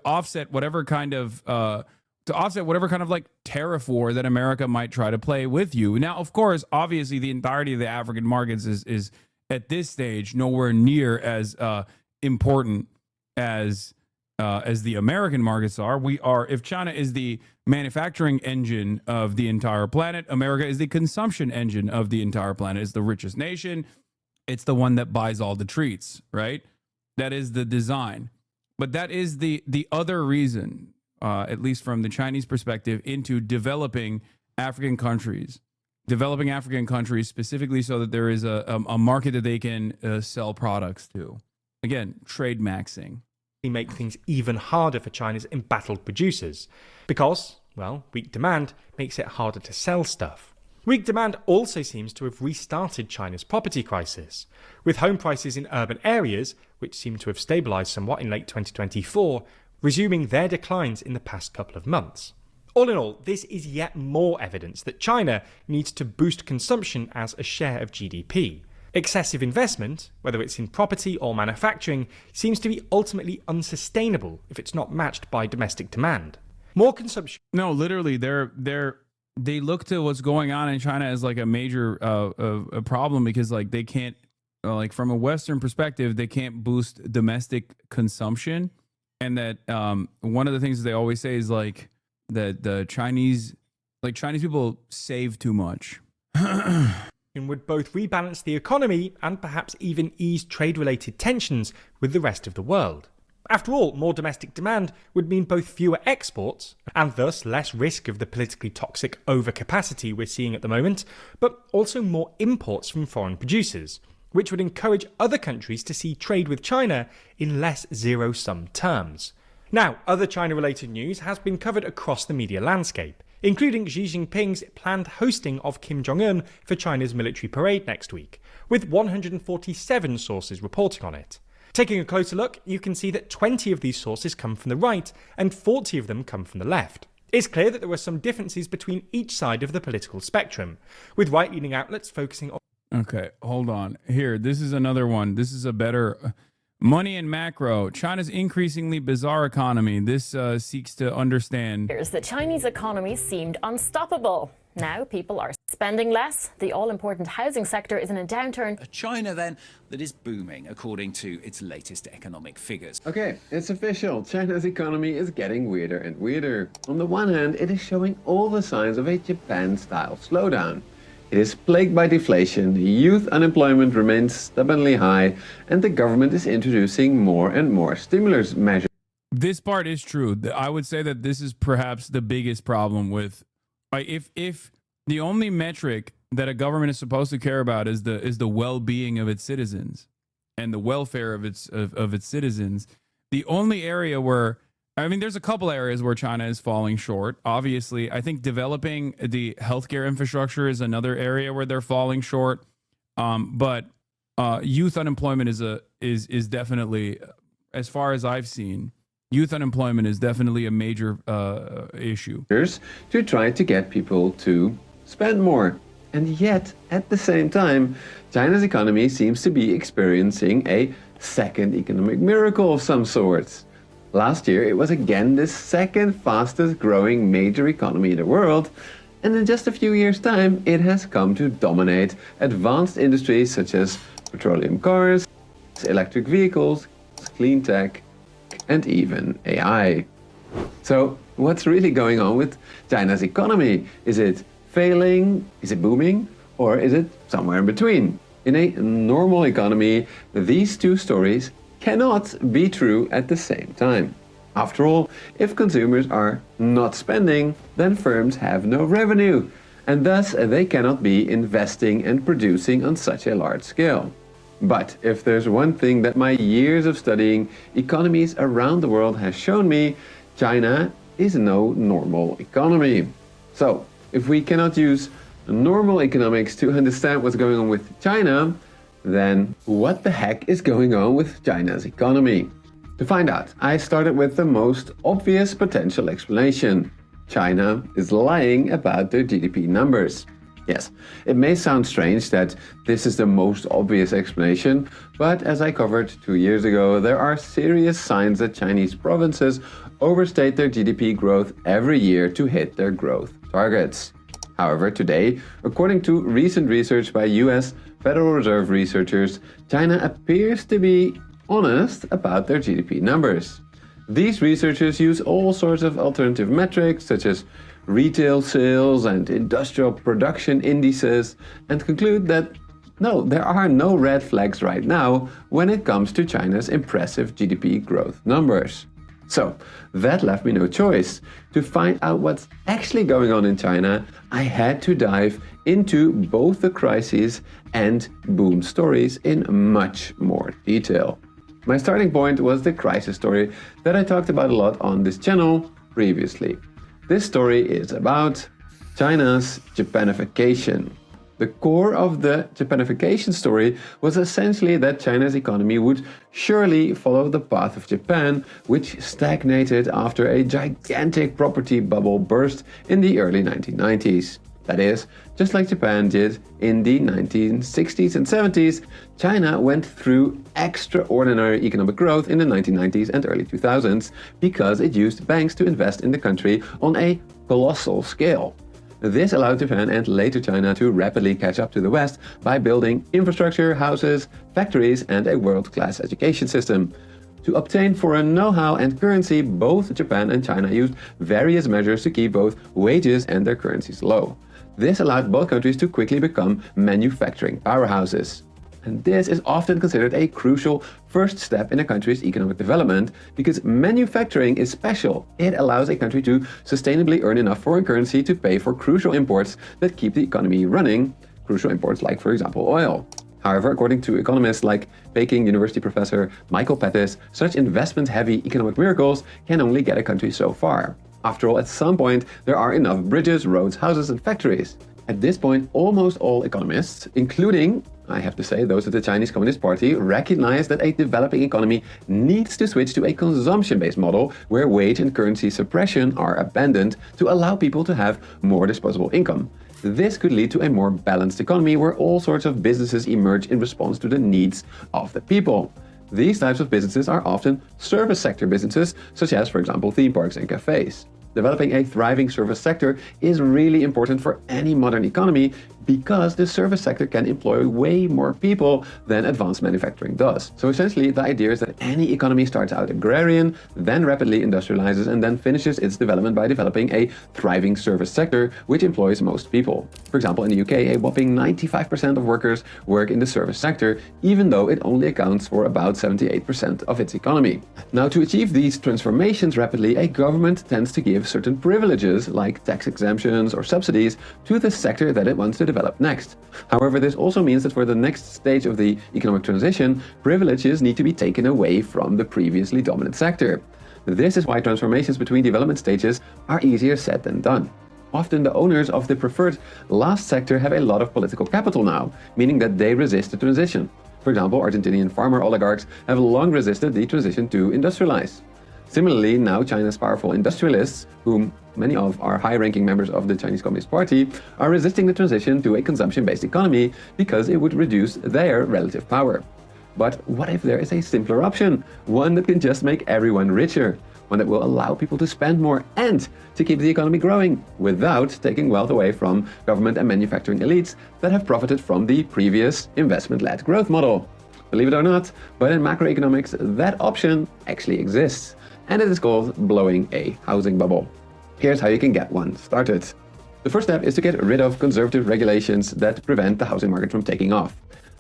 offset whatever kind of like tariff war that America might try to play with you. Now, of course, obviously, the entirety of the African markets is at this stage nowhere near as important as the American markets are. If China is the manufacturing engine of the entire planet, America is the consumption engine of the entire planet. It's the richest nation. It's the one that buys all the treats, right? That is the design. But that is the other reason, at least from the Chinese perspective, into developing African countries specifically so that there is a market that they can sell products to. Again, trade maxing. Make things even harder for China's embattled producers because, well, weak demand makes it harder to sell stuff. Weak demand also seems to have restarted China's property crisis, with home prices in urban areas, which seem to have stabilised somewhat in late 2024, resuming their declines in the past couple of months. All in all, this is yet more evidence that China needs to boost consumption as a share of GDP. Excessive investment, whether it's in property or manufacturing, seems to be ultimately unsustainable if it's not matched by domestic demand. More consumption... No, literally, they look to what's going on in China as like a major a problem because like they can't, like from a Western perspective, they can't boost domestic consumption. And that one of the things they always say is like that the Chinese people save too much. Would both rebalance the economy and perhaps even ease trade-related tensions with the rest of the world. After all, more domestic demand would mean both fewer exports, and thus less risk of the politically toxic overcapacity we're seeing at the moment, but also more imports from foreign producers, which would encourage other countries to see trade with China in less zero-sum terms. Now, other China-related news has been covered across the media landscape, including Xi Jinping's planned hosting of Kim Jong-un for China's military parade next week, with 147 sources reporting on it. Taking a closer look, you can see that 20 of these sources come from the right and 40 of them come from the left. It's clear that there were some differences between each side of the political spectrum, with right-leaning outlets focusing on... Okay, hold on. Here, this is another one. This is a better... Money and macro. China's increasingly bizarre economy. This seeks to understand. The Chinese economy seemed unstoppable. Now people are spending less. The all-important housing sector is in a downturn. A China, then, that is booming, according to its latest economic figures. Okay, it's official. China's economy is getting weirder and weirder. On the one hand, it is showing all the signs of a Japan-style slowdown. It is plagued by deflation, youth unemployment remains stubbornly high, and the government is introducing more and more stimulus measures. This part is true. I would say that this is perhaps the biggest problem with, if the only metric that a government is supposed to care about is the well-being of its citizens and the welfare of its citizens, the only area where, I mean, there's a couple areas where China is falling short. Obviously, I think developing the healthcare infrastructure is another area where they're falling short. But youth unemployment is definitely, as far as I've seen, youth unemployment is definitely a major issue. To try to get people to spend more. And yet, at the same time, China's economy seems to be experiencing a second economic miracle of some sort. Last year, it was again the second fastest growing major economy in the world, and in just a few years' time, it has come to dominate advanced industries such as petroleum cars, electric vehicles, clean tech, and even AI. So, what's really going on with China's economy? Is it failing? Is it booming? Or is it somewhere in between? In a normal economy, these two stories cannot be true at the same time. After all, if consumers are not spending, then firms have no revenue, and thus they cannot be investing and producing on such a large scale. But if there's one thing that my years of studying economies around the world has shown me, China is no normal economy. So, if we cannot use normal economics to understand what's going on with China, then what the heck is going on with China's economy? To find out, I started with the most obvious potential explanation. China is lying about their GDP numbers. Yes, it may sound strange that this is the most obvious explanation, but as I covered 2 years ago, there are serious signs that Chinese provinces overstate their GDP growth every year to hit their growth targets. However, today, according to recent research by US Federal Reserve researchers, China appears to be honest about their GDP numbers. These researchers use all sorts of alternative metrics, such as retail sales and industrial production indices, and conclude that no, there are no red flags right now when it comes to China's impressive GDP growth numbers. So, that left me no choice. To find out what's actually going on in China, I had to dive into both the crises and boom stories in much more detail. My starting point was the crisis story that I talked about a lot on this channel previously. This story is about China's Japanification. The core of the Japanification story was essentially that China's economy would surely follow the path of Japan, which stagnated after a gigantic property bubble burst in the early 1990s. That is, just like Japan did in the 1960s and 70s, China went through extraordinary economic growth in the 1990s and early 2000s because it used banks to invest in the country on a colossal scale. This allowed Japan and later China to rapidly catch up to the West by building infrastructure, houses, factories, and a world-class education system. To obtain foreign know-how and currency, both Japan and China used various measures to keep both wages and their currencies low. This allowed both countries to quickly become manufacturing powerhouses. And this is often considered a crucial first step in a country's economic development because manufacturing is special. It allows a country to sustainably earn enough foreign currency to pay for crucial imports that keep the economy running, crucial imports like, for example, oil. However, according to economists like Peking University professor Michael Pettis, such investment-heavy economic miracles can only get a country so far. After all, at some point, there are enough bridges, roads, houses, and factories. At this point, almost all economists, including, I have to say, those of the Chinese Communist Party, recognize that a developing economy needs to switch to a consumption-based model where wage and currency suppression are abandoned to allow people to have more disposable income. This could lead to a more balanced economy where all sorts of businesses emerge in response to the needs of the people. These types of businesses are often service sector businesses, such as, for example, theme parks and cafes. Developing a thriving service sector is really important for any modern economy because the service sector can employ way more people than advanced manufacturing does. So essentially, the idea is that any economy starts out agrarian, then rapidly industrializes, and then finishes its development by developing a thriving service sector, which employs most people. For example, in the UK, a whopping 95% of workers work in the service sector, even though it only accounts for about 78% of its economy. Now, to achieve these transformations rapidly, a government tends to give certain privileges, like tax exemptions or subsidies, to the sector that it wants to develop next. However, this also means that for the next stage of the economic transition, privileges need to be taken away from the previously dominant sector. This is why transformations between development stages are easier said than done. Often the owners of the preferred last sector have a lot of political capital now, meaning that they resist the transition. For example, Argentinian farmer oligarchs have long resisted the transition to industrialize. Similarly, now China's powerful industrialists, whom many of are high-ranking members of the Chinese Communist Party, are resisting the transition to a consumption-based economy because it would reduce their relative power. But what if there is a simpler option? One that can just make everyone richer. One that will allow people to spend more and to keep the economy growing without taking wealth away from government and manufacturing elites that have profited from the previous investment-led growth model. Believe it or not, but in macroeconomics, that option actually exists. And it is called blowing a housing bubble. Here's how you can get one started. The first step is to get rid of conservative regulations that prevent the housing market from taking off.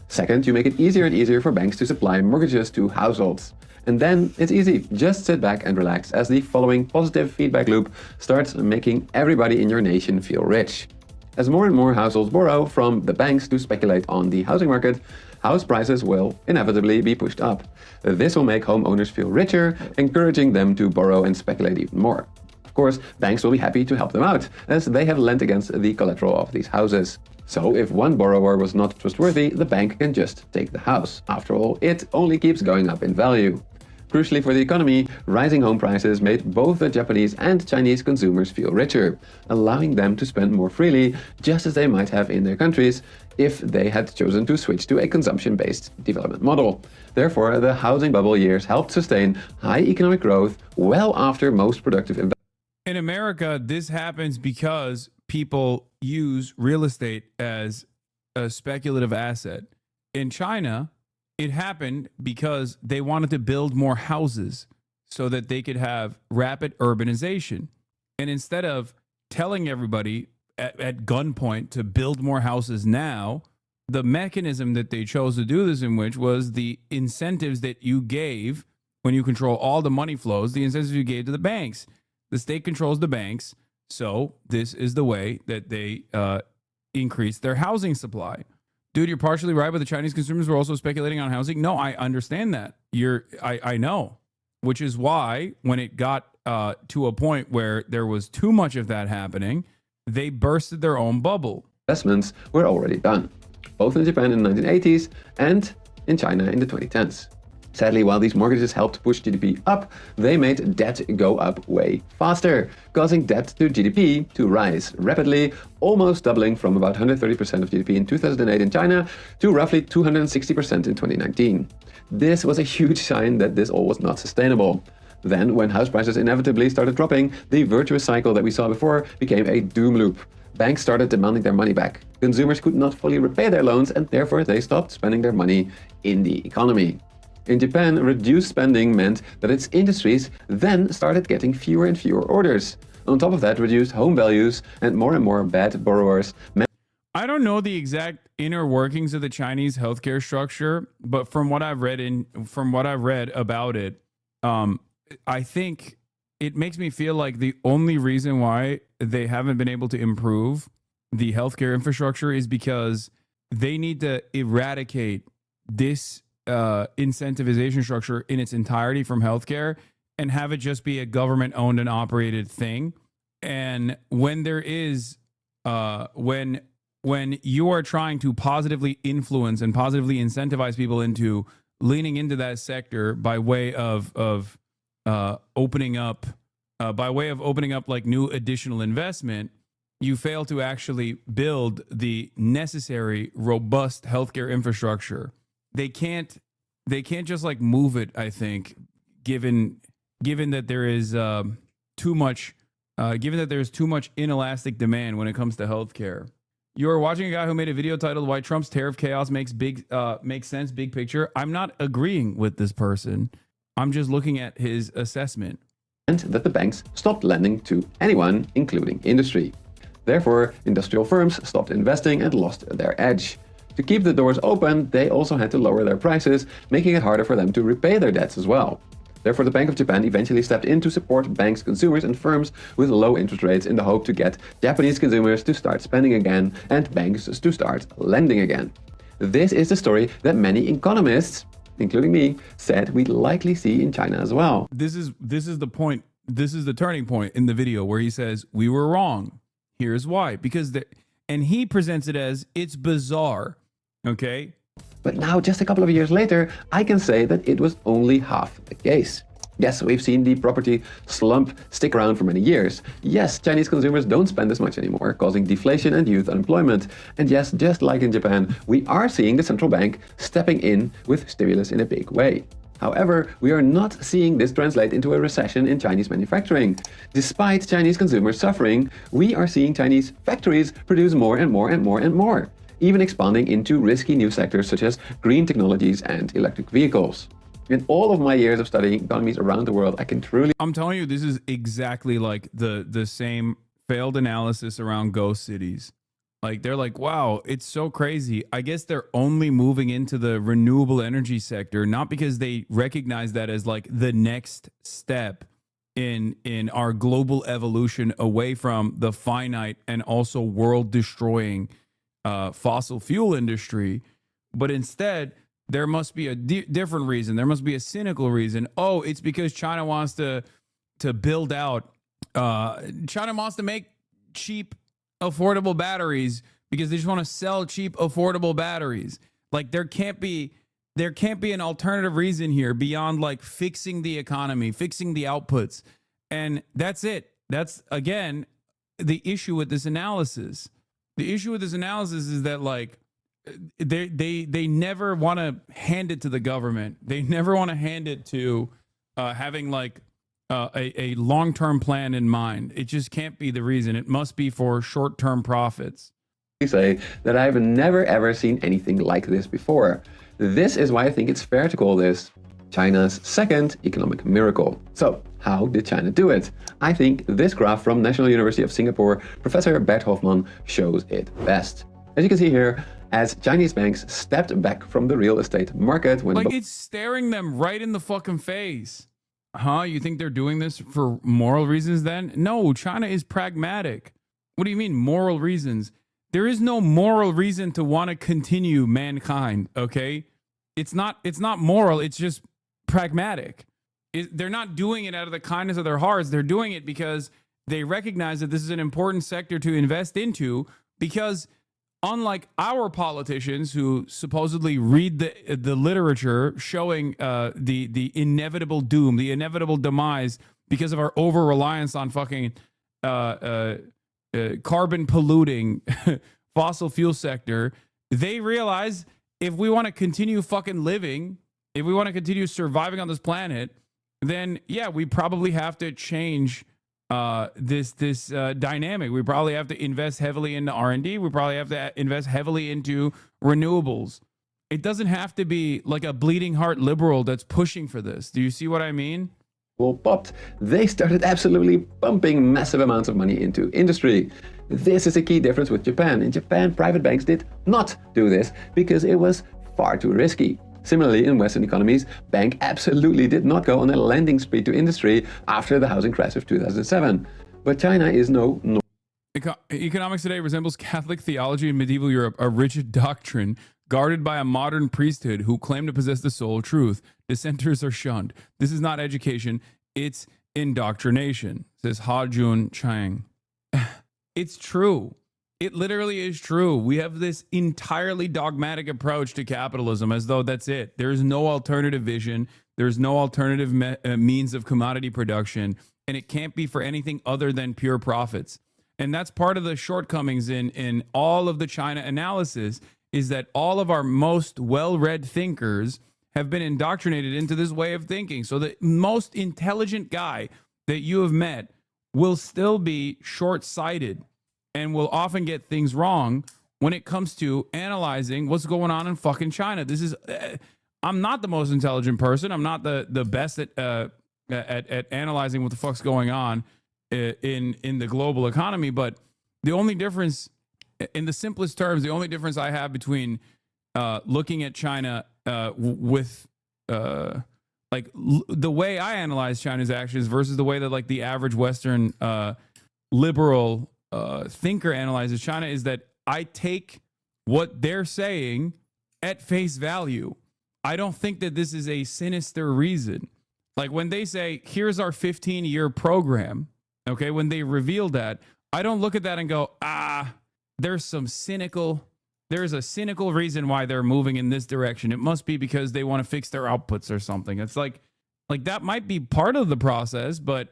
Second, you make it easier and easier for banks to supply mortgages to households. And then it's easy. Just sit back and relax as the following positive feedback loop starts making everybody in your nation feel rich. As more and more households borrow from the banks to speculate on the housing market, house prices will inevitably be pushed up. This will make homeowners feel richer, encouraging them to borrow and speculate even more. Of course, banks will be happy to help them out, as they have lent against the collateral of these houses. So if one borrower was not trustworthy, the bank can just take the house. After all, it only keeps going up in value. Crucially for the economy, rising home prices made both the Japanese and Chinese consumers feel richer, allowing them to spend more freely, just as they might have in their countries if they had chosen to switch to a consumption-based development model. Therefore, the housing bubble years helped sustain high economic growth well after most productive investments. In America, this happens because people use real estate as a speculative asset. In China, it happened because they wanted to build more houses so that they could have rapid urbanization. And instead of telling everybody at gunpoint to build more houses now, the mechanism that they chose to do this in which was the incentives that you gave when you control all the money flows, the incentives you gave to the banks. The state controls the banks, so this is the way that they increase their housing supply. Dude, you're partially right, but the Chinese consumers were also speculating on housing. No, I understand that. I know, which is why when it got to a point where there was too much of that happening, they bursted their own bubble. Investments were already done, both in Japan in the 1980s and in China in the 2010s. Sadly, while these mortgages helped push GDP up, they made debt go up way faster, causing debt to GDP to rise rapidly, almost doubling from about 130% of GDP in 2008 in China to roughly 260% in 2019. This was a huge sign that this all was not sustainable. Then, when house prices inevitably started dropping, the virtuous cycle that we saw before became a doom loop. Banks started demanding their money back. Consumers could not fully repay their loans, and therefore they stopped spending their money in the economy. In Japan, reduced spending meant that its industries then started getting fewer and fewer orders. On top of that, reduced home values and more bad borrowers meant... I don't know the exact inner workings of the Chinese healthcare structure, but from what I've read about it, I think it makes me feel like the only reason why they haven't been able to improve the healthcare infrastructure is because they need to eradicate this incentivization structure in its entirety from healthcare and have it just be a government owned and operated thing. And when there is when you are trying to positively influence and positively incentivize people into leaning into that sector by way of opening up like new additional investment, you fail to actually build the necessary robust healthcare infrastructure. They can't they can't just like move it. I think, given that there is too much, given that there's too much inelastic demand when it comes to healthcare. You are watching a guy who made a video titled "Why Trump's Tariff Chaos Makes Sense, Big Picture." I'm not agreeing with this person. I'm just looking at his assessment. And that the banks stopped lending to anyone, including industry. Therefore, industrial firms stopped investing and lost their edge. To keep the doors open, they also had to lower their prices, making it harder for them to repay their debts as well. Therefore, the Bank of Japan eventually stepped in to support banks, consumers, and firms with low interest rates in the hope to get Japanese consumers to start spending again and banks to start lending again. This is the story that many economists, including me, said we'd likely see in China as well. This is the point. This is the turning point in the video where he says, we were wrong. Here's why. And he presents it as, it's bizarre. Okay? But now, just a couple of years later, I can say that it was only half the case. Yes, we've seen the property slump stick around for many years. Yes, Chinese consumers don't spend as much anymore, causing deflation and youth unemployment. And yes, just like in Japan, we are seeing the central bank stepping in with stimulus in a big way. However, we are not seeing this translate into a recession in Chinese manufacturing. Despite Chinese consumers suffering, we are seeing Chinese factories produce more and more and more and more, even expanding into risky new sectors such as green technologies and electric vehicles. In all of my years of studying economies around the world, I can truly... I'm telling you, this is exactly like the same failed analysis around ghost cities. Like, they're like, wow, it's so crazy. I guess they're only moving into the renewable energy sector, not because they recognize that as like the next step in our global evolution away from the finite and also world-destroying fossil fuel industry, but instead there must be a different reason. There must be a cynical reason. Oh, it's because China wants to build out. China wants to make cheap, affordable batteries because they just want to sell cheap, affordable batteries. Like there can't be an alternative reason here beyond like fixing the economy, fixing the outputs, and that's it. That's again the issue with this analysis. The issue with this analysis is that like they never want to hand it to the government. They never want to hand it to having like a long-term plan in mind. It just can't be the reason. It must be for short-term profits. Say that I've never ever seen anything like this before. This is why I think it's fair to call this China's second economic miracle. So, how did China do it? I think this graph from National University of Singapore, Professor Bert Hoffman, shows it best. As you can see here, as Chinese banks stepped back from the real estate market when... Like, it's staring them right in the fucking face. Huh? You think they're doing this for moral reasons then? No, China is pragmatic. What do you mean moral reasons? There is no moral reason to want to continue mankind, okay? It's not moral, it's just pragmatic. They're not doing it out of the kindness of their hearts. They're doing it because they recognize that this is an important sector to invest into, because unlike our politicians who supposedly read the literature showing the inevitable doom, the inevitable demise because of our over-reliance on fucking carbon polluting fossil fuel sector, they realize if we want to continue fucking living, if we want to continue surviving on this planet, then yeah, we probably have to change this dynamic. We probably have to invest heavily into R&D. We probably have to invest heavily into renewables. It doesn't have to be like a bleeding heart liberal that's pushing for this. Do you see what I mean? Well, popped, they started absolutely pumping massive amounts of money into industry. This is a key difference with Japan. In Japan, private banks did not do this because it was far too risky. Similarly, in Western economies, banks absolutely did not go on a lending spree to industry after the housing crash of 2007. But China is no... Economics today resembles Catholic theology in medieval Europe, a rigid doctrine guarded by a modern priesthood who claim to possess the sole truth. Dissenters are shunned. This is not education, it's indoctrination, says Ha Jun Chang. It's true. It literally is true. We have this entirely dogmatic approach to capitalism as though that's it. There's no alternative vision. There's no alternative means of commodity production, and it can't be for anything other than pure profits. And that's part of the shortcomings in all of the China analysis, is that all of our most well-read thinkers have been indoctrinated into this way of thinking. So the most intelligent guy that you have met will still be short-sighted and will often get things wrong when it comes to analyzing what's going on in fucking China. This is, I'm not the most intelligent person. I'm not the best at analyzing what the fuck's going on in the global economy. But the only difference, in the simplest terms, the only difference I have between looking at China with the way I analyze China's actions versus the way that like the average Western liberal thinker analyzes China is that I take what they're saying at face value. I don't think that this is a sinister reason. Like when they say, here's our 15-year program, okay, when they reveal that, I don't look at that and go, there's a cynical reason why they're moving in this direction. It must be because they want to fix their outputs or something. It's like that might be part of the process, but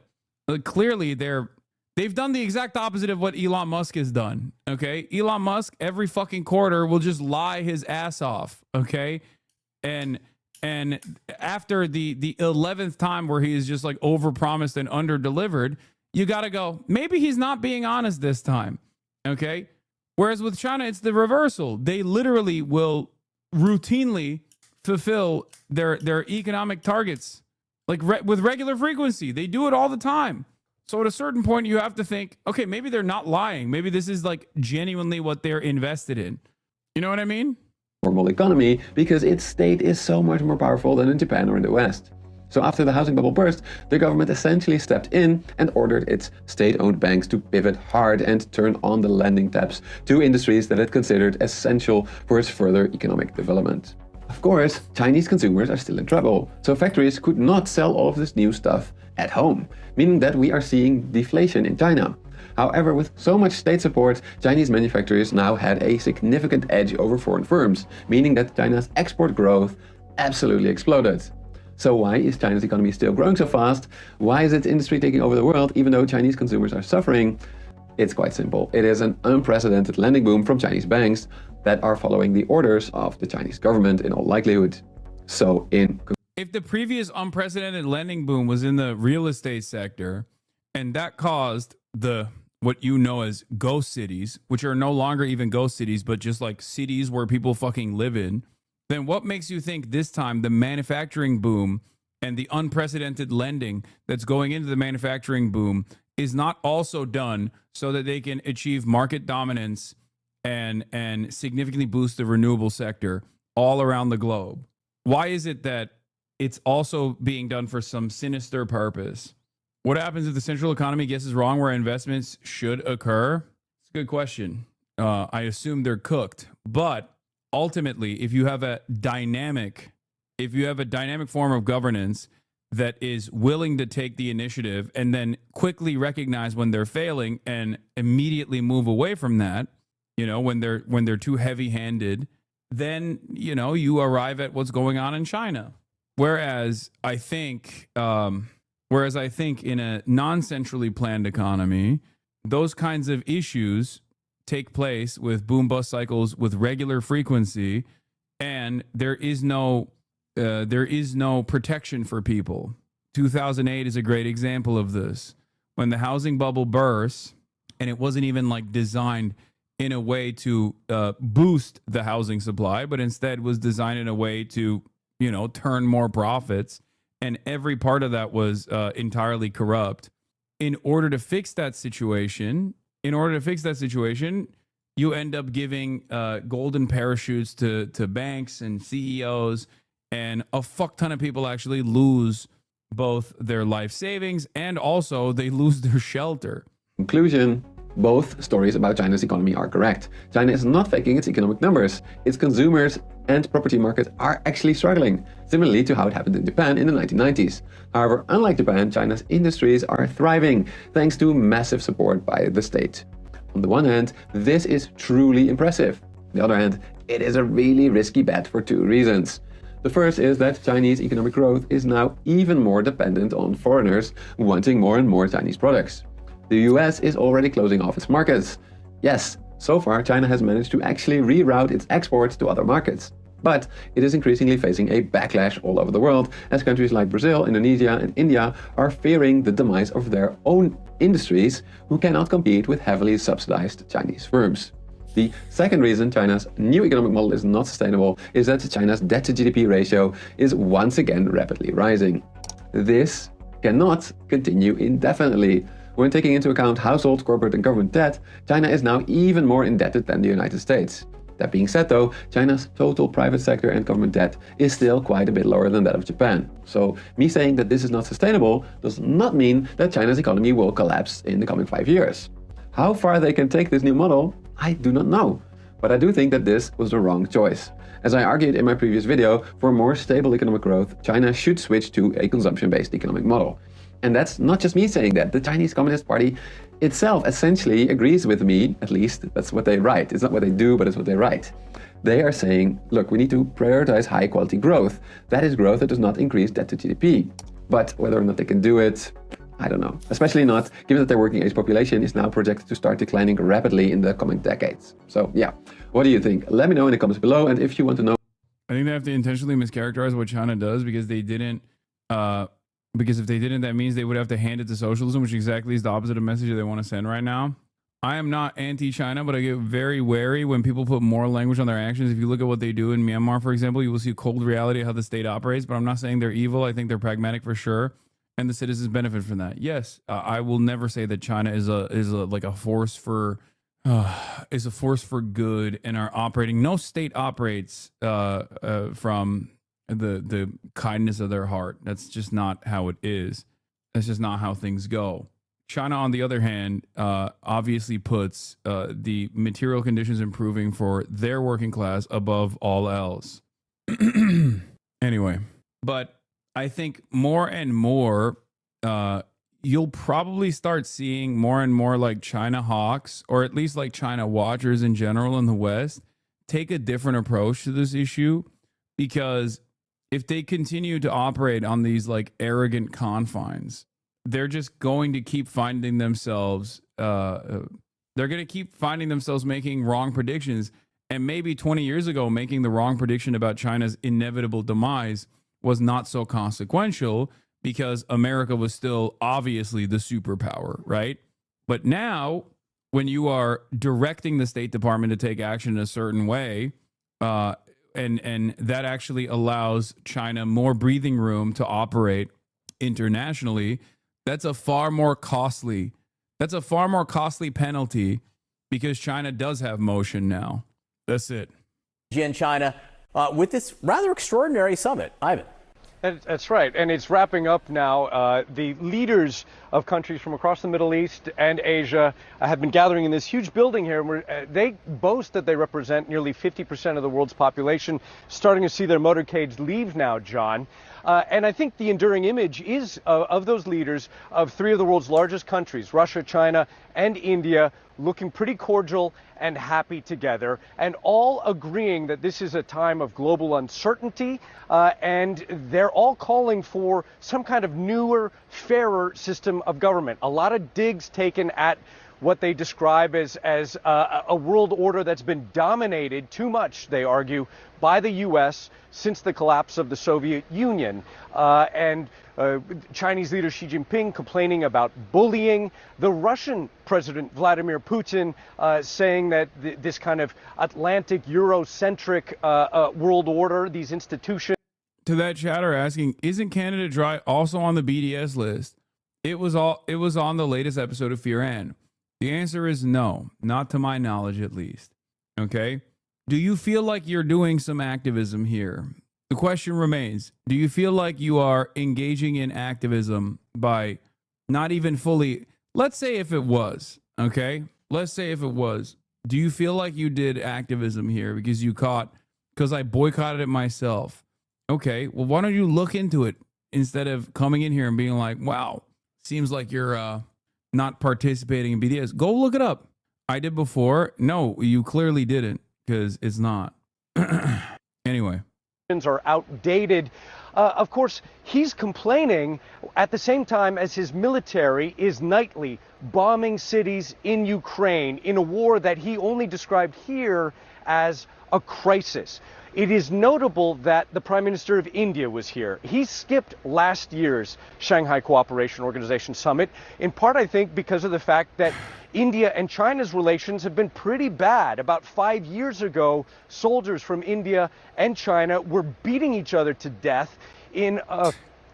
clearly they've done the exact opposite of what Elon Musk has done. Okay. Elon Musk every fucking quarter will just lie his ass off. Okay. And after the 11th time where he is just like overpromised and underdelivered, you got to go, maybe he's not being honest this time. Okay. Whereas with China, it's the reversal. They literally will routinely fulfill their economic targets like with regular frequency. They do it all the time. So at a certain point, you have to think, okay, maybe they're not lying. Maybe this is like genuinely what they're invested in. You know what I mean? Normal economy because its state is so much more powerful than in Japan or in the West. So after the housing bubble burst, the government essentially stepped in and ordered its state-owned banks to pivot hard and turn on the lending taps to industries that it considered essential for its further economic development. Of course, Chinese consumers are still in trouble, so factories could not sell all of this new stuff at home, meaning that we are seeing deflation in China. However, with so much state support, Chinese manufacturers now had a significant edge over foreign firms, meaning that China's export growth absolutely exploded. So why is China's economy still growing so fast? Why is its industry taking over the world even though Chinese consumers are suffering? It's quite simple. It is an unprecedented lending boom from Chinese banks that are following the orders of the Chinese government in all likelihood. So if the previous unprecedented lending boom was in the real estate sector and that caused what you know as ghost cities, which are no longer even ghost cities, but just like cities where people fucking live in, then what makes you think this time the manufacturing boom and the unprecedented lending that's going into the manufacturing boom is not also done so that they can achieve market dominance and significantly boost the renewable sector all around the globe? Why is it that it's also being done for some sinister purpose? What happens if the central economy guesses wrong where investments should occur? It's a good question. I assume they're cooked, but ultimately, if you have a dynamic form of governance that is willing to take the initiative and then quickly recognize when they're failing and immediately move away from that, you know, when they're too heavy-handed, then, you know, you arrive at what's going on in China. Whereas I think in a non-centrally planned economy, those kinds of issues take place with boom bust cycles with regular frequency, and there is no protection for people. 2008 is a great example of this. When the housing bubble burst, and it wasn't even like designed in a way to boost the housing supply, but instead was designed in a way to, you know, turn more profits, and every part of that was entirely corrupt. In order to fix that situation, you end up giving golden parachutes to banks and CEOs, and a fuck ton of people actually lose both their life savings and also they lose their shelter. Conclusion. Both stories about China's economy are correct. China is not faking its economic numbers. Its consumers and property markets are actually struggling, similarly to how it happened in Japan in the 1990s. However, unlike Japan, China's industries are thriving thanks to massive support by the state. On the one hand, this is truly impressive. On the other hand, it is a really risky bet for two reasons. The first is that Chinese economic growth is now even more dependent on foreigners wanting more and more Chinese products. The US is already closing off its markets. Yes, so far China has managed to actually reroute its exports to other markets. But it is increasingly facing a backlash all over the world, as countries like Brazil, Indonesia and India are fearing the demise of their own industries who cannot compete with heavily subsidized Chinese firms. The second reason China's new economic model is not sustainable is that China's debt to GDP ratio is once again rapidly rising. This cannot continue indefinitely. When taking into account household, corporate and government debt, China is now even more indebted than the United States. That being said though, China's total private sector and government debt is still quite a bit lower than that of Japan. So me saying that this is not sustainable does not mean that China's economy will collapse in the coming 5 years. How far they can take this new model, I do not know. But I do think that this was the wrong choice. As I argued in my previous video, for more stable economic growth, China should switch to a consumption-based economic model. And that's not just me saying that. The Chinese Communist Party itself essentially agrees with me, at least that's what they write. It's not what they do, but it's what they write. They are saying, look, we need to prioritize high quality growth. That is growth that does not increase debt to GDP. But whether or not they can do it, I don't know. Especially not given that their working age population is now projected to start declining rapidly in the coming decades. So yeah, what do you think? Let me know in the comments below. And if you want to know, I think they have to intentionally mischaracterize what China does because they didn't, because if they didn't, that means they would have to hand it to socialism, which exactly is the opposite of message that they want to send right now. I am not anti-China, but I get very wary when people put more language on their actions. If you look at what they do in Myanmar, for example, you will see cold reality of how the state operates, but I'm not saying they're evil. I think they're pragmatic for sure. And the citizens benefit from that. Yes, I will never say that China is a force for good and are operating. No state operates from the kindness of their heart. That's just not how it is. That's just not how things go. China, on the other hand, obviously puts the material conditions improving for their working class above all else. Anyway, but I think more and more, you'll probably start seeing more and more like China hawks, or at least like China watchers in general in the West, take a different approach to this issue, because if they continue to operate on these like arrogant confines, they're just going to keep finding themselves, they're going to keep finding themselves making wrong predictions. And maybe 20 years ago, making the wrong prediction about China's inevitable demise was not so consequential because America was still obviously the superpower, right? But now, when you are directing the State Department to take action in a certain way, and that actually allows China more breathing room to operate internationally, that's a far more costly penalty, because China does have motion now. That's it. In China, with this rather extraordinary summit, Ivan. That's right, and it's wrapping up now. The leaders of countries from across the Middle East and Asia have been gathering in this huge building here, where they boast that they represent nearly 50% of the world's population, starting to see their motorcades leave now, John. And I think the enduring image is of those leaders of three of the world's largest countries, Russia, China, and India, looking pretty cordial and happy together, and all agreeing that this is a time of global uncertainty, and they're all calling for some kind of newer, fairer system of government. A lot of digs taken at what they describe as a world order that's been dominated too much, they argue, by the U.S. since the collapse of the Soviet Union. Chinese leader Xi Jinping complaining about bullying. The Russian President Vladimir Putin saying that this kind of Atlantic Eurocentric world order, these institutions. To that chatter asking, isn't Canada Dry also on the BDS list? It was on the latest episode of Fear and. The answer is no, not to my knowledge at least. Okay? Do you feel like you're doing some activism here? The question remains, do you feel like you are engaging in activism by not even fully, let's say if it was, okay? Let's say if it was, do you feel like you did activism here because I boycotted it myself? Okay, well, why don't you look into it instead of coming in here and being like, wow, seems like you're not participating in BDS. Go look it up. I did before. No, you clearly didn't, because it's not. Anyway. Are outdated. Of course, he's complaining at the same time as his military is nightly bombing cities in Ukraine in a war that he only described here as a crisis. It is notable that the Prime Minister of India was here. He skipped last year's Shanghai Cooperation Organization summit, in part, I think, because of the fact that India and China's relations have been pretty bad. About 5 years ago, soldiers from India and China were beating each other to death in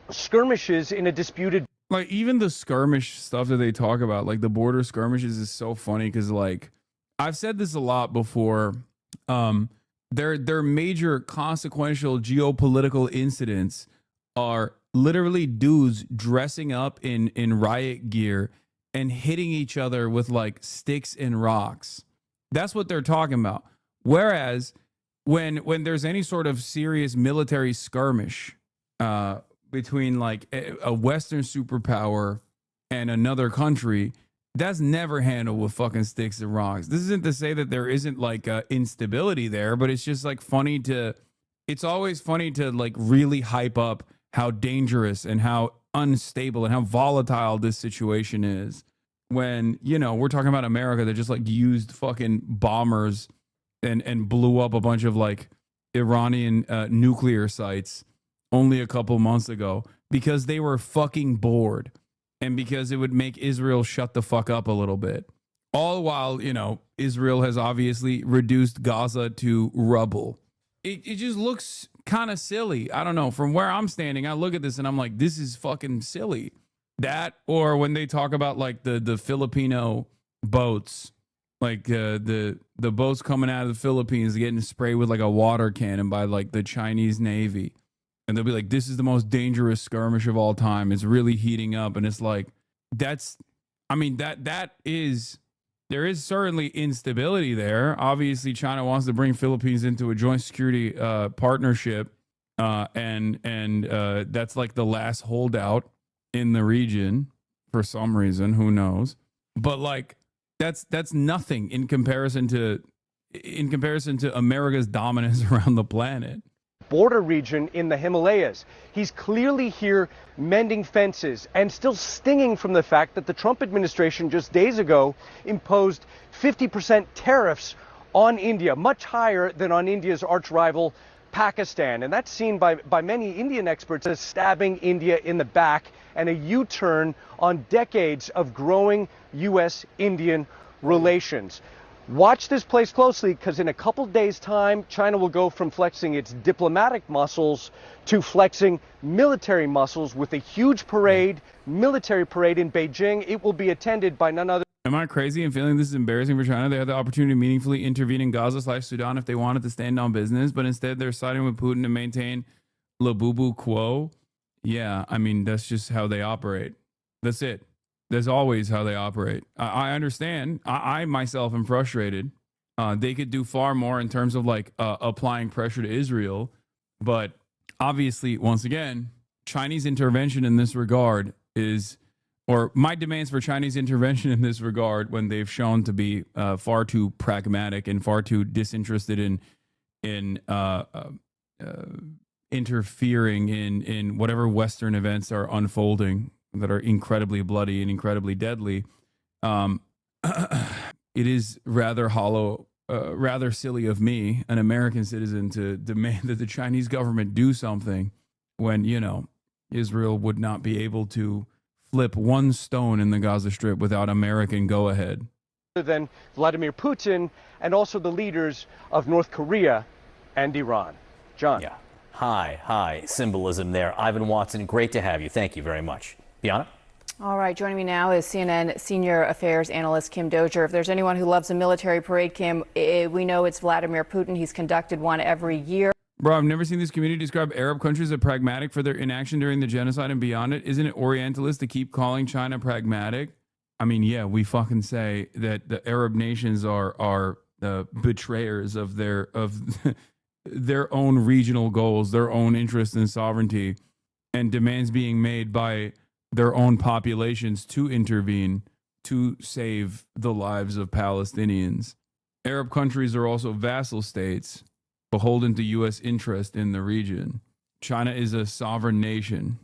skirmishes in a disputed. Like, even the skirmish stuff that they talk about, like the border skirmishes, is so funny because, like, I've said this a lot before. Their major consequential geopolitical incidents are literally dudes dressing up in riot gear and hitting each other with like sticks and rocks. That's what they're talking about. Whereas when there's any sort of serious military skirmish between like a Western superpower and another country, that's never handled with fucking sticks and rocks. This isn't to say that there isn't like instability there, but it's just like it's always funny to like really hype up how dangerous and how unstable and how volatile this situation is. When, you know, we're talking about America that just like used fucking bombers and blew up a bunch of like Iranian nuclear sites only a couple months ago because they were fucking bored. And because it would make Israel shut the fuck up a little bit. All while, you know, Israel has obviously reduced Gaza to rubble. It just looks kind of silly. I don't know. From where I'm standing, I look at this and I'm like, this is fucking silly. That, or when they talk about like the Filipino boats, like the boats coming out of the Philippines getting sprayed with like a water cannon by like the Chinese Navy. And they'll be like, this is the most dangerous skirmish of all time. It's really heating up. And it's like, there is certainly instability there. Obviously, China wants to bring Philippines into a joint security partnership. And that's like the last holdout in the region for some reason. Who knows? But like, that's nothing in comparison to America's dominance around the planet. Border region in the Himalayas. He's clearly here mending fences and still stinging from the fact that the Trump administration just days ago imposed 50% tariffs on India, much higher than on India's arch rival Pakistan. And that's seen by many Indian experts as stabbing India in the back and a U-turn on decades of growing U.S.-Indian relations. Watch this place closely, because in a couple days' time, China will go from flexing its diplomatic muscles to flexing military muscles with a huge military parade in Beijing. It will be attended by none other. Am I crazy in feeling this is embarrassing for China? They had the opportunity to meaningfully intervene in Gaza/Sudan if they wanted to stand on business, but instead they're siding with Putin to maintain LABORDAY quo. Yeah, I mean, that's just how they operate. That's it. That's always how they operate. I understand. I myself am frustrated. They could do far more in terms of like applying pressure to Israel. But obviously, once again, Chinese intervention in this regard or my demands for Chinese intervention in this regard, when they've shown to be far too pragmatic and far too disinterested in interfering in whatever Western events are unfolding that are incredibly bloody and incredibly deadly, it is rather hollow, rather silly of me, an American citizen, to demand that the Chinese government do something when, you know, Israel would not be able to flip one stone in the Gaza Strip without American go-ahead. Than Vladimir Putin and also the leaders of North Korea and Iran. John. Yeah. Hi. Symbolism there. Ivan Watson, great to have you. Thank you very much. Bianna? All right, joining me now is CNN senior affairs analyst Kim Dozier. If there's anyone who loves a military parade, Kim, we know it's Vladimir Putin. He's conducted one every year. Bro, I've never seen this community describe Arab countries as pragmatic for their inaction during the genocide and beyond it. Isn't it Orientalist to keep calling China pragmatic? I mean, yeah, we fucking say that the Arab nations are the betrayers of their own regional goals, their own interests and sovereignty, and demands being made by their own populations to intervene to save the lives of Palestinians. Arab countries are also vassal states beholden to U.S. interest in the region. China is a sovereign nation.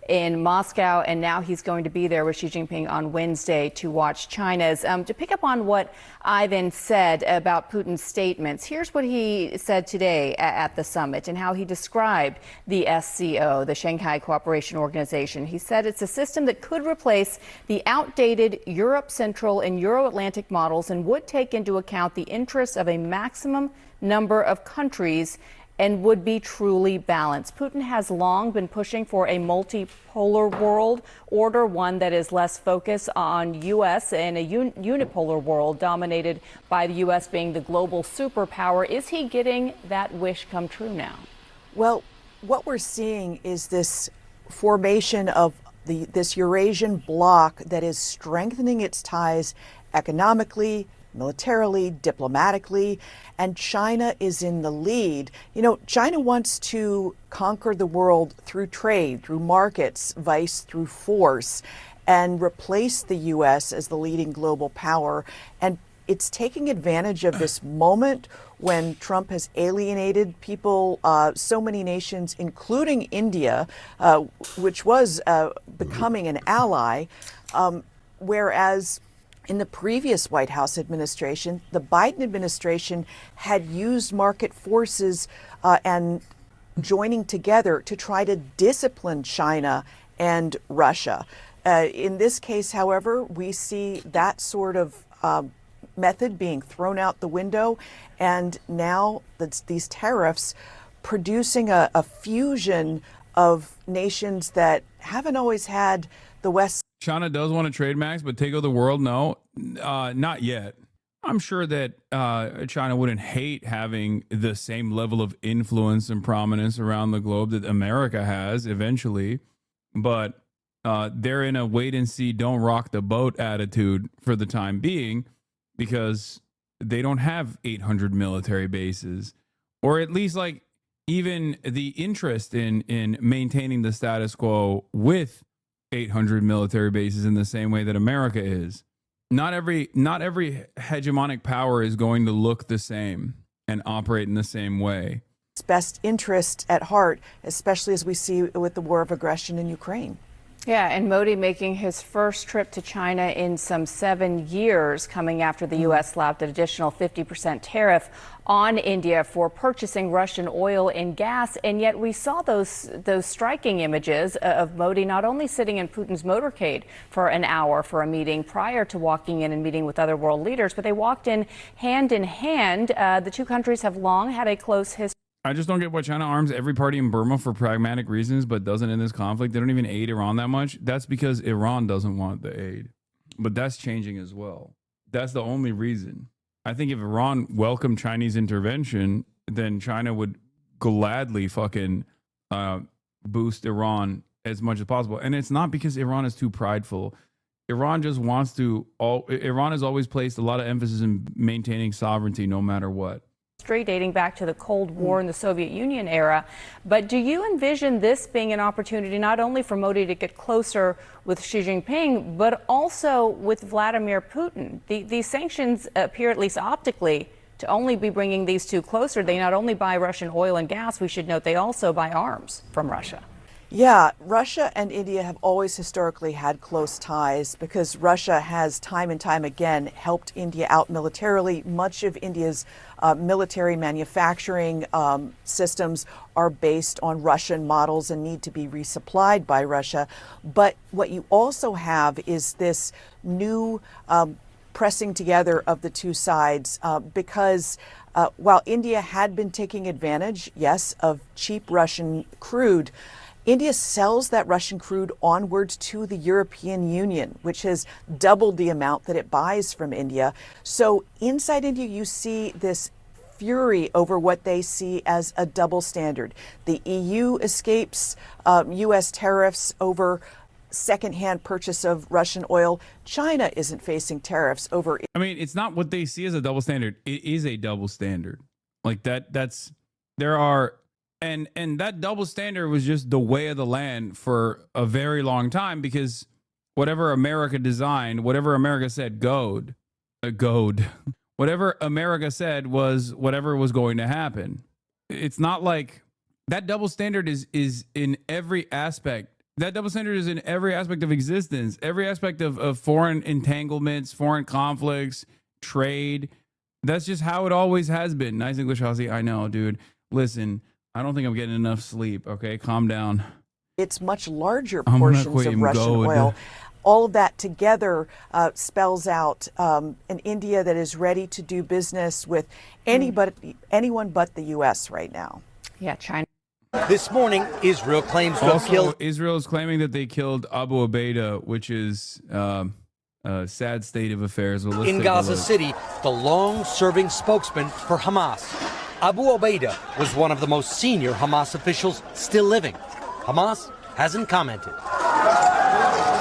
in Moscow, and now he's going to be there with Xi Jinping on Wednesday to watch China's. To pick up on what Ivan said about Putin's statements, here's what he said today at the summit and how he described the SCO, the Shanghai Cooperation Organization. He said it's a system that could replace the outdated Europe Central and Euro-Atlantic models and would take into account the interests of a maximum number of countries and would be truly balanced. Putin has long been pushing for a multipolar world order, one that is less focused on U.S. and a unipolar world dominated by the U.S. being the global superpower. Is he getting that wish come true now? Well, what we're seeing is this formation of this Eurasian bloc that is strengthening its ties economically, militarily, diplomatically, and China is in the lead. You know, China wants to conquer the world through trade, through markets, vice through force, and replace the U.S. as the leading global power. And it's taking advantage of this moment when Trump has alienated people, so many nations, including India, which was becoming an ally, whereas in the previous White House administration, the Biden administration had used market forces and joining together to try to discipline China and Russia. In this case, however, we see that sort of method being thrown out the window, and now these tariffs producing a fusion of nations that haven't always had the West. China does want to trade, Max, but take over the world? No, not yet. I'm sure that China wouldn't hate having the same level of influence and prominence around the globe that America has eventually, but they're in a wait and see, don't rock the boat attitude for the time being because they don't have 800 military bases, or at least like even the interest in maintaining the status quo with 800 military bases in the same way that America is. Not every hegemonic power is going to look the same and operate in the same way. Best interest at heart, especially as we see with the war of aggression in Ukraine. Yeah, and Modi making his first trip to China in some 7 years, coming after the U.S. slapped an additional 50% tariff on India for purchasing Russian oil and gas. And yet we saw those striking images of Modi not only sitting in Putin's motorcade for an hour for a meeting prior to walking in and meeting with other world leaders, but they walked in hand. The two countries have long had a close history. I just don't get why China arms every party in Burma for pragmatic reasons, but doesn't in this conflict. They don't even aid Iran that much. That's because Iran doesn't want the aid. But that's changing as well. That's the only reason. I think if Iran welcomed Chinese intervention, then China would gladly fucking boost Iran as much as possible. And it's not because Iran is too prideful. Iran just wants to. Iran has always placed a lot of emphasis in maintaining sovereignty no matter what. Dating back to the Cold War and the Soviet Union era. But do you envision this being an opportunity not only for Modi to get closer with Xi Jinping, but also with Vladimir Putin? These sanctions appear, at least optically, to only be bringing these two closer. They not only buy Russian oil and gas, we should note they also buy arms from Russia. Yeah, Russia and India have always historically had close ties because Russia has time and time again helped India out militarily. Much of India's military manufacturing systems are based on Russian models and need to be resupplied by Russia. But what you also have is this new pressing together of the two sides because while India had been taking advantage, yes, of cheap Russian crude, India sells that Russian crude onwards to the European Union, which has doubled the amount that it buys from India. So inside India, you see this fury over what they see as a double standard. The EU escapes U.S. tariffs over secondhand purchase of Russian oil. China isn't facing tariffs over. I mean, it's not what they see as a double standard. It is a double standard. Like there are. And that double standard was just the way of the land for a very long time because whatever America designed, whatever America said, whatever America said was whatever was going to happen. It's not like that double standard is in every aspect That double standard is in every aspect of existence, every aspect of foreign entanglements, foreign conflicts, trade. That's just how it always has been. Nice English, Aussie. I know, dude. Listen, I don't think I'm getting enough sleep. Okay, calm down. It's much larger portions of Russian oil. All of that together spells out an India that is ready to do business with anyone but the U.S. right now. Yeah, China. This morning, Israel claims to have killed. Israel is claiming that they killed Abu Ubaidah, which is a sad state of affairs. Well, in Gaza City, the long-serving spokesman for Hamas. Abu Ubaidah was one of the most senior Hamas officials still living. Hamas hasn't commented.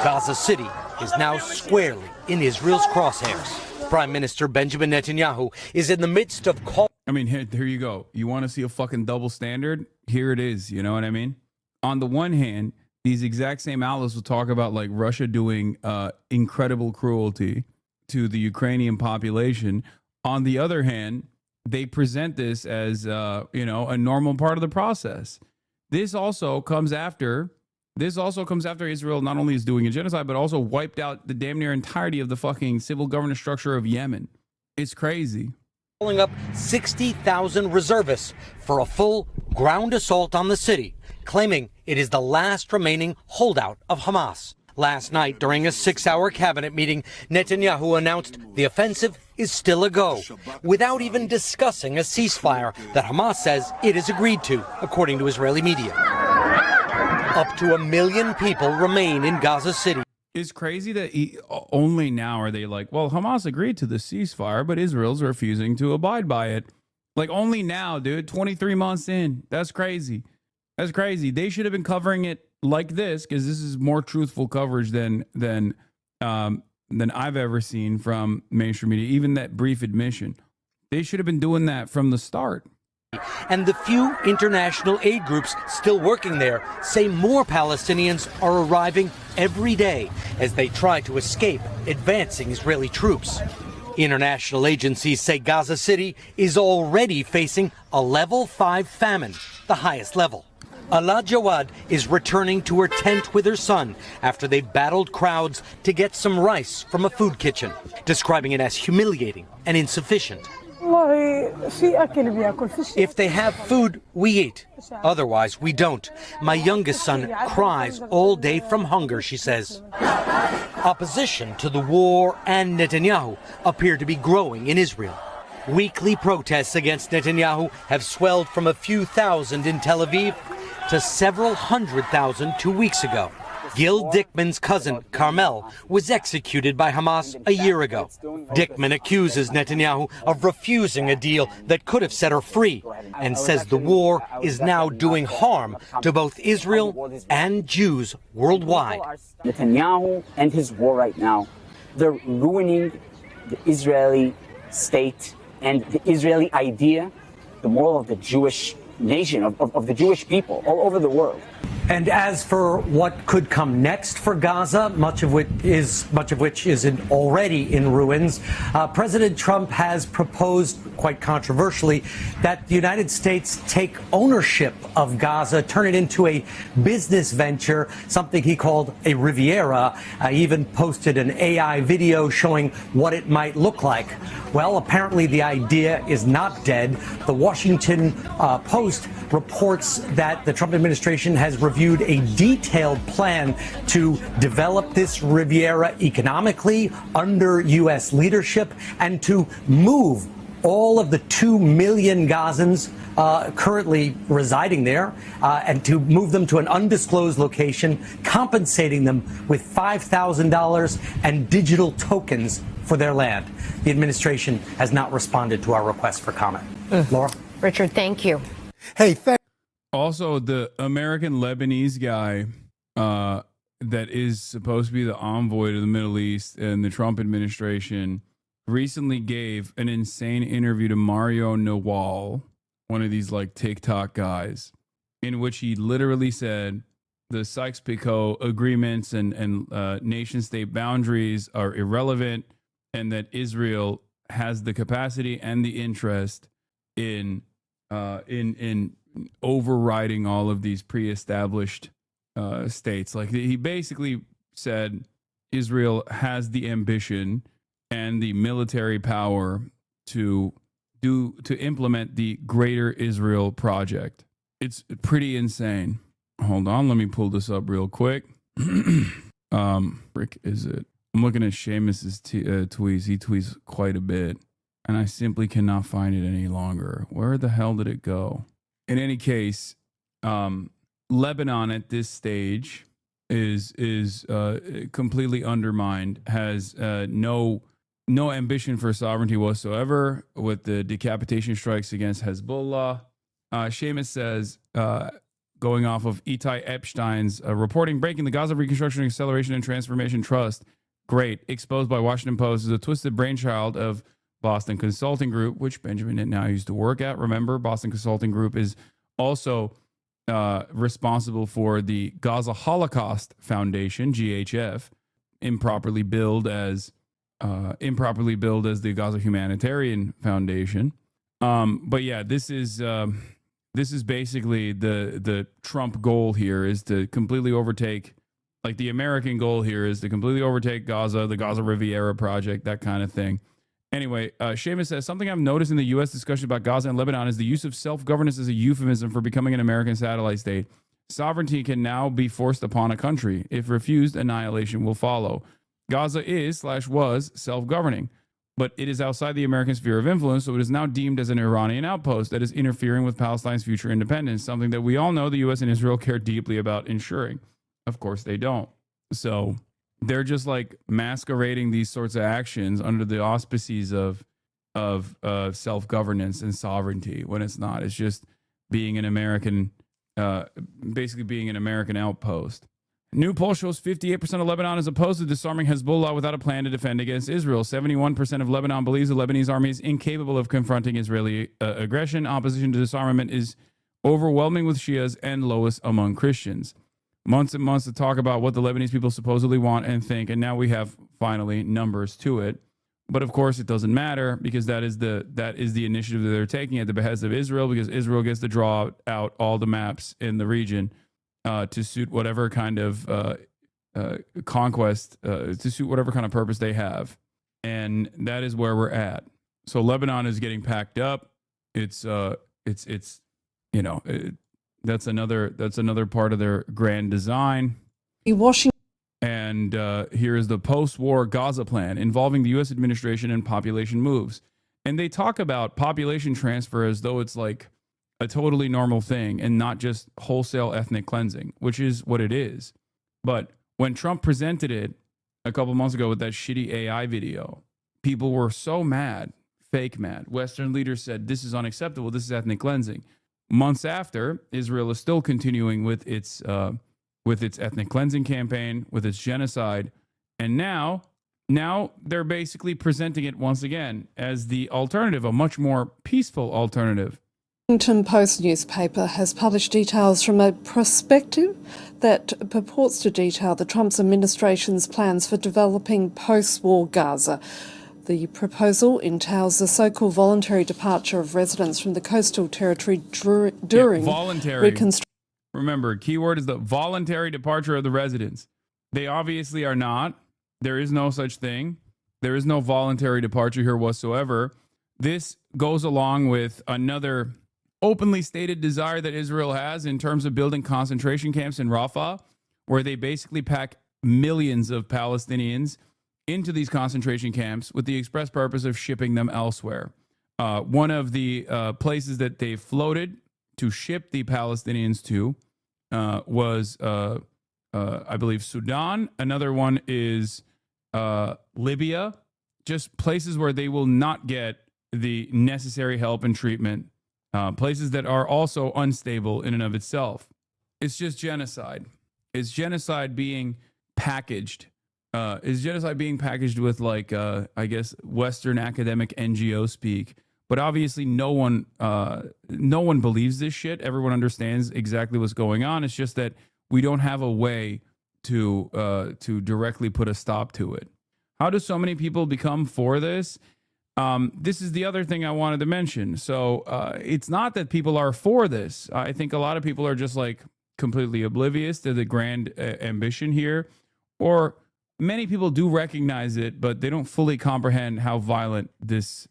Gaza City is now squarely in Israel's crosshairs. Prime Minister Benjamin Netanyahu is in the midst of I mean, here you go. You want to see a fucking double standard? Here it is. You know what I mean? On the one hand, these exact same outlets will talk about like Russia doing incredible cruelty to the Ukrainian population. On the other hand, they present this as a normal part of the process. This also comes after Israel not only is doing a genocide, but also wiped out the damn near entirety of the fucking civil governance structure of Yemen. It's crazy. Calling up 60,000 reservists for a full ground assault on the city, claiming it is the last remaining holdout of Hamas. Last night, during a 6-hour cabinet meeting, Netanyahu announced the offensive is still a go, without even discussing a ceasefire that Hamas says it has agreed to, according to Israeli media. Up to 1 million people remain in Gaza City. It's crazy that only now are they like, well, Hamas agreed to the ceasefire, but Israel's refusing to abide by it. Like only now, dude, 23 months in. That's crazy. That's crazy. They should have been covering it like this because this is more truthful coverage than I've ever seen from mainstream media. Even that brief admission, they should have been doing that from the start. And the few international aid groups still working there say more Palestinians are arriving every day as they try to escape advancing Israeli troops. International agencies say Gaza City is already facing a level 5 famine, the highest level. Ala Jawad is returning to her tent with her son after they battled crowds to get some rice from a food kitchen, describing it as humiliating and insufficient. If they have food, we eat. Otherwise, we don't. My youngest son cries all day from hunger, she says. Opposition to the war and Netanyahu appear to be growing in Israel. Weekly protests against Netanyahu have swelled from a few thousand in Tel Aviv to several 100,000 2 weeks ago. Gil Dickman's cousin, Carmel, was executed by Hamas a year ago. Dickman accuses Netanyahu of refusing a deal that could have set her free and says the war is now doing harm to both Israel and Jews worldwide. Netanyahu and his war right now, they're ruining the Israeli state and the Israeli idea, the moral of the Jewish nation, of the Jewish people all over the world. And as for what could come next for Gaza, much of which is already in ruins, President Trump has proposed, quite controversially, that the United States take ownership of Gaza, turn it into a business venture, something he called a Riviera. He even posted an AI video showing what it might look like. Well, apparently the idea is not dead. The Washington Post reports that the Trump administration has reviewed a detailed plan to develop this Riviera economically under U.S. leadership and to move all of the 2 million Gazans currently residing there and to move them to an undisclosed location, compensating them with $5,000 and digital tokens for their land. The administration has not responded to our request for comment. Laura? Richard, thank you. Hey, also, the American Lebanese guy that is supposed to be the envoy to the Middle East and the Trump administration recently gave an insane interview to Mario Nawal, one of these like TikTok guys, in which he literally said the Sykes-Picot agreements and nation-state boundaries are irrelevant, and that Israel has the capacity and the interest in overriding all of these pre-established states. Like he basically said Israel has the ambition and the military power to implement the Greater Israel Project. It's pretty insane. Hold on, let me pull this up real quick. Frick is it? I'm looking at Seamus's tweets. He tweets quite a bit, and I simply cannot find it any longer. Where the hell did it go? In any case, Lebanon at this stage is completely undermined. Has no ambition for sovereignty whatsoever, with the decapitation strikes against Hezbollah. Seamus says, going off of Itai Epstein's reporting, breaking the Gaza Reconstruction, Acceleration, and Transformation Trust. Great. Exposed by Washington Post as a twisted brainchild of Boston Consulting Group, which Benjamin Netanyahu used to work at. Remember, Boston Consulting Group is also responsible for the Gaza Holocaust Foundation, GHF, improperly billed as the Gaza Humanitarian Foundation. But yeah, this is basically the Trump goal here is to completely overtake, like the American goal here is to completely overtake Gaza, the Gaza Riviera Project, that kind of thing. Anyway, Seamus says, something I've noticed in the U.S. discussion about Gaza and Lebanon is the use of self-governance as a euphemism for becoming an American satellite state. Sovereignty can now be forced upon a country. If refused, annihilation will follow. Gaza was self-governing, but it is outside the American sphere of influence, so it is now deemed as an Iranian outpost that is interfering with Palestine's future independence, something that we all know the U.S. and Israel care deeply about ensuring. Of course they don't. So they're just like masquerading these sorts of actions under the auspices of self-governance and sovereignty when it's not. It's just being an American, basically being an American outpost. New poll shows 58% of Lebanon is opposed to disarming Hezbollah without a plan to defend against Israel. 71% of Lebanon believes the Lebanese army is incapable of confronting Israeli aggression. Opposition to disarmament is overwhelming with Shias and lowest among Christians. Months and months to talk about what the Lebanese people supposedly want and think, and now we have finally numbers to it. But of course, it doesn't matter because that is the initiative that they're taking at the behest of Israel, because Israel gets to draw out all the maps in the region to suit whatever kind of conquest, to suit whatever kind of purpose they have, and that is where we're at. So Lebanon is getting packed up. It's you know. That's another part of their grand design. And here is the post-war Gaza plan involving the U.S. administration and population moves. And they talk about population transfer as though it's like a totally normal thing and not just wholesale ethnic cleansing, which is what it is. But when Trump presented it a couple months ago with that shitty AI video, people were so mad, fake mad. Western leaders said, this is unacceptable. This is ethnic cleansing. Months after, Israel is still continuing with its ethnic cleansing campaign, with its genocide, and now they're basically presenting it once again as the alternative, a much more peaceful alternative. The Washington Post newspaper has published details from a prospectus that purports to detail the Trump administration's plans for developing post-war Gaza. The proposal entails the so-called voluntary departure of residents from the coastal territory during reconstruction. Remember, keyword is the voluntary departure of the residents. They obviously are not. There is no such thing. There is no voluntary departure here whatsoever. This goes along with another openly stated desire that Israel has in terms of building concentration camps in Rafah, where they basically pack millions of Palestinians into these concentration camps with the express purpose of shipping them elsewhere. One of the places that they floated to ship the Palestinians to was, I believe, Sudan. Another one is Libya. Just places where they will not get the necessary help and treatment. Places that are also unstable in and of itself. It's just genocide. It's genocide being packaged. Is genocide being packaged with, like, I guess, Western academic NGO speak? But obviously, no one believes this shit. Everyone understands exactly what's going on. It's just that we don't have a way to directly put a stop to it. How do so many people become for this? This is the other thing I wanted to mention. So it's not that people are for this. I think a lot of people are just like completely oblivious to the grand ambition here, or many people do recognize it, but they don't fully comprehend how violent these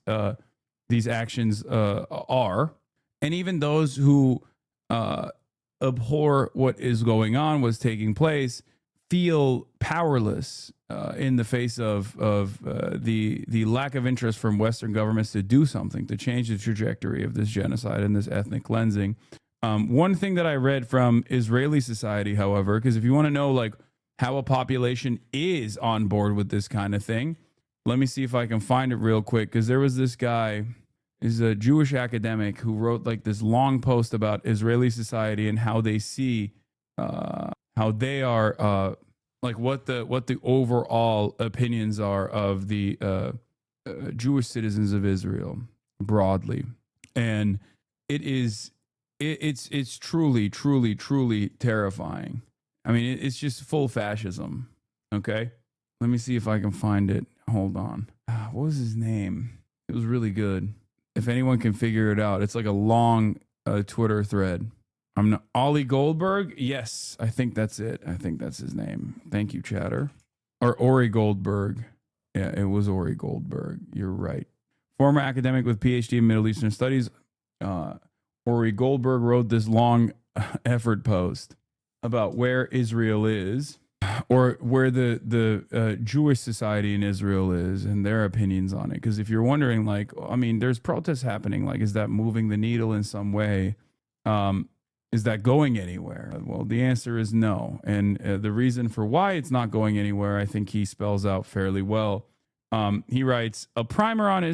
actions are. And even those who abhor what is going on, what's taking place, feel powerless in the face of the lack of interest from Western governments to do something to change the trajectory of this genocide and this ethnic cleansing. One thing that I read from Israeli society, however, because if you want to know like how a population is on board with this kind of thing, let me see if I can find it real quick, because there was this guy, is a Jewish academic, who wrote like this long post about Israeli society and how they see how they are like what the overall opinions are of the Jewish citizens of Israel broadly. And it's truly terrifying. I mean, it's just full fascism. Okay, let me see if I can find it. Hold on. What was his name? It was really good. If anyone can figure it out, it's like a long Twitter thread. I'm not Ollie Goldberg. Yes, I think that's it. I think that's his name. Thank you, chatter. Or Ori Goldberg. Yeah, it was Ori Goldberg. You're right. Former academic with PhD in Middle Eastern Studies, Ori Goldberg wrote this long effort post about where Israel is, or where the Jewish society in Israel is, and their opinions on it. Because if you're wondering, like, I mean, there's protests happening. Like, is that moving the needle in some way? Is that going anywhere? Well, the answer is no. And the reason for why it's not going anywhere, I think he spells out fairly well. He writes, a primer on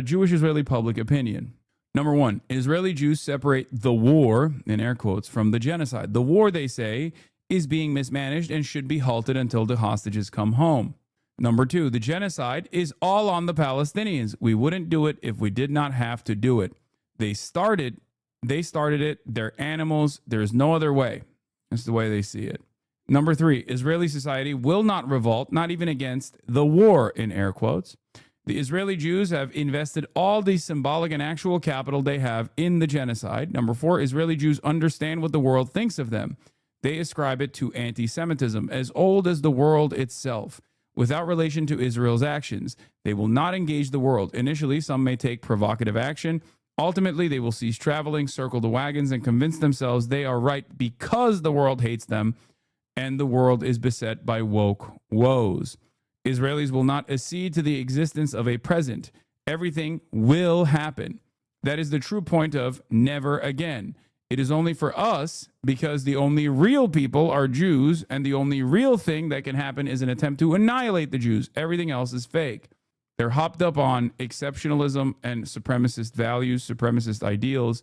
Jewish-Israeli public opinion. Number one, Israeli Jews separate the war, in air quotes, from the genocide. The war, they say, is being mismanaged and should be halted until the hostages come home. Number two, the genocide is all on the Palestinians. We wouldn't do it if we did not have to do it. They started it. They're animals. There's no other way. That's the way they see it. Number three, Israeli society will not revolt, not even against the war, in air quotes. The Israeli Jews have invested all the symbolic and actual capital they have in the genocide. Number four, Israeli Jews understand what the world thinks of them. They ascribe it to anti-Semitism, as old as the world itself, without relation to Israel's actions. They will not engage the world. Initially, some may take provocative action. Ultimately, they will cease traveling, circle the wagons, and convince themselves they are right because the world hates them and the world is beset by woke woes. Israelis will not accede to the existence of a present. Everything will happen. That is the true point of never again. It is only for us because the only real people are Jews, and the only real thing that can happen is an attempt to annihilate the Jews. Everything else is fake. They're hopped up on exceptionalism and supremacist values, supremacist ideals,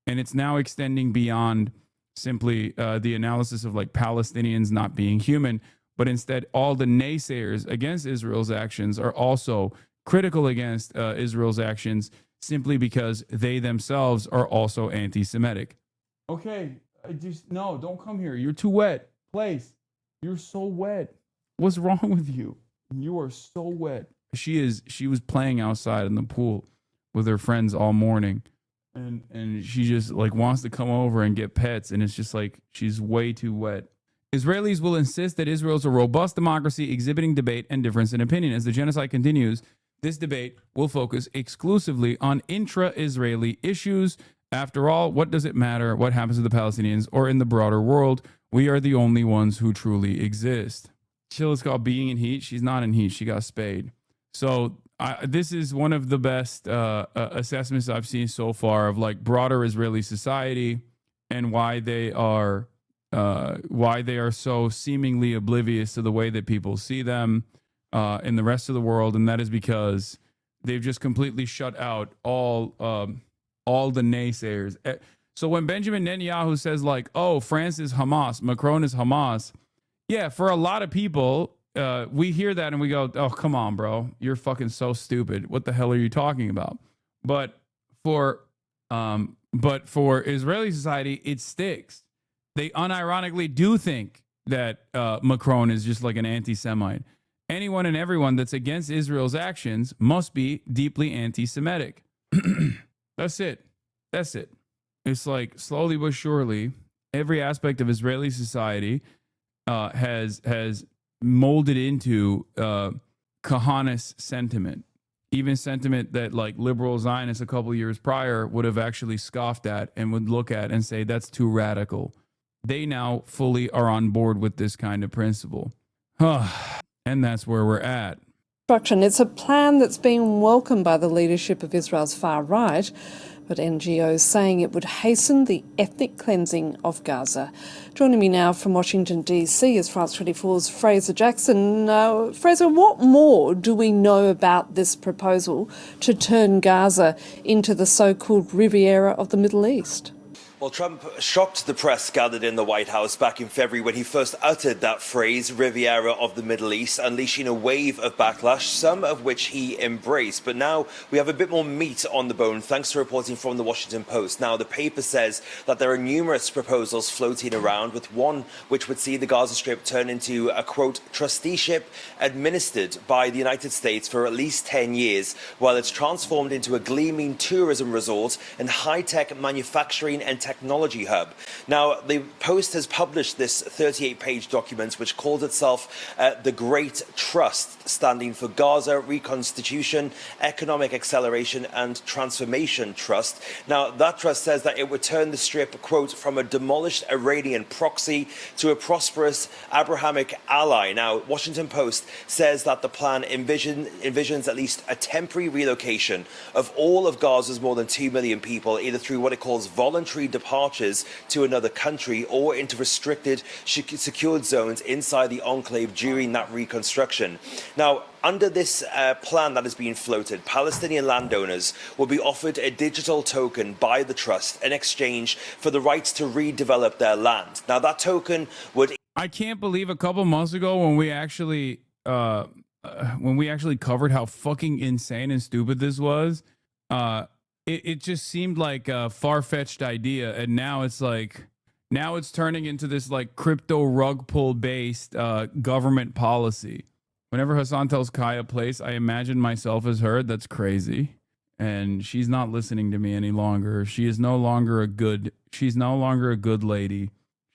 and it's now extending beyond simply the analysis of like Palestinians not being human, but instead all the naysayers against Israel's actions are also critical against Israel's actions simply because they themselves are also anti-Semitic. Okay, no, don't come here. You're too wet. Place. You're so wet. What's wrong with you? You are so wet. She was playing outside in the pool with her friends all morning, and she just like wants to come over and get pets, and it's just like she's way too wet. Israelis will insist that Israel is a robust democracy exhibiting debate and difference in opinion. As the genocide continues, this debate will focus exclusively on intra-Israeli issues. After all, what does it matter what happens to the Palestinians or in the broader world? We are the only ones who truly exist. Chill is called being in heat. She's not in heat. She got spayed. So this is one of the best assessments I've seen so far of like broader Israeli society and why they are so seemingly oblivious to the way that people see them in the rest of the world, and that is because they've just completely shut out all the naysayers. So when Benjamin Netanyahu says like, "Oh, France is Hamas, Macron is Hamas," yeah, for a lot of people. We hear that and we go, oh, come on, bro. You're fucking so stupid. What the hell are you talking about? But for Israeli society, it sticks. They unironically do think that Macron is just like an anti-Semite. Anyone and everyone that's against Israel's actions must be deeply anti-Semitic. That's it. It's like slowly but surely, every aspect of Israeli society has molded into Kahanist sentiment, even sentiment that like liberal Zionists a couple years prior would have actually scoffed at and would look at and say that's too radical. They now fully are on board with this kind of principle. And that's where we're at. It's a plan that's been welcomed by the leadership of Israel's far right, but NGOs saying it would hasten the ethnic cleansing of Gaza. Joining me now from Washington, D.C. is France 24's Fraser Jackson. Fraser, what more do we know about this proposal to turn Gaza into the so-called Riviera of the Middle East? Well, Trump shocked the press gathered in the White House back in February when he first uttered that phrase, Riviera of the Middle East, unleashing a wave of backlash, some of which he embraced. But now we have a bit more meat on the bone, thanks to reporting from the Washington Post. Now, the paper says that there are numerous proposals floating around, with one which would see the Gaza Strip turn into a, quote, trusteeship administered by the United States for at least 10 years, while it's transformed into a gleaming tourism resort and high-tech manufacturing and technology hub. Now, the Post has published this 38-page document, which calls itself the Great Trust, standing for Gaza Reconstitution, Economic Acceleration and Transformation Trust. Now, that trust says that it would turn the Strip, quote, from a demolished Iranian proxy to a prosperous Abrahamic ally. Now, Washington Post says that the plan envisions at least a temporary relocation of all of Gaza's more than 2 million people, either through what it calls voluntary departures to another country or into restricted, secured zones inside the enclave during that reconstruction. Now, under this plan that is being floated, Palestinian landowners will be offered a digital token by the trust in exchange for the rights to redevelop their land. Now, that token would... I can't believe a couple months ago when we actually covered how fucking insane and stupid this was, it just seemed like a far-fetched idea, and now it's turning into this like crypto rug pull based government policy. Whenever Hasan tells Kaya place, I imagine myself as her. That's crazy, and she's not listening to me any longer. She is no longer a good. She's no longer a good lady.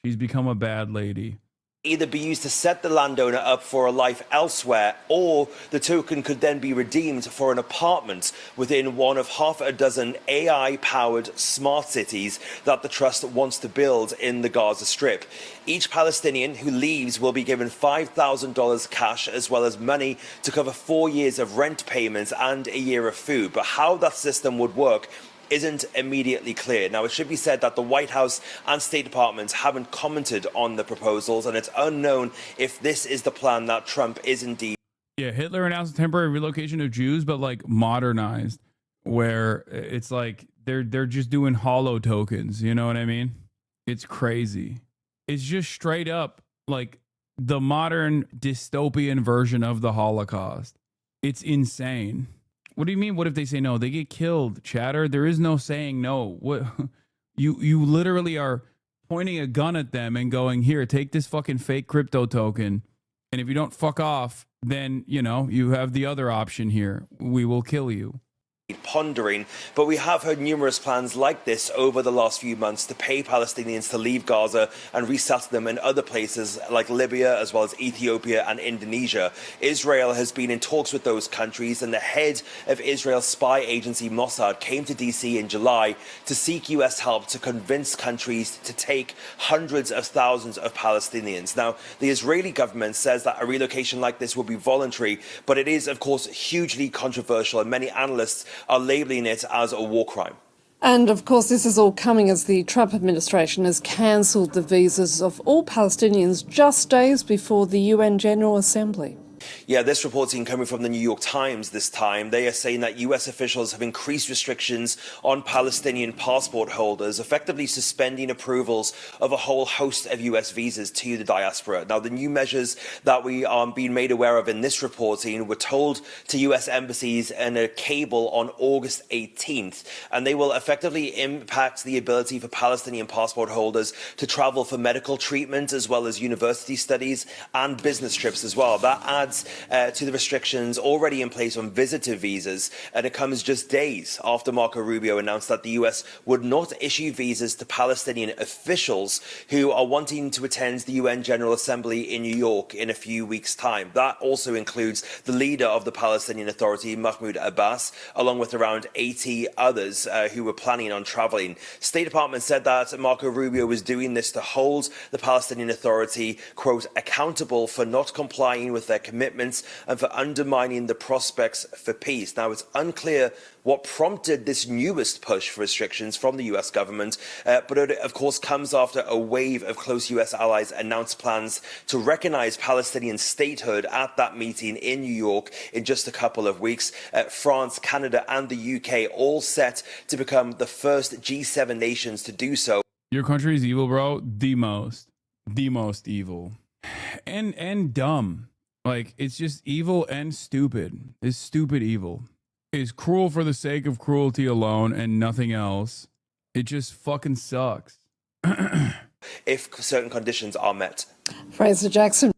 She's become a bad lady. Either be used to set the landowner up for a life elsewhere, or the token could then be redeemed for an apartment within one of half a dozen AI-powered smart cities that the trust wants to build in the Gaza Strip. Each Palestinian who leaves will be given $5,000 cash, as well as money to cover 4 years of rent payments and a year of food. But how that system would work isn't immediately clear. Now, it should be said that the White House and State Departments haven't commented on the proposals, and it's unknown if this is the plan that Trump is indeed. Yeah, Hitler announced a temporary relocation of Jews, but like modernized, where it's like they're just doing hollow tokens. You know what I mean? It's crazy. It's just straight up like the modern dystopian version of the Holocaust. It's insane. What do you mean? What if they say no? They get killed, chatter. There is no saying no. What you literally are pointing a gun at them and going, here, take this fucking fake crypto token. And if you don't fuck off, then, you know, you have the other option here. We will kill you. Pondering, but we have heard numerous plans like this over the last few months to pay Palestinians to leave Gaza and resettle them in other places like Libya, as well as Ethiopia and Indonesia. Israel has been in talks with those countries, and the head of Israel's spy agency Mossad came to DC in July to seek US help to convince countries to take hundreds of thousands of Palestinians. Now, the Israeli government says that a relocation like this will be voluntary, but it is, of course, hugely controversial, and many analysts are labeling it as a war crime. And of course, this is all coming as the Trump administration has cancelled the visas of all Palestinians just days before the UN General Assembly. Yeah, this reporting coming from the New York Times this time. They are saying that US officials have increased restrictions on Palestinian passport holders, effectively suspending approvals of a whole host of US visas to the diaspora. Now, the new measures that we are being made aware of in this reporting were told to US embassies in a cable on August 18th, and they will effectively impact the ability for Palestinian passport holders to travel for medical treatment, as well as university studies and business trips as well. That adds adds to the restrictions already in place on visitor visas, and it comes just days after Marco Rubio announced that the US would not issue visas to Palestinian officials who are wanting to attend the UN General Assembly in New York in a few weeks' time. That also includes the leader of the Palestinian Authority, Mahmoud Abbas, along with around 80 others who were planning on traveling. State Department said that Marco Rubio was doing this to hold the Palestinian Authority, quote, accountable for not complying with their commitments and for undermining the prospects for peace. Now, it's unclear what prompted this newest push for restrictions from the US government, but it, of course, comes after a wave of close US allies announced plans to recognize Palestinian statehood at that meeting in New York in just a couple of weeks. France, Canada and the UK all set to become the first G7 nations to do so. Your country is evil, bro. The most evil and dumb. Like, it's just evil and stupid. It's stupid evil. Is cruel for the sake of cruelty alone and nothing else. It just fucking sucks. If certain conditions are met. Fraser Jackson.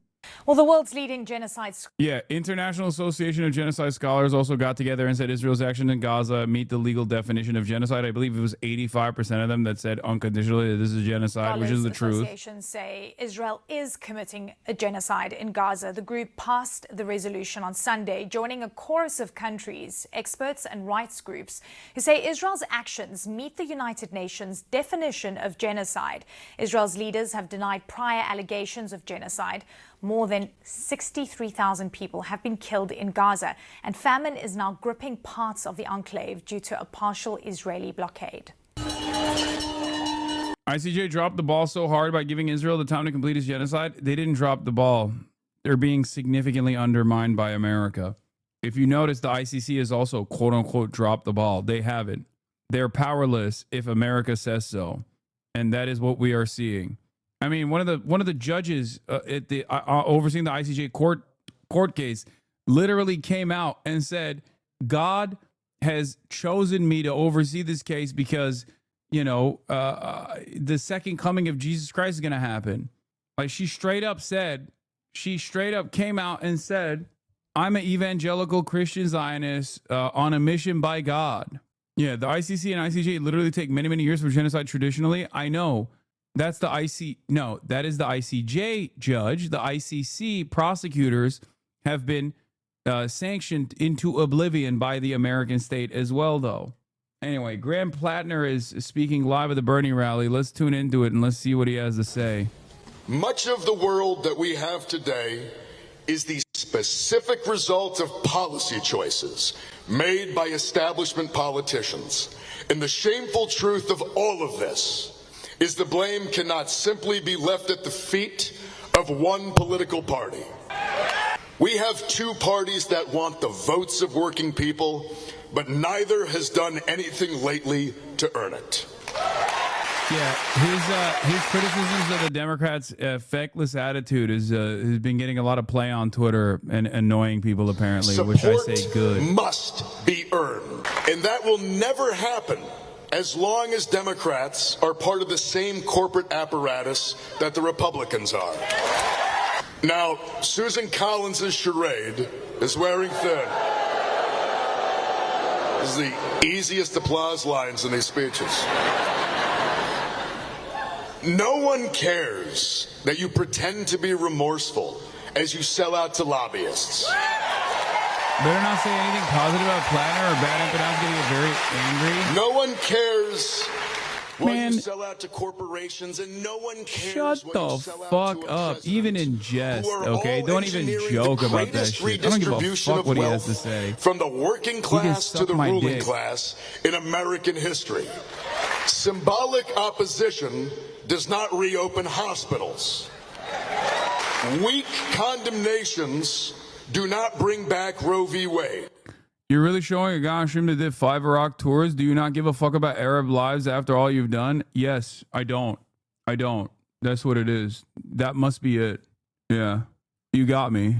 Well, the world's leading genocide... Yeah, International Association of Genocide Scholars also got together and said Israel's actions in Gaza meet the legal definition of genocide. I believe it was 85% of them that said unconditionally that this is genocide, which is the truth. Associations say Israel is committing a genocide in Gaza. The group passed the resolution on Sunday, joining a chorus of countries, experts and rights groups who say Israel's actions meet the United Nations definition of genocide. Israel's leaders have denied prior allegations of genocide. More than 63,000 people have been killed in Gaza, and famine is now gripping parts of the enclave due to a partial Israeli blockade. ICJ dropped the ball so hard by giving Israel the time to complete its genocide. They didn't drop the ball. They're being significantly undermined by America. If you notice, the ICC has also, quote unquote, dropped the ball. They haven't. They're powerless if America says so. And that is what we are seeing. I mean, one of the judges at the overseeing the ICJ court case literally came out and said, God has chosen me to oversee this case because, you know, the second coming of Jesus Christ is going to happen. Like, she straight up came out and said, I'm an evangelical Christian Zionist on a mission by God. Yeah, the ICC and ICJ literally take many, many years for genocide traditionally. I know. That is the ICJ judge. The ICC prosecutors have been sanctioned into oblivion by the American state as well, though. Anyway, Graham Plattner is speaking live at the Bernie rally. Let's tune into it and let's see what he has to say. Much of the world that we have today is the specific result of policy choices made by establishment politicians. And the shameful truth of all of this is the blame cannot simply be left at the feet of one political party. We have two parties that want the votes of working people, but neither has done anything lately to earn it. Yeah, his criticisms of the Democrats' feckless attitude has been getting a lot of play on Twitter and annoying people, apparently, which I say good. Must be earned, and that will never happen as long as Democrats are part of the same corporate apparatus that the Republicans are. Now, Susan Collins' charade is wearing thin. This is the easiest applause lines in these speeches. No one cares that you pretend to be remorseful as you sell out to lobbyists. Better not say anything positive about Plattner or bad empanadas going to get very angry. No one cares when you sell out to corporations, and no one cares shut the fuck up, even in jest, okay? Don't even joke about that shit. I don't give a fuck what he has to say. From the working class to the ruling class in American history. Symbolic opposition does not reopen hospitals. Weak condemnations do not bring back Roe v. Wade. You're really showing a guy on stream that did 5 Iraq tours? Do you not give a fuck about Arab lives after all you've done? Yes, I don't. That's what it is. That must be it. Yeah. You got me.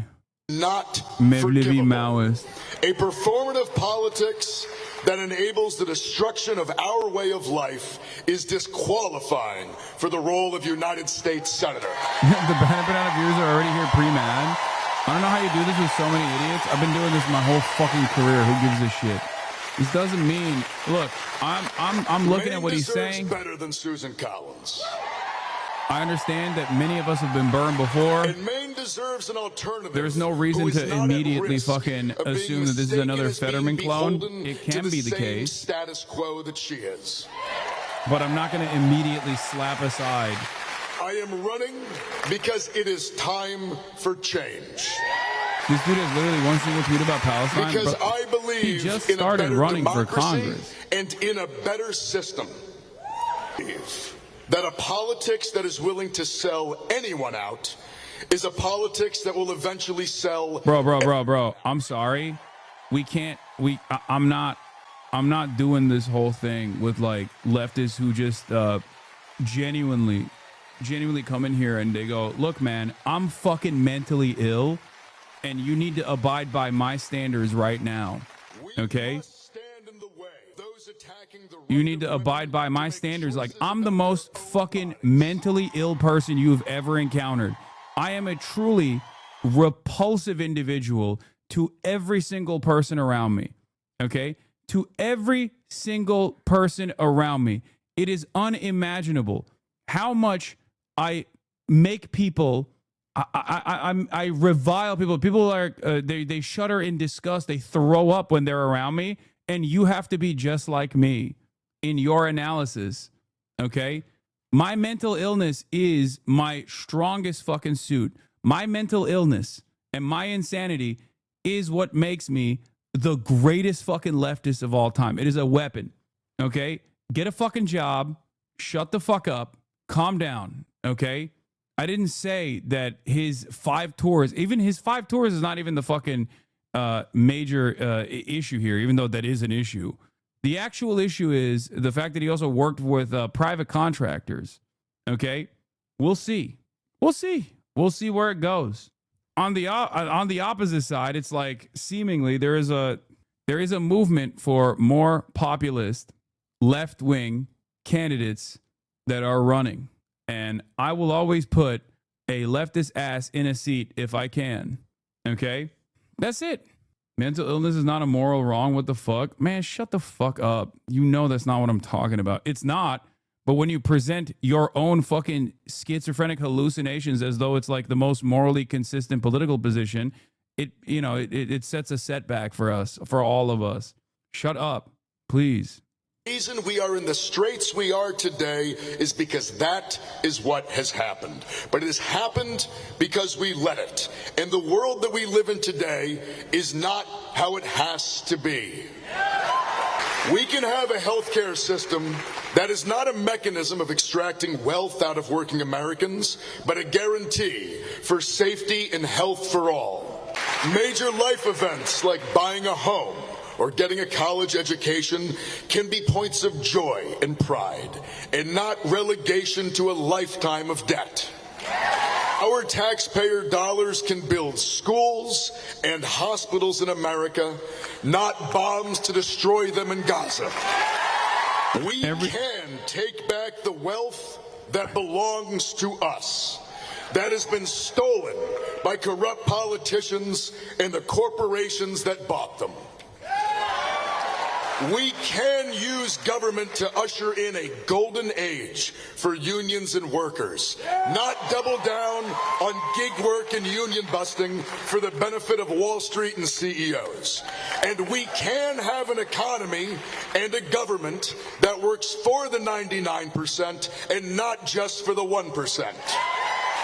Not forgivable. Maoist. A performative politics that enables the destruction of our way of life is disqualifying for the role of United States Senator. The banana viewers are already here pre-mad. I don't know how you do this with so many idiots. I've been doing this my whole fucking career. Who gives a shit? This doesn't mean. Look, I'm looking at what he's saying. Better than Susan Collins. I understand that many of us have been burned before. And Maine deserves an alternative. There's no reason to immediately fucking assume that this is another Fetterman clone. It can be the case. Status quo that she is. But I'm not going to immediately slap aside. I am running because it is time for change. This dude has literally one single tweet about Palestine. Because I believe he just in started a better running for democracy Congress. And in a better system. That a politics that is willing to sell anyone out is a politics that will eventually sell. Bro. I'm sorry. We can't. I'm not doing this whole thing with like leftists who just genuinely come in here and they go, look, man, I'm fucking mentally ill, and you need to abide by my standards right now. Okay. You need to abide by my standards. Like, I'm the most fucking mentally ill person you've ever encountered. I am a truly repulsive individual to every single person around me. Okay? To every single person around me. It is unimaginable how much I make people, I revile people. People are, they shudder in disgust. They throw up when they're around me. And you have to be just like me in your analysis, okay? My mental illness is my strongest fucking suit. My mental illness and my insanity is what makes me the greatest fucking leftist of all time. It is a weapon, okay? Get a fucking job, shut the fuck up, calm down, okay? I didn't say that his 5 tours, even his 5 tours is not even the fucking major issue here, even though that is an issue. The actual issue is the fact that he also worked with private contractors. Okay, we'll see where it goes. On the opposite side, it's like seemingly there is a movement for more populist left-wing candidates that are running, and I will always put a leftist ass in a seat if I can. Okay. That's it. Mental illness is not a moral wrong. What the fuck? Man, shut the fuck up. You know that's not what I'm talking about. It's not. But when you present your own fucking schizophrenic hallucinations as though it's like the most morally consistent political position, it sets a setback for us, for all of us. Shut up, please. The reason we are in the straits we are today is because that is what has happened. But it has happened because we let it. And the world that we live in today is not how it has to be. We can have a healthcare system that is not a mechanism of extracting wealth out of working Americans, but a guarantee for safety and health for all. Major life events like buying a home or getting a college education can be points of joy and pride, and not relegation to a lifetime of debt. Our taxpayer dollars can build schools and hospitals in America, not bombs to destroy them in Gaza. We can take back the wealth that belongs to us, that has been stolen by corrupt politicians and the corporations that bought them. We can use government to usher in a golden age for unions and workers, not double down on gig work and union busting for the benefit of Wall Street and CEOs. And we can have an economy and a government that works for the 99% and not just for the 1%.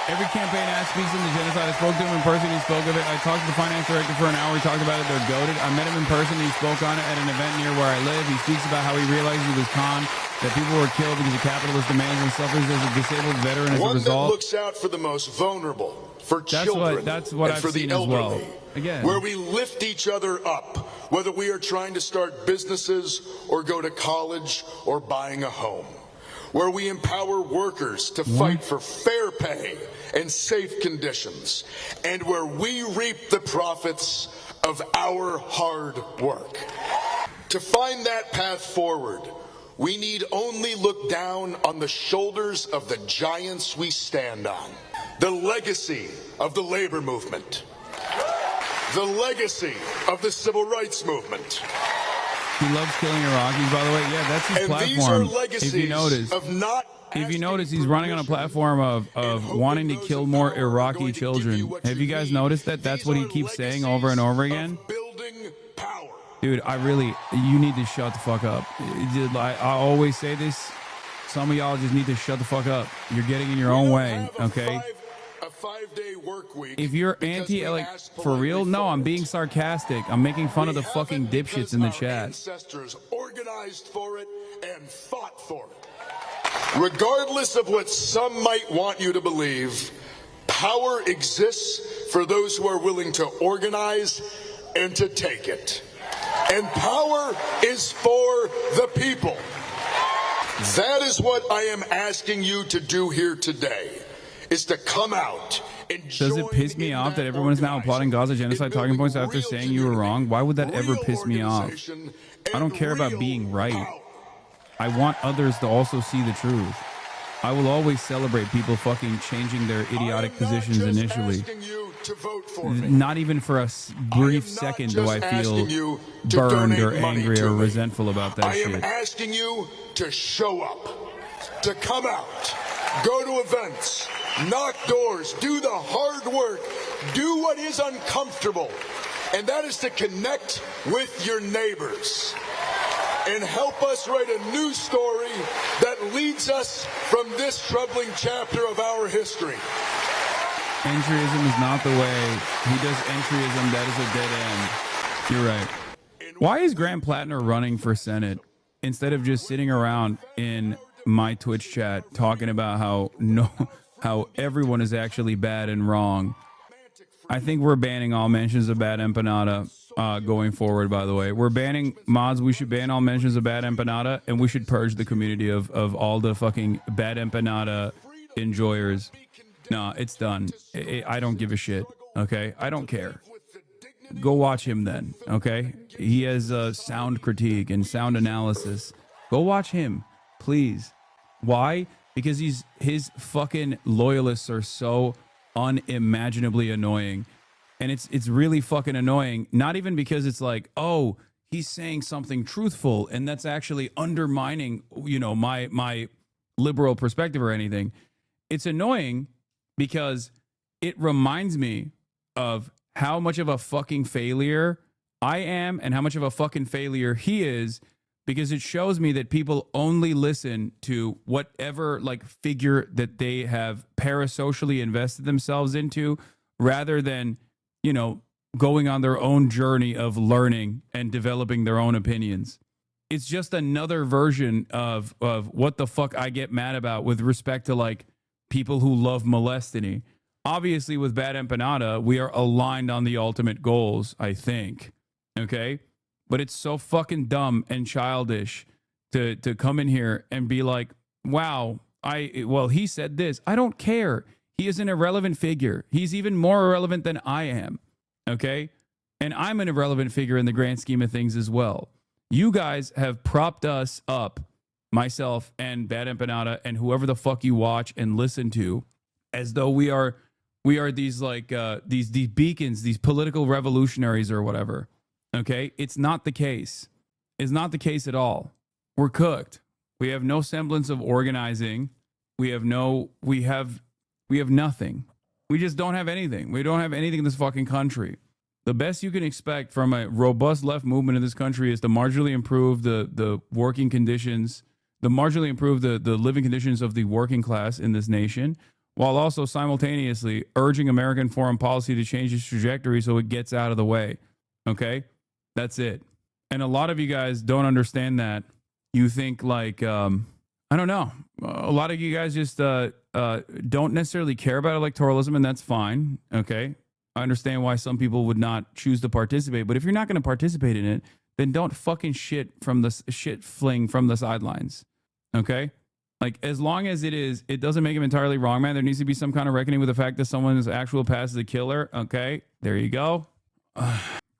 Every campaign ass speaks on the genocide. I spoke to him in person. He spoke of it. I talked to the finance director for an hour. We talked about it. They're goated. I met him in person. He spoke on it at an event near where I live. He speaks about how he realized he was conned, that people were killed because of capitalist demands and suffers as a disabled veteran as a result. One that looks out for the most vulnerable, for children, that's what and I've for the seen as elderly. well. Again, where we lift each other up, whether we are trying to start businesses or go to college or buying a home. Where we empower workers to fight for fair pay and safe conditions, and where we reap the profits of our hard work. To find that path forward, we need only look down on the shoulders of the giants we stand on, the legacy of the labor movement, the legacy of the civil rights movement. He loves killing Iraqis, by the way. Yeah, that's his And platform. these are legacies If you notice, he's running on a platform of wanting to kill more Iraqi children. Have you guys noticed that? That's what he keeps saying over and over again. Dude, you need to shut the fuck up. I always say this. Some of y'all just need to shut the fuck up. You're getting in your own way, okay? If you're for real, no, I'm being sarcastic. I'm making fun of the fucking dipshits in the chat. Ancestors organized for it and fought for it. Regardless of what some might want you to believe, power exists for those who are willing to organize and to take it. And power is for the people. That is what I am asking you to do here today, is to come out and Does it piss me off that everyone is now applauding Gaza genocide talking points after saying you were wrong? Why would that ever piss me off? I don't care about being right. I want others to also see the truth. I will always celebrate people fucking changing their idiotic positions initially. Not even for a brief second do I feel burned or angry or resentful about that shit. I am asking you to show up, to come out, go to events, knock doors, do the hard work, do what is uncomfortable, and that is to connect with your neighbors and help us write a new story that leads us from this troubling chapter of our history. Entryism is not the way. He does entryism. That is a dead end. You're right. Why is Graham Plattner running for Senate instead of just sitting around in my Twitch chat talking about how everyone is actually bad and wrong? I think we're banning all mentions of bad empanada going forward, by the way. We're banning mods. We should ban all mentions of bad empanada, and we should purge the community of all the fucking bad empanada enjoyers. No, it's done. I don't give a shit, okay? I don't care. Go watch him then, okay? He has sound critique and sound analysis. Go watch him, please. Why? Because his fucking loyalists are so unimaginably annoying. And it's really fucking annoying. Not even because it's like, oh, he's saying something truthful and that's actually undermining, my liberal perspective or anything. It's annoying because it reminds me of how much of a fucking failure I am and how much of a fucking failure he is, because it shows me that people only listen to whatever figure that they have parasocially invested themselves into, rather than, going on their own journey of learning and developing their own opinions. It's just another version of what the fuck I get mad about with respect to people who love molestiny. Obviously, with Bad Empanada, we are aligned on the ultimate goals, I think. Okay? But it's so fucking dumb and childish to come in here and be like, wow, he said this. I don't care. He is an irrelevant figure. He's even more irrelevant than I am. Okay? And I'm an irrelevant figure in the grand scheme of things as well. You guys have propped us up, myself and Bad Empanada and whoever the fuck you watch and listen to, as though we are these these beacons, these political revolutionaries or whatever. Okay? It's not the case. It's not the case at all. We're cooked. We have no semblance of organizing. We have nothing. We just don't have anything. We don't have anything in this fucking country. The best you can expect from a robust left movement in this country is to marginally improve the working conditions, marginally improve the living conditions of the working class in this nation, while also simultaneously urging American foreign policy to change its trajectory so it gets out of the way. Okay? That's it. And a lot of you guys don't understand that. You think I don't know. A lot of you guys just don't necessarily care about electoralism, and that's fine. Okay? I understand why some people would not choose to participate, but if you're not going to participate in it, then don't fucking shit fling from the sidelines. Okay? As long as it doesn't make him entirely wrong, man. There needs to be some kind of reckoning with the fact that someone's actual past is a killer. Okay? There you go.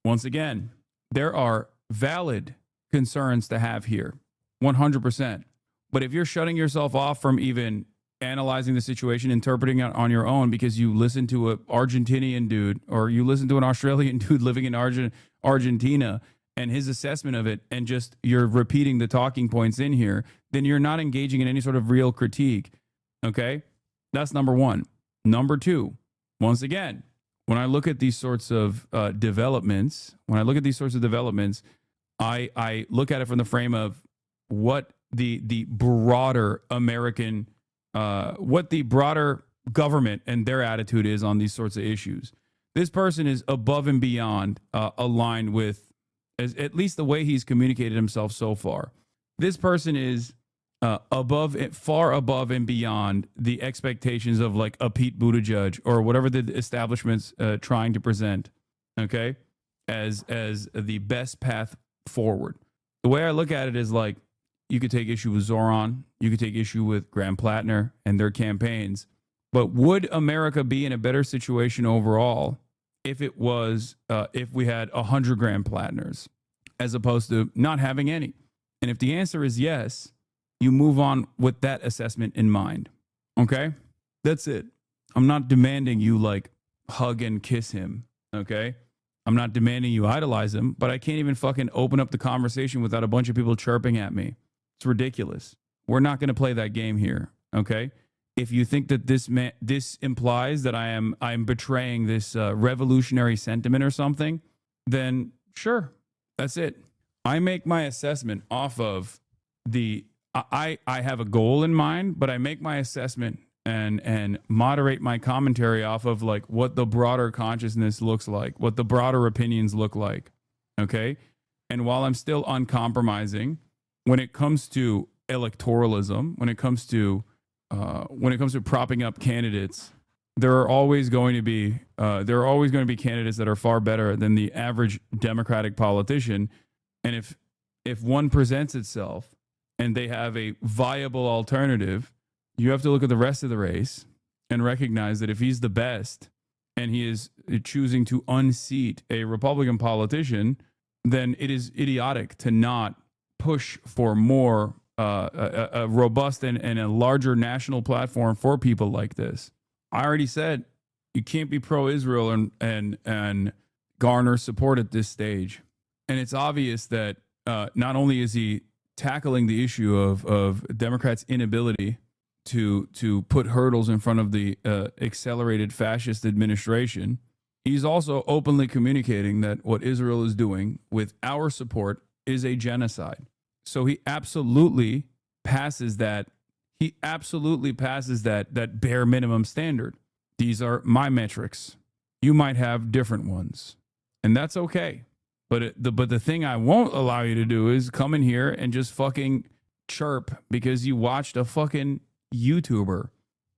Once again, there are valid concerns to have here. 100%. But if you're shutting yourself off from even analyzing the situation, interpreting it on your own because you listen to an Argentinian dude or you listen to an Australian dude living in Argentina and his assessment of it, and just you're repeating the talking points in here, then you're not engaging in any sort of real critique. Okay? That's number one. Number two, once again, when I look at these sorts of developments, I look at it from the frame of what the broader American, what the broader government and their attitude is on these sorts of issues. This person is above and beyond aligned with, at least the way he's communicated himself so far. This person is far above and beyond the expectations of like a Pete Buttigieg or whatever the establishment's trying to present, okay, as the best path forward. The way I look at it is like, you could take issue with Zoran, you could take issue with Graham Plattner and their campaigns, but would America be in a better situation overall if it was, if we had 100 Graham Plattners as opposed to not having any? And if the answer is yes, you move on with that assessment in mind. Okay? That's it. I'm not demanding you like hug and kiss him. Okay? I'm not demanding you idolize him, but I can't even fucking open up the conversation without a bunch of people chirping at me. It's ridiculous. We're not going to play that game here. Okay? If you think that this implies that I'm betraying this revolutionary sentiment or something, then sure, that's it. I make my assessment off of I have a goal in mind, but I make my assessment and moderate my commentary off of like what the broader consciousness looks like, what the broader opinions look like. Okay? And while I'm still uncompromising when it comes to electoralism, when it comes to propping up candidates, there are always going to be candidates that are far better than the average Democratic politician. And if one presents itself and they have a viable alternative, you have to look at the rest of the race and recognize that if he's the best and he is choosing to unseat a Republican politician, then it is idiotic to not push for more a robust and a larger national platform for people like this. I already said you can't be pro-Israel and garner support at this stage. And it's obvious that not only is he tackling the issue of Democrats' inability to put hurdles in front of the accelerated fascist administration, he's also openly communicating that what Israel is doing with our support is a genocide. So he absolutely passes that. He absolutely passes that bare minimum standard. These are my metrics. You might have different ones, and that's okay. But the thing I won't allow you to do is come in here and just fucking chirp because you watched a fucking YouTuber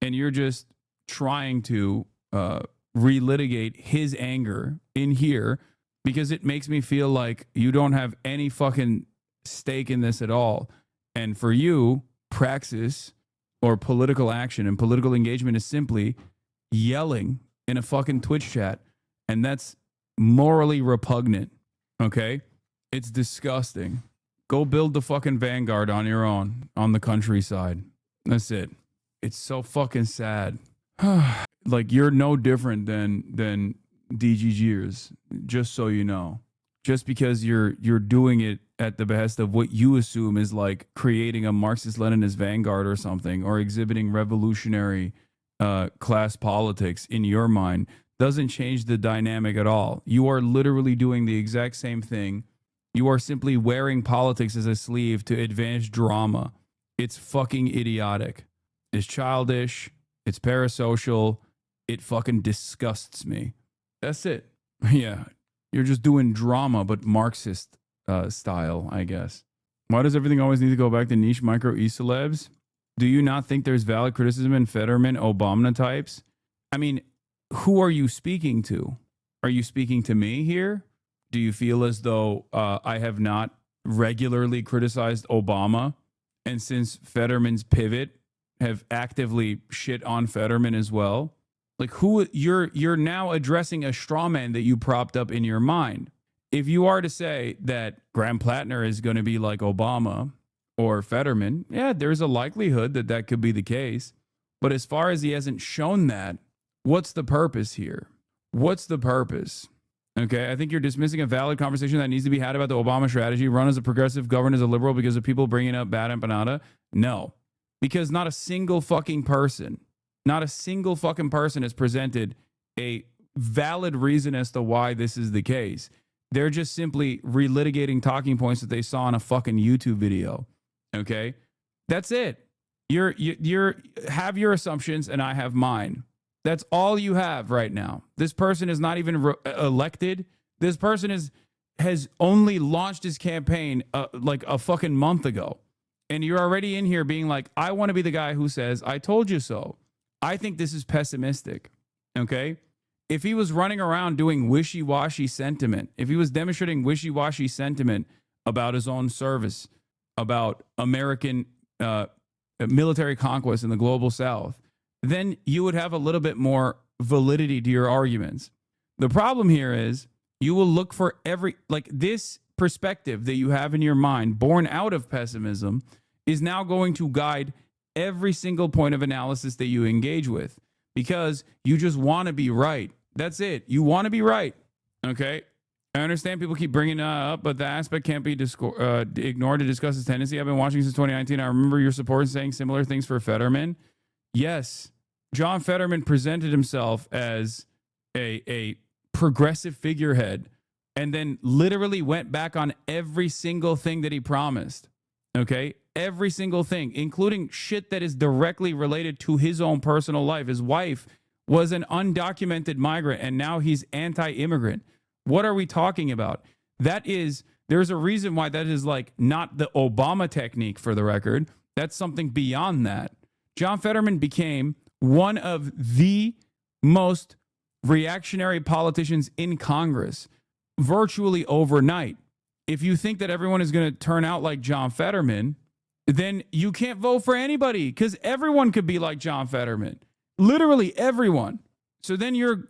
and you're just trying to relitigate his anger in here because it makes me feel like you don't have any fucking stake in this at all. And for you, praxis or political action and political engagement is simply yelling in a fucking Twitch chat. And that's morally repugnant. Okay? It's disgusting. Go build the fucking Vanguard on your own on the countryside. That's it. It's so fucking sad. Like, you're no different than DGGers, just so you know. Just because you're doing it at the behest of what you assume is like creating a Marxist-Leninist vanguard or something, or exhibiting revolutionary class politics in your mind, doesn't change the dynamic at all. You are literally doing the exact same thing. You are simply wearing politics as a sleeve to advance drama. It's fucking idiotic. It's childish. It's parasocial. It fucking disgusts me. That's it. Yeah. You're just doing drama, but Marxist style, I guess. Why does everything always need to go back to niche micro e-celebs? Do you not think there's valid criticism in Fetterman, Obama types? I mean, who are you speaking to? Are you speaking to me here? Do you feel as though I have not regularly criticized Obama? And since Fetterman's pivot, have actively shit on Fetterman as well? Like, who you're now addressing a straw man that you propped up in your mind. If you are to say that Graham Plattner is going to be like Obama or Fetterman, yeah, there's a likelihood that that could be the case. But as far as he hasn't shown that, what's the purpose here? What's the purpose? Okay, I think you're dismissing a valid conversation that needs to be had about the Obama strategy. Run as a progressive, govern as a liberal because of people bringing up bad empanada. No, because not a single fucking person has presented a valid reason as to why this is the case. They're just simply relitigating talking points that they saw on a fucking YouTube video. Okay, that's it. You're have your assumptions and I have mine. That's all you have right now. This person is not even elected. This person has only launched his campaign like a fucking month ago. And you're already in here being like, I want to be the guy who says, I told you so. I think this is pessimistic. Okay? If he was running around doing wishy-washy sentiment, if he was demonstrating wishy-washy sentiment about his own service, about American military conquest in the global South, then you would have a little bit more validity to your arguments. The problem here is you will look for this perspective that you have in your mind, born out of pessimism, is now going to guide every single point of analysis that you engage with because you just want to be right. That's it. You want to be right. Okay? I understand people keep bringing it up, but the aspect can't be ignored to discuss his tendency. I've been watching since 2019. I remember your support saying similar things for Fetterman. Yes, John Fetterman presented himself as a progressive figurehead and then literally went back on every single thing that he promised. Okay? Every single thing, including shit that is directly related to his own personal life. His wife was an undocumented migrant and now he's anti-immigrant. What are we talking about? There's a reason why that is like not the Obama technique, for the record. That's something beyond that. John Fetterman became one of the most reactionary politicians in Congress virtually overnight. If you think that everyone is going to turn out like John Fetterman, then you can't vote for anybody because everyone could be like John Fetterman. Literally everyone. So then your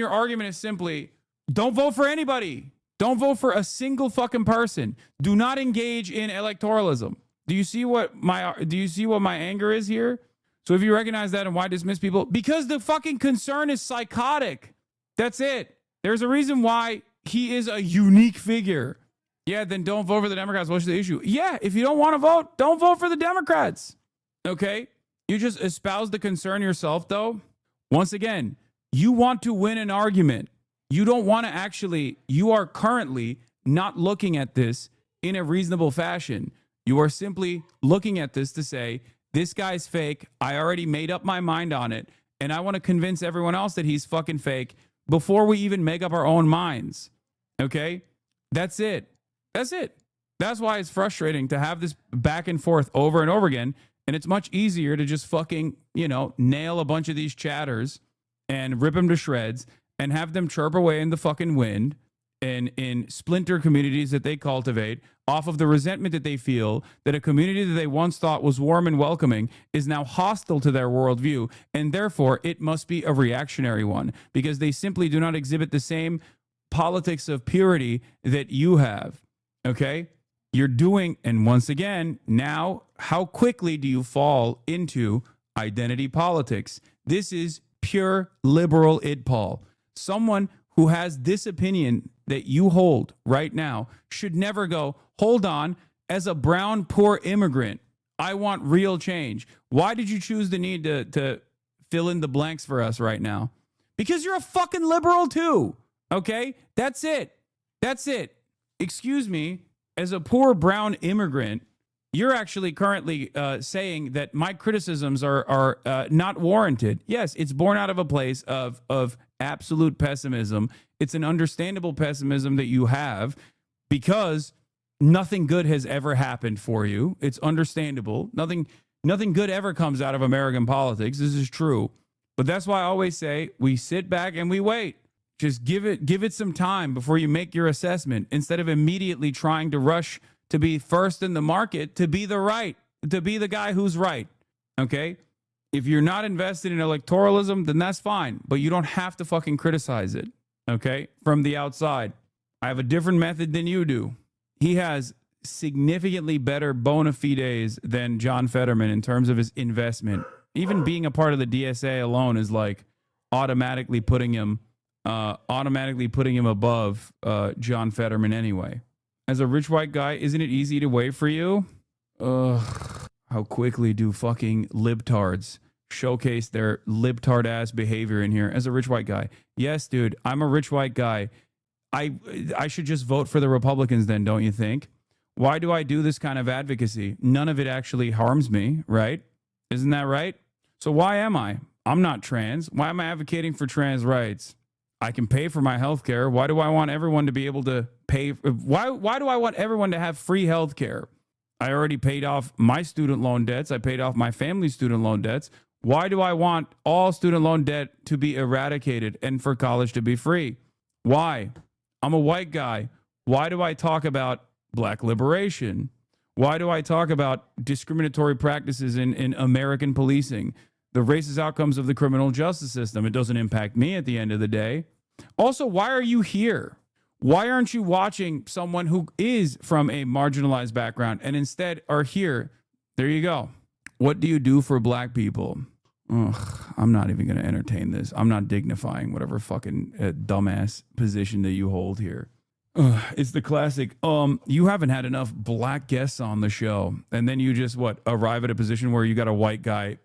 argument is simply, don't vote for anybody. Don't vote for a single fucking person. Do not engage in electoralism. Do you see what my anger is here? So if you recognize that and why dismiss people? Because the fucking concern is psychotic. That's it. There's a reason why he is a unique figure. Yeah, then don't vote for the Democrats. What's the issue? Yeah, if you don't want to vote, don't vote for the Democrats. Okay? You just espouse the concern yourself, though. Once again, you want to win an argument. You don't want to you are currently not looking at this in a reasonable fashion. You are simply looking at this to say, this guy's fake. I already made up my mind on it. And I want to convince everyone else that he's fucking fake before we even make up our own minds. Okay? That's it. That's it. That's why it's frustrating to have this back and forth over and over again. And it's much easier to just fucking, nail a bunch of these chatters and rip them to shreds and have them chirp away in the fucking wind and in splinter communities that they cultivate off of the resentment that they feel that a community that they once thought was warm and welcoming is now hostile to their worldview. And therefore, it must be a reactionary one because they simply do not exhibit the same politics of purity that you have. Okay? You're doing, and once again, now, how quickly do you fall into identity politics? This is pure liberal idpol. Someone who has this opinion that you hold right now should never go, hold on, as a brown, poor immigrant, I want real change. Why did you choose the need to fill in the blanks for us right now? Because you're a fucking liberal too, okay? That's it. That's it. Excuse me, as a poor brown immigrant, you're actually currently saying that my criticisms are not warranted. Yes, it's born out of a place of absolute pessimism. It's an understandable pessimism that you have because nothing good has ever happened for you. It's understandable. Nothing good ever comes out of American politics. This is true. But that's why I always say we sit back and we wait. Just give it some time before you make your assessment instead of immediately trying to rush to be first in the market, to be the guy who's right. Okay? If you're not invested in electoralism, then that's fine, but you don't have to fucking criticize it. Okay? From the outside. I have a different method than you do. He has significantly better bona fides than John Fetterman in terms of his investment even being a part of the DSA alone is like automatically putting him above John Fetterman anyway. As a rich white guy, isn't it easy to wait for you? Ugh. How quickly do fucking libtards showcase their libtard ass behavior in here as a rich white guy? Yes, dude, I'm a rich white guy. I should just vote for the Republicans then, don't you think? Why do I do this kind of advocacy? None of it actually harms me, right? Isn't that right? So why am I? I'm not trans. Why am I advocating for trans rights? I can pay for my health care. Why do I want everyone to be able to pay? Why do I want everyone to have free health care? I already paid off my student loan debts. I paid off my family's student loan debts. Why do I want all student loan debt to be eradicated and for college to be free? Why? I'm a white guy. Why do I talk about black liberation? Why do I talk about discriminatory practices in American policing? The racist outcomes of the criminal justice system. It doesn't impact me at the end of the day. Also, why are you here? Why aren't you watching someone who is from a marginalized background and instead are here? There you go. What do you do for black people? Ugh, I'm not even going to entertain this. I'm not dignifying whatever fucking dumbass position that you hold here. It's the classic, you haven't had enough black guests on the show. And then you just, arrive at a position where you got a white guy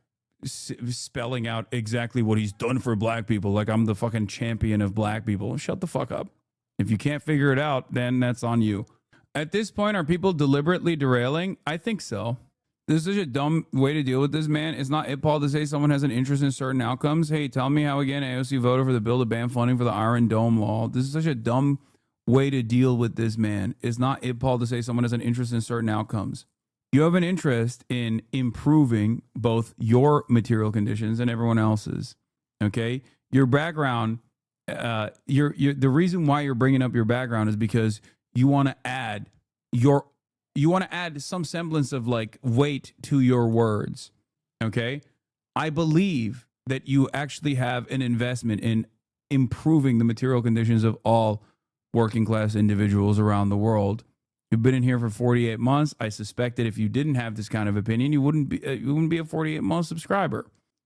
spelling out exactly what he's done for black people. Like I'm the fucking champion of black people. Shut the fuck up. If you can't figure it out, then that's on you. At this point, are people deliberately derailing? I think so. This is such a dumb way to deal with this, man. It's not it, Paul, to say someone has an interest in certain outcomes. Hey, tell me how again AOC voted for the bill to ban funding for the Iron Dome law. This is such a dumb way to deal with this, man. It's not it, Paul, to say someone has an interest in certain outcomes. You have an interest in improving both your material conditions and everyone else's. Okay, your background. The reason why you're bringing up your background is because you want to add some semblance of like weight to your words. Okay, I believe that you actually have an investment in improving the material conditions of all working class individuals around the world. You've been in here for 48 months. I suspect that if you didn't have this kind of opinion, you wouldn't be a 48-month subscriber.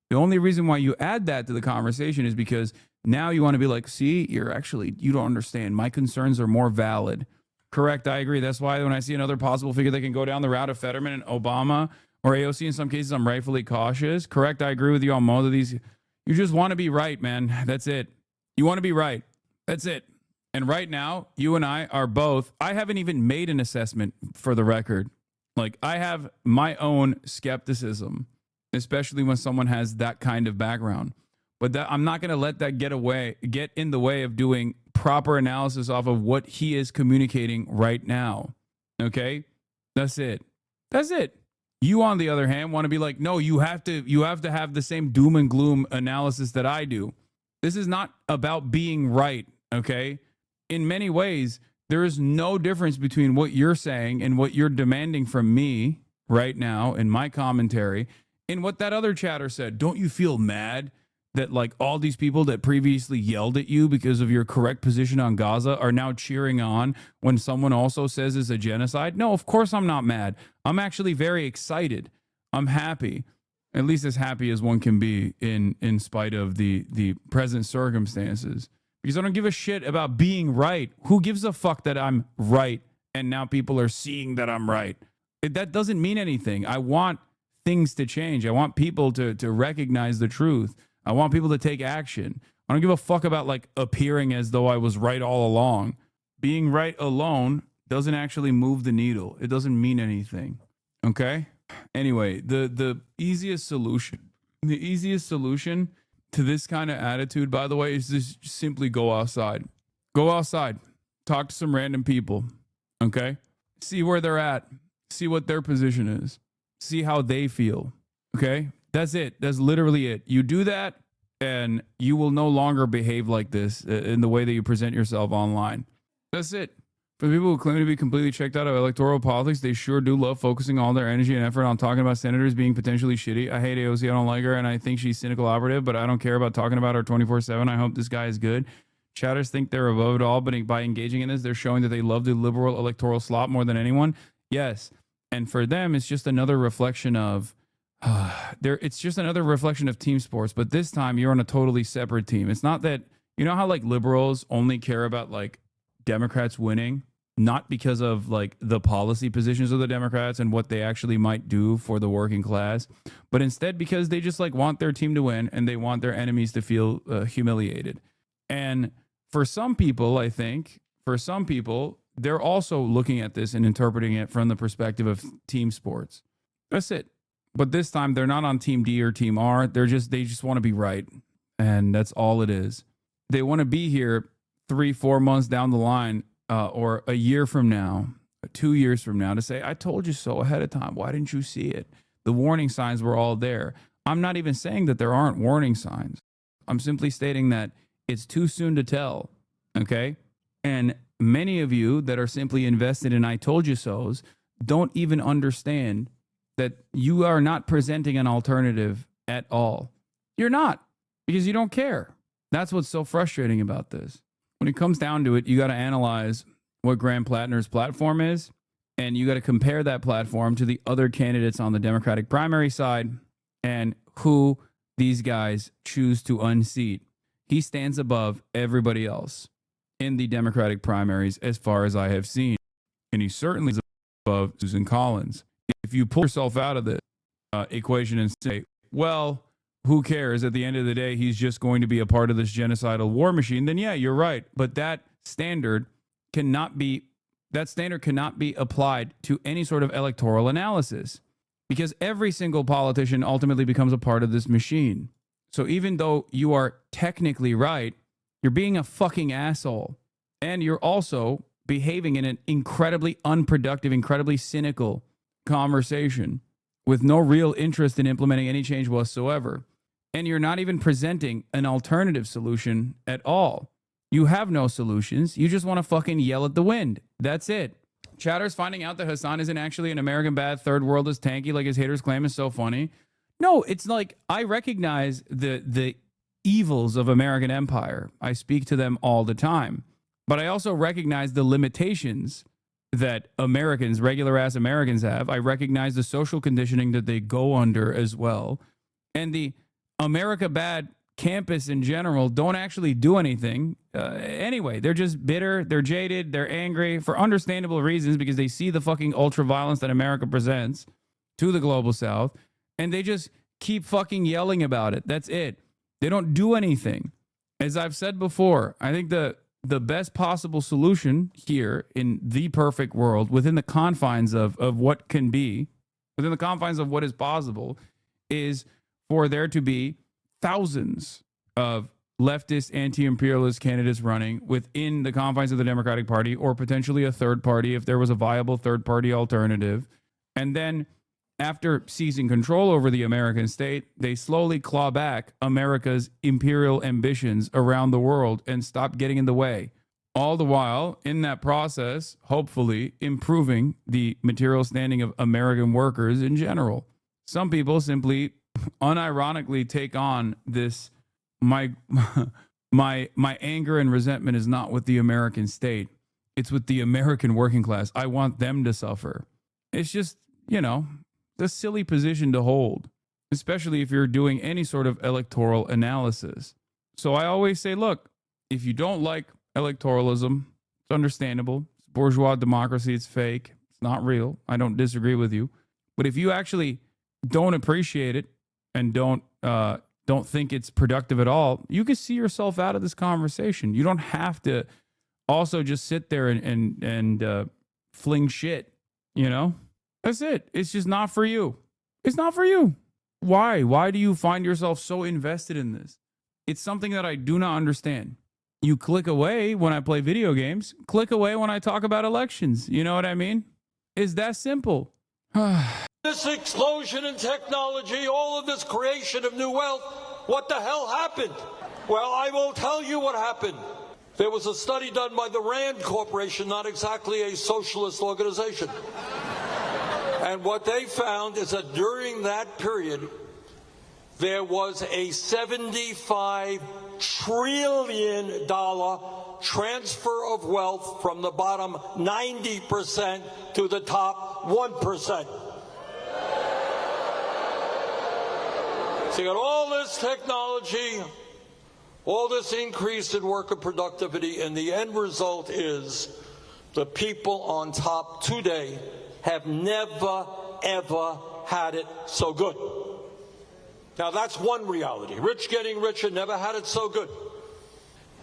The only reason why you add that to the conversation is because now you want to be like, see, you don't understand. My concerns are more valid. Correct, I agree. That's why when I see another possible figure that can go down the route of Fetterman and Obama or AOC in some cases, I'm rightfully cautious. Correct, I agree with you on most of these. You just want to be right, man. That's it. You want to be right. That's it. And right now, you and I are both, I haven't even made an assessment for the record. Like, I have my own skepticism, especially when someone has that kind of background. But I'm not going to let that get in the way of doing proper analysis off of what he is communicating right now. Okay? That's it. That's it. You, on the other hand, want to be like, no, you have to have the same doom and gloom analysis that I do. This is not about being right, okay? In many ways, there is no difference between what you're saying and what you're demanding from me right now in my commentary and what that other chatter said. Don't you feel mad that like all these people that previously yelled at you because of your correct position on Gaza are now cheering on when someone also says it's a genocide? No, of course I'm not mad. I'm actually very excited. I'm happy, at least as happy as one can be in spite of the present circumstances. Because I don't give a shit about being right. Who gives a fuck that I'm right and now people are seeing that I'm right? That doesn't mean anything. I want things to change. I want people to recognize the truth. I want people to take action. I don't give a fuck about like appearing as though I was right all along. Being right alone doesn't actually move the needle. It doesn't mean anything. Okay? Anyway, the easiest solution to this kind of attitude, by the way, is just simply go outside. Go outside. Talk to some random people. Okay? See where they're at. See what their position is. See how they feel. Okay? That's it. That's literally it. You do that, and you will no longer behave like this in the way that you present yourself online. That's it. For people who claim to be completely checked out of electoral politics, they sure do love focusing all their energy and effort on talking about senators being potentially shitty. I hate AOC. I don't like her, and I think she's cynical operative, but I don't care about talking about her 24/7. I hope this guy is good. Chatters think they're above it all, but by engaging in this, they're showing that they love the liberal electoral slop more than anyone. Yes. And for them, it's just another reflection of it's just another reflection of team sports, but this time you're on a totally separate team. It's not that, you know how like liberals only care about like Democrats winning, not because of like the policy positions of the Democrats and what they actually might do for the working class, but instead because they just like want their team to win and they want their enemies to feel humiliated. And for some people, I think, they're also looking at this and interpreting it from the perspective of team sports. That's it. But this time they're not on team D or team R. They just want to be right. And that's all it is. They want to be here 3-4 months down the line or a year from now, 2 years from now to say, I told you so ahead of time. Why didn't you see it? The warning signs were all there. I'm not even saying that there aren't warning signs. I'm simply stating that it's too soon to tell. Okay. And many of you that are simply invested in I told you so's don't even understand that you are not presenting an alternative at all. You're not, because you don't care. That's what's so frustrating about this. When it comes down to it, you got to analyze what Graham Plattner's platform is, and you got to compare that platform to the other candidates on the Democratic primary side and who these guys choose to unseat. He stands above everybody else in the Democratic primaries as far as I have seen, and he certainly is above Susan Collins. If you pull yourself out of the equation and say, well, who cares? At the end of the day, he's just going to be a part of this genocidal war machine, then yeah, you're right. But that standard cannot be applied to any sort of electoral analysis, because every single politician ultimately becomes a part of this machine. So even though you are technically right, you're being a fucking asshole. And you're also behaving in an incredibly unproductive, incredibly cynical conversation with no real interest in implementing any change whatsoever. And you're not even presenting an alternative solution at all. You have no solutions. You just want to fucking yell at the wind. That's it. Chatter's finding out that Hasan isn't actually an American bad third world is tanky like his haters claim is so funny. No, it's like I recognize the evils of American empire. I speak to them all the time. But I also recognize the limitations that Americans, regular ass Americans have. I recognize the social conditioning that they go under as well. And the America bad campus in general don't actually do anything. Anyway, they're just bitter, they're jaded, they're angry for understandable reasons because they see the fucking ultra violence that America presents to the global south. And they just keep fucking yelling about it. That's it. They don't do anything. As I've said before, I think the best possible solution here in the perfect world, within the confines of what can be, within the confines of what is possible, is for there to be thousands of leftist anti-imperialist candidates running within the confines of the Democratic Party, or potentially a third party if there was a viable third party alternative. And then after seizing control over the American state, they slowly claw back America's imperial ambitions around the world and stop getting in the way. All the while, in that process, hopefully improving the material standing of American workers in general. Some people simply unironically take on this, my anger and resentment is not with the American state. It's with the American working class. I want them to suffer. It's just, a silly position to hold, especially if you're doing any sort of electoral analysis. So I always say, look, if you don't like electoralism, it's understandable. It's bourgeois democracy. It's fake. It's not real. I don't disagree with you. But if you actually don't appreciate it and don't think it's productive at all, you can see yourself out of this conversation. You don't have to also just sit there and fling shit, That's it. It's just not for you. It's not for you. Why? Why do you find yourself so invested in this? It's something that I do not understand. You click away when I play video games. Click away when I talk about elections. You know what I mean? It's that simple. This explosion in technology, all of this creation of new wealth, what the hell happened? Well, I will tell you what happened. There was a study done by the Rand Corporation, not exactly a socialist organization. And what they found is that during that period, there was a $75 trillion transfer of wealth from the bottom 90% to the top 1%. So you got all this technology, all this increase in worker productivity, and the end result is the people on top today have never, ever had it so good. Now that's one reality. Rich getting richer, never had it so good.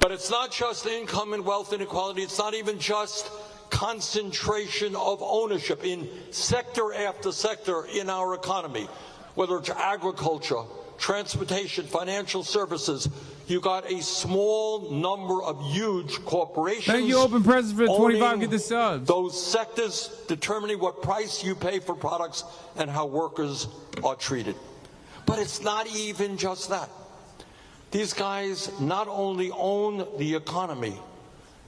But it's not just income and wealth inequality. It's not even just concentration of ownership in sector after sector in our economy, whether it's agriculture, transportation, financial services. You got a small number of huge corporations. Thank you, Open President, for 25. Get the subs. Those sectors determining what price you pay for products and how workers are treated. But it's not even just that. These guys not only own the economy,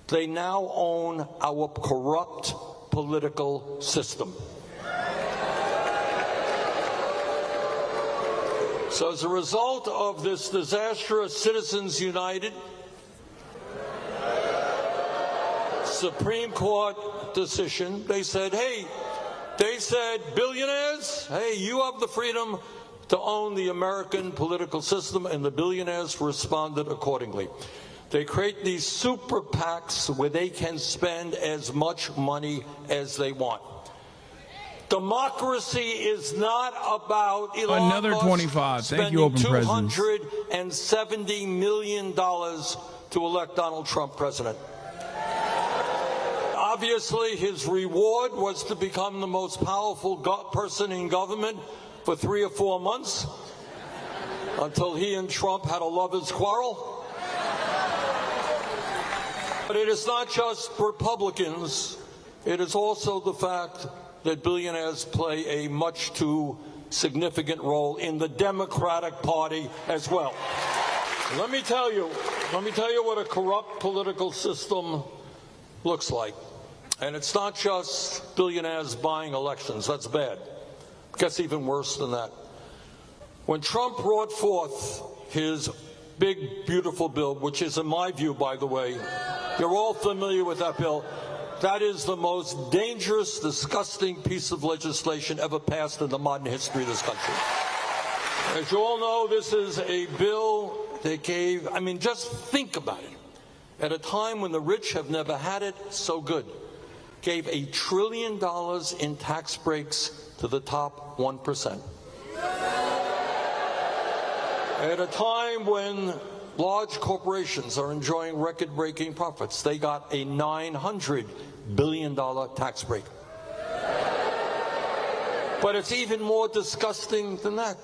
they now own our corrupt political system. So as a result of this disastrous Citizens United Supreme Court decision, they said, billionaires, hey, you have the freedom to own the American political system, and the billionaires responded accordingly. They create these super PACs where they can spend as much money as they want. Democracy is not about Elon Another Musk 25. Thank you, spending Open Presidents. $270 million to elect Donald Trump president. Obviously, his reward was to become the most powerful person in government for 3 or 4 months until he and Trump had a lover's quarrel. But it is not just Republicans. It is also the fact that billionaires play a much too significant role in the Democratic Party as well. Let me tell you what a corrupt political system looks like. And it's not just billionaires buying elections. That's bad. It gets even worse than that. When Trump brought forth his big, beautiful bill, which is, in my view, by the way, you're all familiar with that bill, that is the most dangerous, disgusting piece of legislation ever passed in the modern history of this country. As you all know, this is a bill that gave, just think about it. At a time when the rich have never had it so good, gave $1 trillion in tax breaks to the top 1%. At a time when large corporations are enjoying record-breaking profits, they got a $900 billion tax break. But it's even more disgusting than that,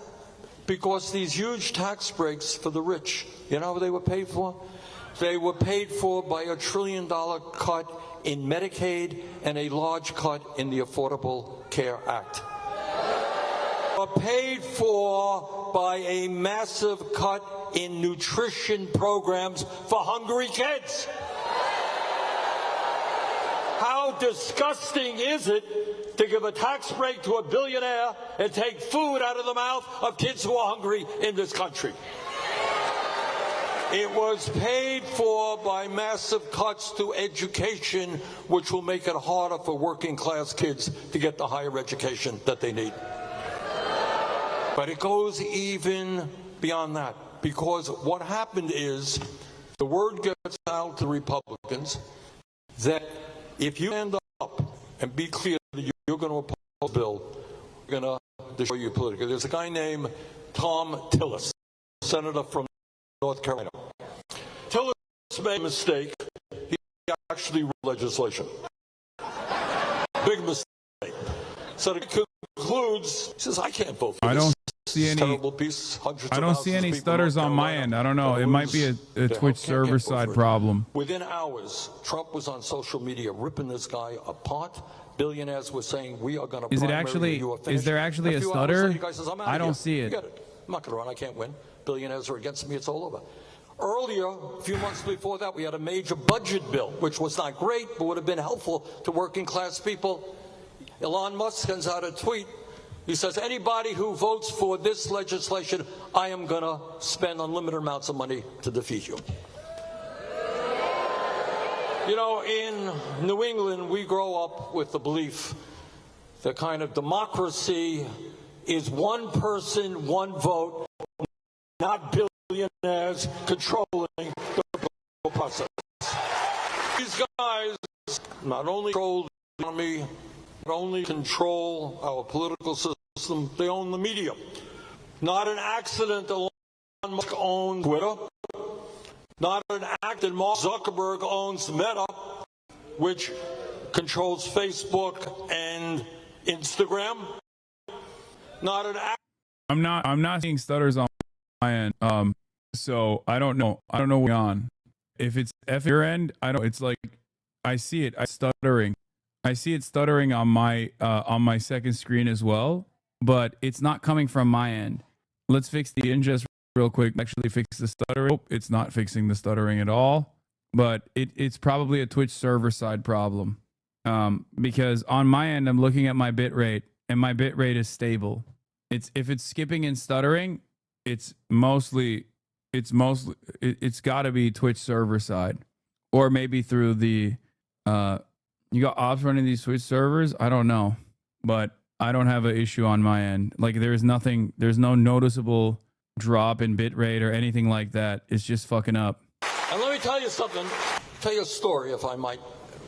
because these huge tax breaks for the rich, you know how they were paid for? They were paid for by a $1 trillion cut in Medicaid and a large cut in the Affordable Care Act. Were paid for by a massive cut in nutrition programs for hungry kids. How disgusting is it to give a tax break to a billionaire and take food out of the mouth of kids who are hungry in this country? It was paid for by massive cuts to education, which will make it harder for working class kids to get the higher education that they need. But it goes even beyond that, because what happened is the word gets out to Republicans that if you end up and be clear that you're going to oppose the bill, you're going to destroy you politically. There's a guy named Tom Tillis, senator from North Carolina. Tillis made a mistake. He actually wrote legislation. Big mistake. So he concludes, he says, I can't vote for this. I don't see any stutters on my end. I don't know. It might be a Twitch server side problem. Within hours, Trump was on social media ripping this guy apart. Billionaires were saying, we are going to primary you. Is there actually a stutter? I don't see it. I'm not going to run. I can't win. Billionaires are against me. It's all over. Earlier, a few months before that, we had a major budget bill, which was not great, but would have been helpful to working class people. Elon Musk sends out a tweet. He says, anybody who votes for this legislation, I am going to spend unlimited amounts of money to defeat you. You know, in New England, we grow up with the belief that kind of democracy is one person, one vote, not billionaires controlling the political process. These guys not only control the economy, not only control our political system, they own the media. Not an accident that Elon Musk owns Twitter. Not an accident that Mark Zuckerberg owns Meta, which controls Facebook and Instagram. Not an accident. I'm not seeing stutters on my end. So I don't know. I don't know what's on. If it's F your end, I don't. It's like I see it. Stuttering. I see it stuttering on my second screen as well, but it's not coming from my end. Let's fix the ingest real quick. Actually fix the stuttering. Oh, it's not fixing the stuttering at all, but it's probably a Twitch server side problem. Because on my end, I'm looking at my bit rate, and my bit rate is stable. If it's skipping and stuttering, it's got to be Twitch server side, or maybe through the you got ops running these Twitch servers. I don't know, but I don't have an issue on my end. Like there's no noticeable drop in bit rate or anything like that. It's just fucking up. And let me tell you something, tell you a story, if I might,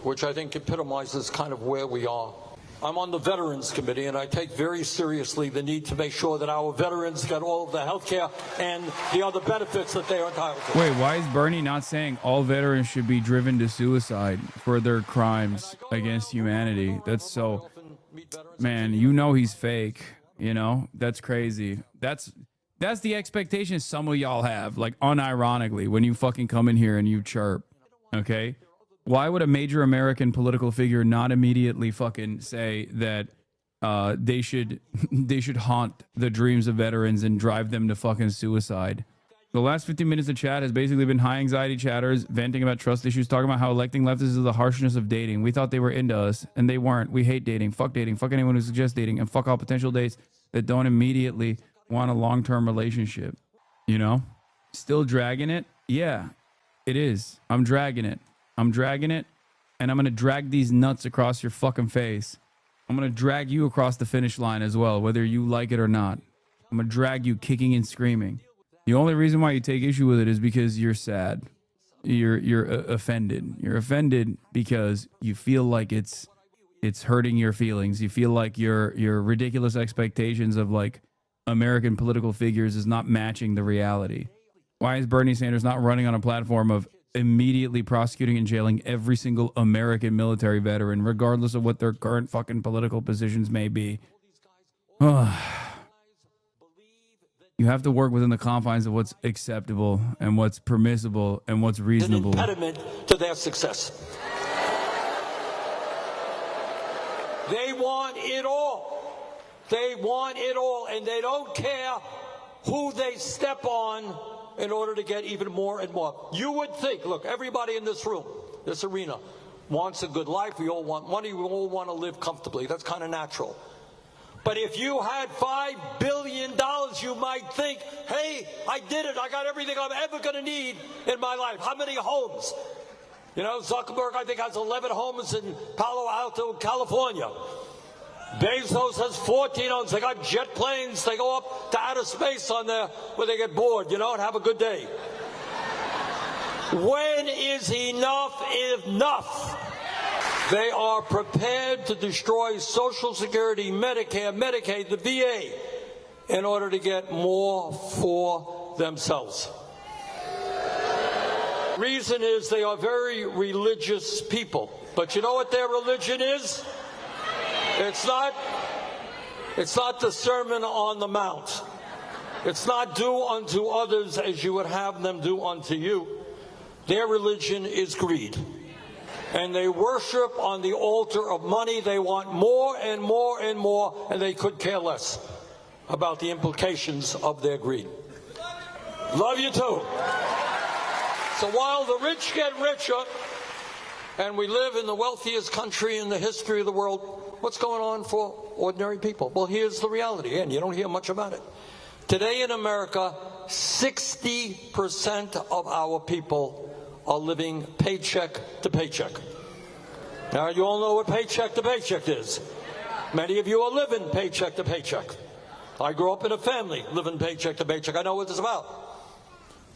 which I think epitomizes kind of where we are. I'm on the Veterans Committee, and I take very seriously the need to make sure that our veterans get all of the health care and the other benefits that they are entitled to. Wait, why is Bernie not saying all veterans should be driven to suicide for their crimes against humanity? That's so... Man, you know he's fake. You know? That's crazy. That's the expectation some of y'all have, like, unironically, when you fucking come in here and you chirp. Okay? Why would a major American political figure not immediately fucking say that they should haunt the dreams of veterans and drive them to fucking suicide? The last 15 minutes of chat has basically been high anxiety chatters, venting about trust issues, talking about how electing leftists is the harshness of dating. We thought they were into us, and they weren't. We hate dating. Fuck anyone who suggests dating, and fuck all potential dates that don't immediately want a long-term relationship. You know? Still dragging it? Yeah, it is. I'm dragging it. I'm dragging it, and I'm going to drag these nuts across your fucking face. I'm going to drag you across the finish line as well, whether you like it or not. I'm going to drag you kicking and screaming. The only reason why you take issue with it is because you're sad. You're offended. You're offended because you feel like it's hurting your feelings. You feel like your ridiculous expectations of like American political figures is not matching the reality. Why is Bernie Sanders not running on a platform of immediately prosecuting and jailing every single American military veteran, regardless of what their current fucking political positions may be? You have to work within the confines of what's acceptable and what's permissible and what's reasonable. An impediment to their success. They want it all. They want it all, and they don't care who they step on in order to get even more and more. You would think, look, everybody in this room, this arena, wants a good life. We all want money. We all want to live comfortably. That's kind of natural. But if you had $5 billion, you might think, hey, I did it. I got everything I'm ever going to need in my life. How many homes? You know, Zuckerberg, I think, has 11 homes in Palo Alto, California. Bezos has 14 homes. They got jet planes. They go up to outer space on there where they get bored, you know, and have a good day. When is enough enough? They are prepared to destroy Social Security, Medicare, Medicaid, the VA, in order to get more for themselves. Reason is they are very religious people. But you know what their religion is? It's not the Sermon on the Mount. It's not do unto others as you would have them do unto you. Their religion is greed. And they worship on the altar of money. They want more and more and more, and they could care less about the implications of their greed. Love you too. So while the rich get richer, and we live in the wealthiest country in the history of the world, what's going on for ordinary people? Well, here's the reality, and you don't hear much about it. Today in America, 60% of our people are living paycheck to paycheck. Now, you all know what paycheck to paycheck is. Many of you are living paycheck to paycheck. I grew up in a family living paycheck to paycheck. I know what it's about.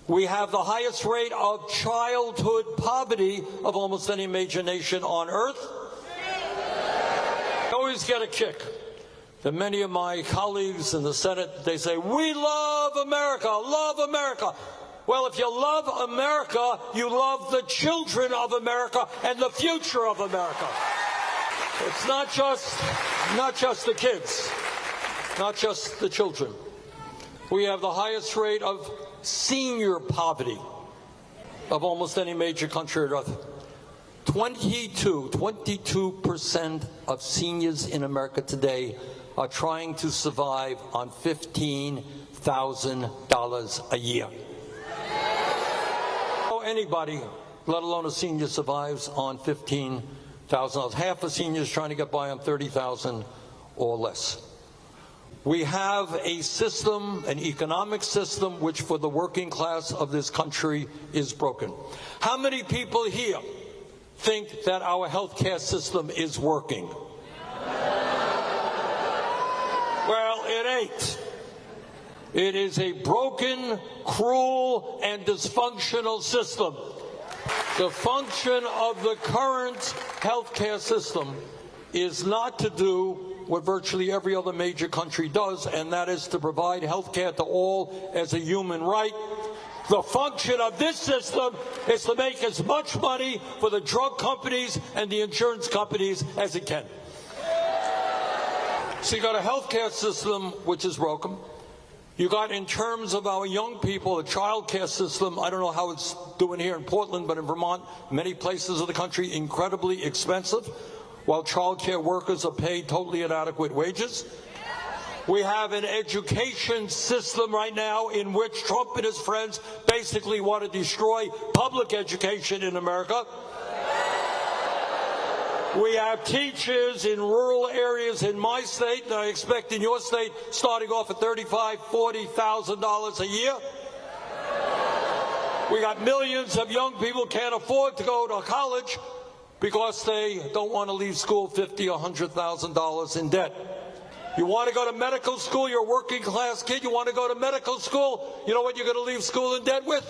We have the highest rate of childhood poverty of almost any major nation on earth. I always get a kick that many of my colleagues in the Senate, they say, we love America, love America. Well, if you love America, you love the children of America and the future of America. It's not just the kids, not just the children. We have the highest rate of senior poverty of almost any major country on earth. 22% of seniors in America today are trying to survive on $15,000 a year. Anybody, let alone a senior, survives on $15,000. Half of seniors trying to get by on $30,000 or less. We have a system, an economic system, which for the working class of this country is broken. How many people here think that our health care system is working? Well, it ain't. It is a broken, cruel, and dysfunctional system. The function of the current health care system is not to do what virtually every other major country does, and that is to provide health care to all as a human right. The function of this system is to make as much money for the drug companies and the insurance companies as it can. So you got a health care system which is broken. You got, in terms of our young people, a child care system. I don't know how it's doing here in Portland, but in Vermont, many places of the country, incredibly expensive, while child care workers are paid totally inadequate wages. We have an education system right now in which Trump and his friends basically want to destroy public education in America. We have teachers in rural areas in my state, and I expect in your state, starting off at $35,000, $40,000 a year. We got millions of young people can't afford to go to college because they don't want to leave school $50,000 or $100,000 in debt. You want to go to medical school, you're a working class kid, you want to go to medical school, you know what you're going to leave school in debt with?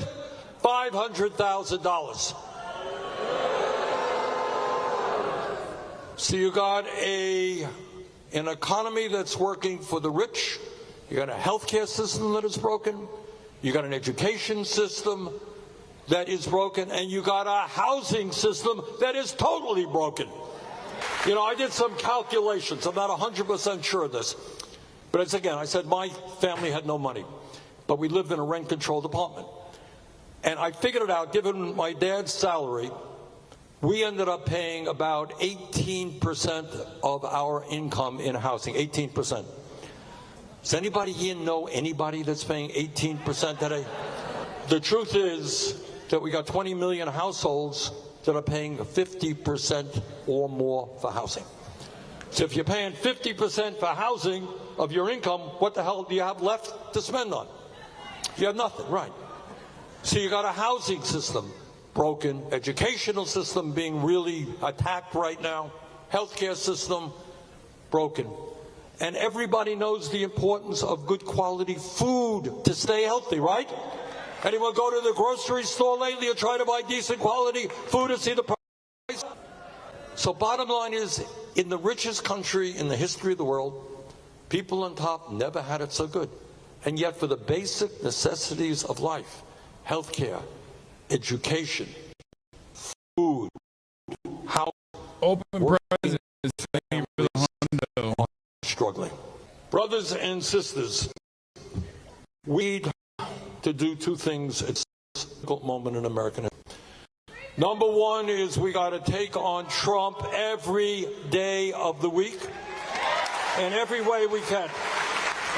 $500,000. So you got an economy that's working for the rich, you got a healthcare system that is broken, you got an education system that is broken, and you got a housing system that is totally broken. You know, I did some calculations. I'm not 100% sure of this. But it's, again, I said my family had no money, but we lived in a rent-controlled apartment. And I figured it out, given my dad's salary, we ended up paying about 18% of our income in housing, 18%. Does anybody here know anybody that's paying 18% today? The truth is that we got 20 million households that are paying 50% or more for housing. So if you're paying 50% for housing of your income, what the hell do you have left to spend on? You have nothing, right? So you got a housing system broken, educational system being really attacked right now, healthcare system broken. And everybody knows the importance of good quality food to stay healthy, right? Anyone go to the grocery store lately or try to buy decent quality food and see the price? So bottom line is, in the richest country in the history of the world, people on top never had it so good. And yet for the basic necessities of life, healthcare, education, food, housing, open presence, struggling. Brothers and sisters, we need to do two things at this difficult moment in American history. Number one is we got to take on Trump every day of the week in every way we can.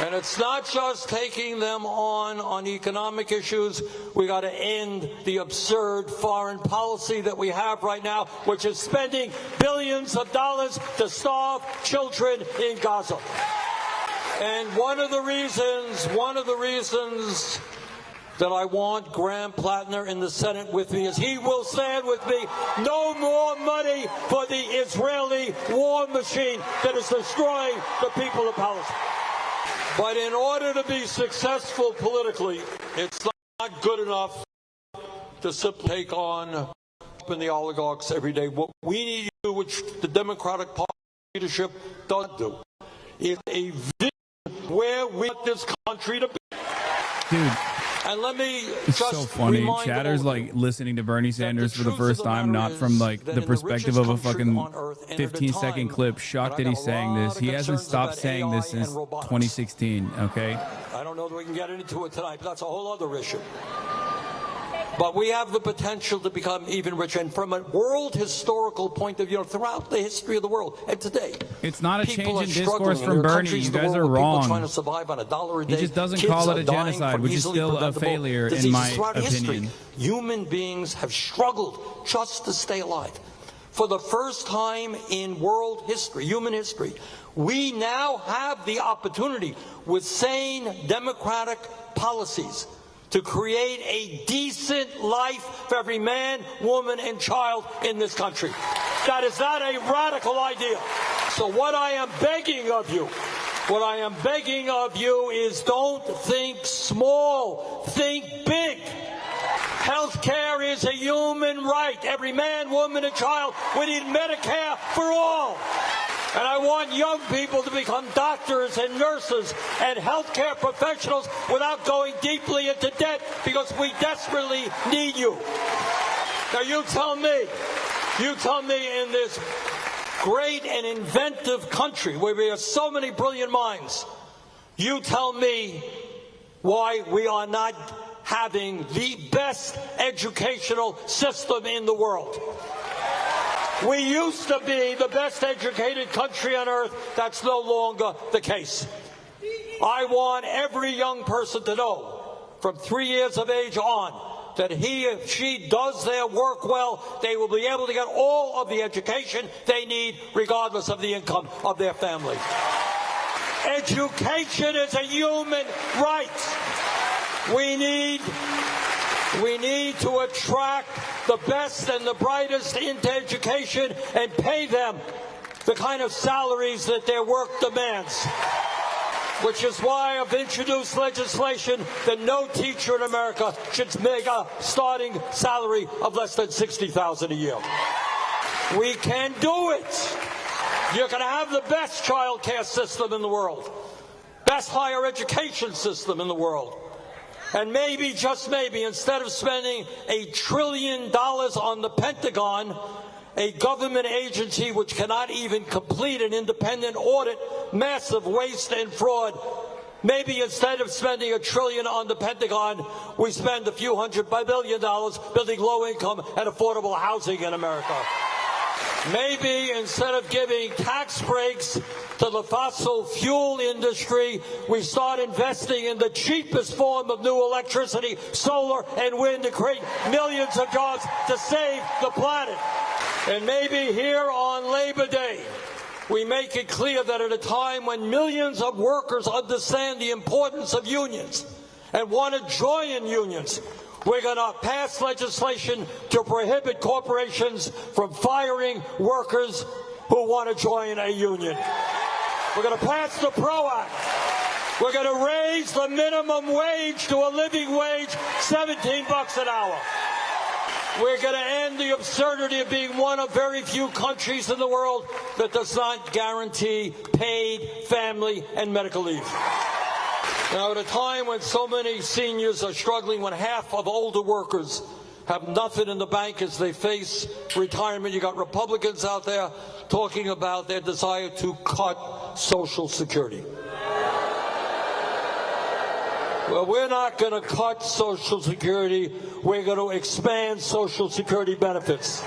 And it's not just taking them on economic issues. We got to end the absurd foreign policy that we have right now, which is spending billions of dollars to starve children in Gaza. And one of the reasons that I want Graham Plattner in the Senate with me is he will stand with me. No more money for the Israeli war machine that is destroying the people of Palestine. But in order to be successful politically, it's not not good enough to simply take on the oligarchs every day. What we need to do, which the Democratic Party leadership doesn't do, is a vision where we want this country to be. Dude. And let me It's just so funny. remind Chatter's all of like listening to Bernie Sanders for the truth first of the time, matter not from like that the in the perspective of a richest country fucking on earth, and at a 15-second time clip. Shocked when that I he's got a saying lot this. of He hasn't concerns stopped about saying AI this since and robotics. 2016. Okay. I don't know that we can get into it tonight, but that's a whole other issue. But we have the potential to become even richer. And from a world historical point of view, throughout the history of the world, and today, It's not a people change in are discourse struggling. from There are Bernie. countries You in the guys world are where people wrong. trying to survive on $1 a day. He just doesn't Kids call it are a dying genocide, from which is easily still a preventable failure, in diseases my throughout history. opinion. Human beings have struggled just to stay alive. For the first time in world history, human history, we now have the opportunity with sane democratic policies to create a decent life for every man, woman, and child in this country. That is not a radical idea. So what I am begging of you, is don't think small, think big. Health care is a human right. Every man, woman, and child. We need Medicare for all. And I want young people to become doctors and nurses and healthcare professionals without going deeply into debt, because we desperately need you. Now you tell me in this great and inventive country where we have so many brilliant minds, you tell me why we are not having the best educational system in the world. We used to be the best educated country on earth. That's no longer the case. I want every young person to know, from 3 years of age on, that he or she does their work well, they will be able to get all of the education they need, regardless of the income of their family. Education is a human right. We need to attract the best and the brightest into education and pay them the kind of salaries that their work demands. Which is why I've introduced legislation that no teacher in America should make a starting salary of less than $60,000 a year. We can do it. You're going to have the best child care system in the world, best higher education system in the world. And maybe, just maybe, instead of spending $1 trillion on the Pentagon, a government agency which cannot even complete an independent audit, massive waste and fraud, maybe instead of spending $1 trillion on the Pentagon, we spend a few $100 billion building low-income and affordable housing in America. Maybe instead of giving tax breaks to the fossil fuel industry, we start investing in the cheapest form of new electricity, solar and wind, to create millions of jobs to save the planet. And maybe here on Labor Day, we make it clear that at a time when millions of workers understand the importance of unions and want to join unions, we're going to pass legislation to prohibit corporations from firing workers who want to join a union. We're going to pass the PRO Act. We're going to raise the minimum wage to a living wage, $17 an hour. We're going to end the absurdity of being one of very few countries in the world that does not guarantee paid family and medical leave. Now, at a time when so many seniors are struggling, when half of older workers have nothing in the bank as they face retirement, you got Republicans out there talking about their desire to cut Social Security. Well, we're not going to cut Social Security. We're going to expand Social Security benefits.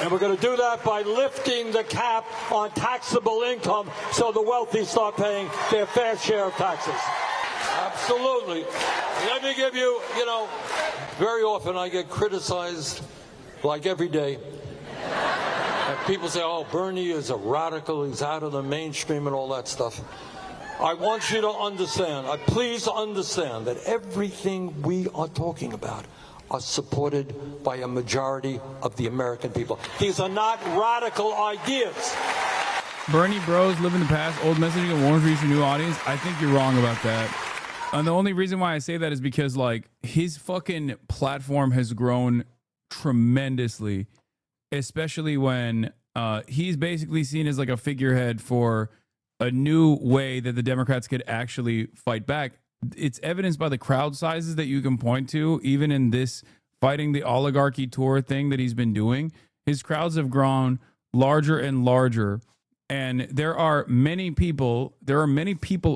And we're going to do that by lifting the cap on taxable income so the wealthy start paying their fair share of taxes. Absolutely. Let me give you, very often I get criticized, like every day. And people say, oh, Bernie is a radical, he's out of the mainstream and all that stuff. I want you to understand, please understand that everything we are talking about are supported by a majority of the American people. These are not radical ideas. Bernie bros live in the past, old messaging and warns reach a new audience. I think you're wrong about that. And the only reason why I say that is because, like, his fucking platform has grown tremendously, especially when he's basically seen as like a figurehead for a new way that the Democrats could actually fight back. It's evidenced by the crowd sizes that you can point to, even in this fighting the oligarchy tour thing that he's been doing. His crowds have grown larger and larger, and there are many people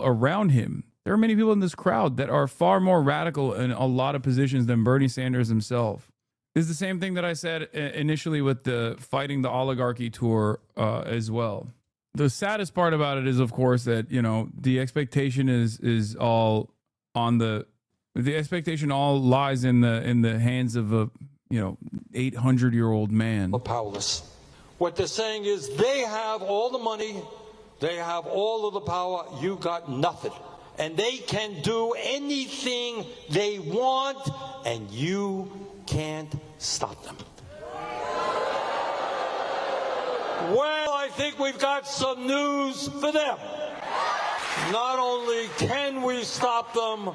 around him. There are many people in this crowd that are far more radical in a lot of positions than Bernie Sanders himself. It's the same thing that I said initially with the fighting the oligarchy tour as well. The saddest part about it is, of course, that, you know, the expectation is all on the expectation all lies in the hands of a, you know, 800-year-old man. Powerless. What they're saying is they have all the money, they have all of the power, you got nothing. And they can do anything they want, and you can't stop them. Well, I think we've got some news for them. Not only can we stop them,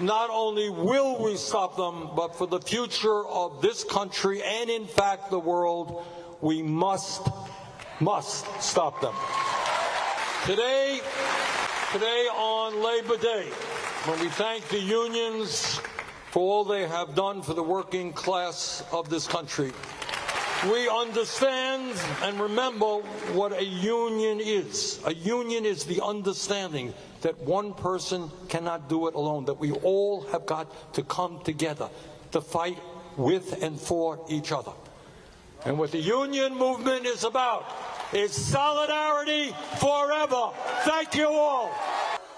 not only will we stop them, but for the future of this country and, in fact, the world, we must stop them. Today on Labor Day, when we thank the unions for all they have done for the working class of this country, we understand and remember what a union is. A union is the understanding that one person cannot do it alone, that we all have got to come together to fight with and for each other. And what the union movement is about is solidarity forever. Thank you all.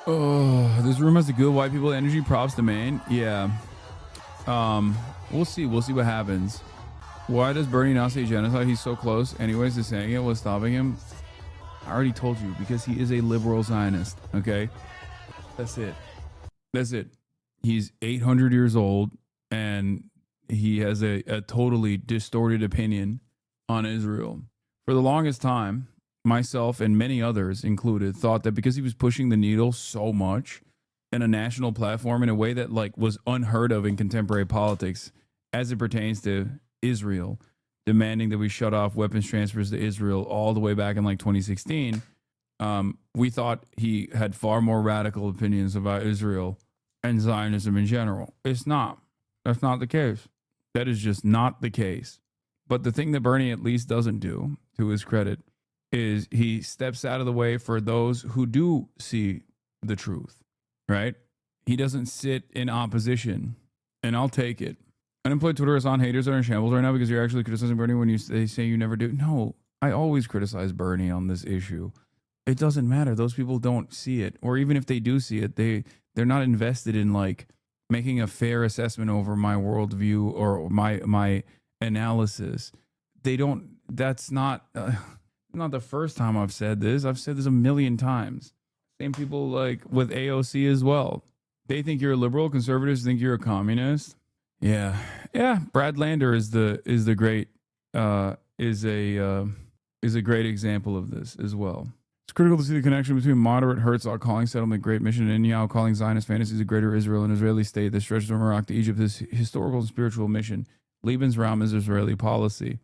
Oh, this room has the good white people energy. Props to Maine. Yeah. We'll see. We'll see what happens. Why does Bernie not say genocide? He's so close. Anyways, to saying it, what's stopping him? I already told you, because he is a liberal Zionist. Okay? That's it. That's it. He's 800 years old, and he has a totally distorted opinion on Israel. For the longest time, myself and many others included thought that because he was pushing the needle so much in a national platform in a way that, like, was unheard of in contemporary politics as it pertains to Israel, demanding that we shut off weapons transfers to Israel all the way back in like 2016, we thought he had far more radical opinions about Israel and Zionism in general. It's not. That's not the case. That is just not the case. But the thing that Bernie at least doesn't do, to his credit, is he steps out of the way for those who do see the truth, right? He doesn't sit in opposition, and I'll take it. Unemployed Twitter is on. Haters are in shambles right now because you're actually criticizing Bernie when they say you never do. No, I always criticize Bernie on this issue. It doesn't matter. Those people don't see it. Or even if they do see it, they're not invested in, like, making a fair assessment over my worldview or my analysis. They don't. That's not the first time I've said this. I've said this a million times. Same people, like, with AOC as well. They think you're a liberal. Conservatives think you're a communist. Yeah. Brad Lander is a great example of this as well. It's critical to see the connection between moderate Herzog calling settlement great mission and Netanyahu calling Zionist fantasies a greater Israel and Israeli state that stretches from Iraq to Egypt. This historical and spiritual mission. Lebensraum is Israeli policy.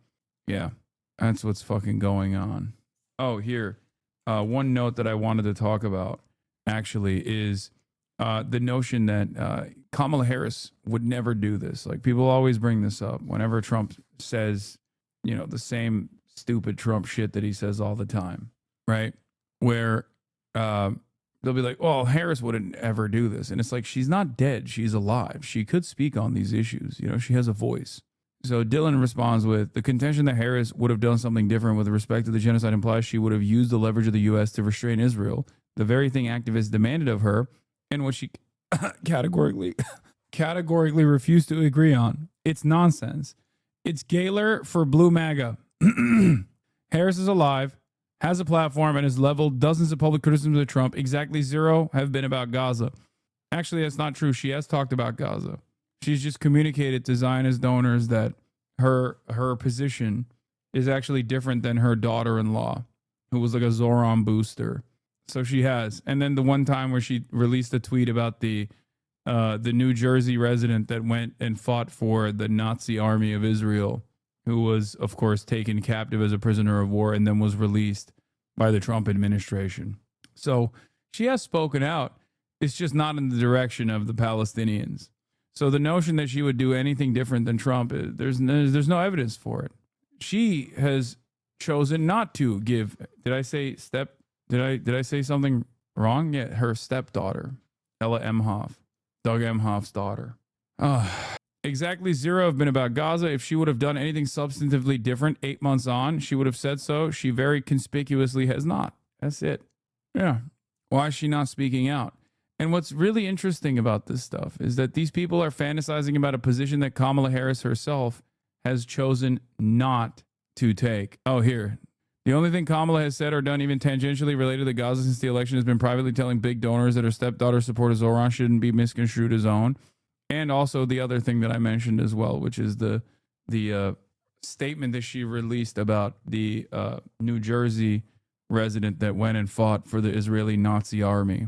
Yeah, that's what's fucking going on. Oh, here. One note that I wanted to talk about actually is the notion that Kamala Harris would never do this. Like, people always bring this up whenever Trump says, you know, the same stupid Trump shit that he says all the time, right? Where they'll be like, well, Harris wouldn't ever do this. And it's like, she's not dead. She's alive. She could speak on these issues. You know, she has a voice. So Dylan responds with, the contention that Harris would have done something different with respect to the genocide implies she would have used the leverage of the U.S. to restrain Israel, the very thing activists demanded of her, and what she categorically refused to agree on. It's nonsense. It's Gaylor for Blue MAGA. Harris is alive, has a platform, and has leveled dozens of public criticisms of Trump. Exactly zero have been about Gaza. Actually, that's not true. She has talked about Gaza. She's just communicated to Zionist donors that her position is actually different than her daughter-in-law, who was like a Zoran booster. So she has. And then the one time where she released a tweet about the New Jersey resident that went and fought for the Nazi army of Israel, who was, of course, taken captive as a prisoner of war and then was released by the Trump administration. So she has spoken out. It's just not in the direction of the Palestinians. So the notion that she would do anything different than Trump, there's no evidence for it. She has chosen not to give. Did I say something wrong? Yeah, her stepdaughter, Ella Emhoff, Doug Emhoff's daughter. Exactly zero have been about Gaza. If she would have done anything substantively different 8 months on, she would have said so. She very conspicuously has not. That's it. Yeah. Why is she not speaking out? And what's really interesting about this stuff is that these people are fantasizing about a position that Kamala Harris herself has chosen not to take. Oh, here. The only thing Kamala has said or done even tangentially related to Gaza since the election has been privately telling big donors that her stepdaughter's support of Zoran shouldn't be misconstrued as own. And also the other thing that I mentioned as well, which is the statement that she released about the New Jersey resident that went and fought for the Israeli Nazi army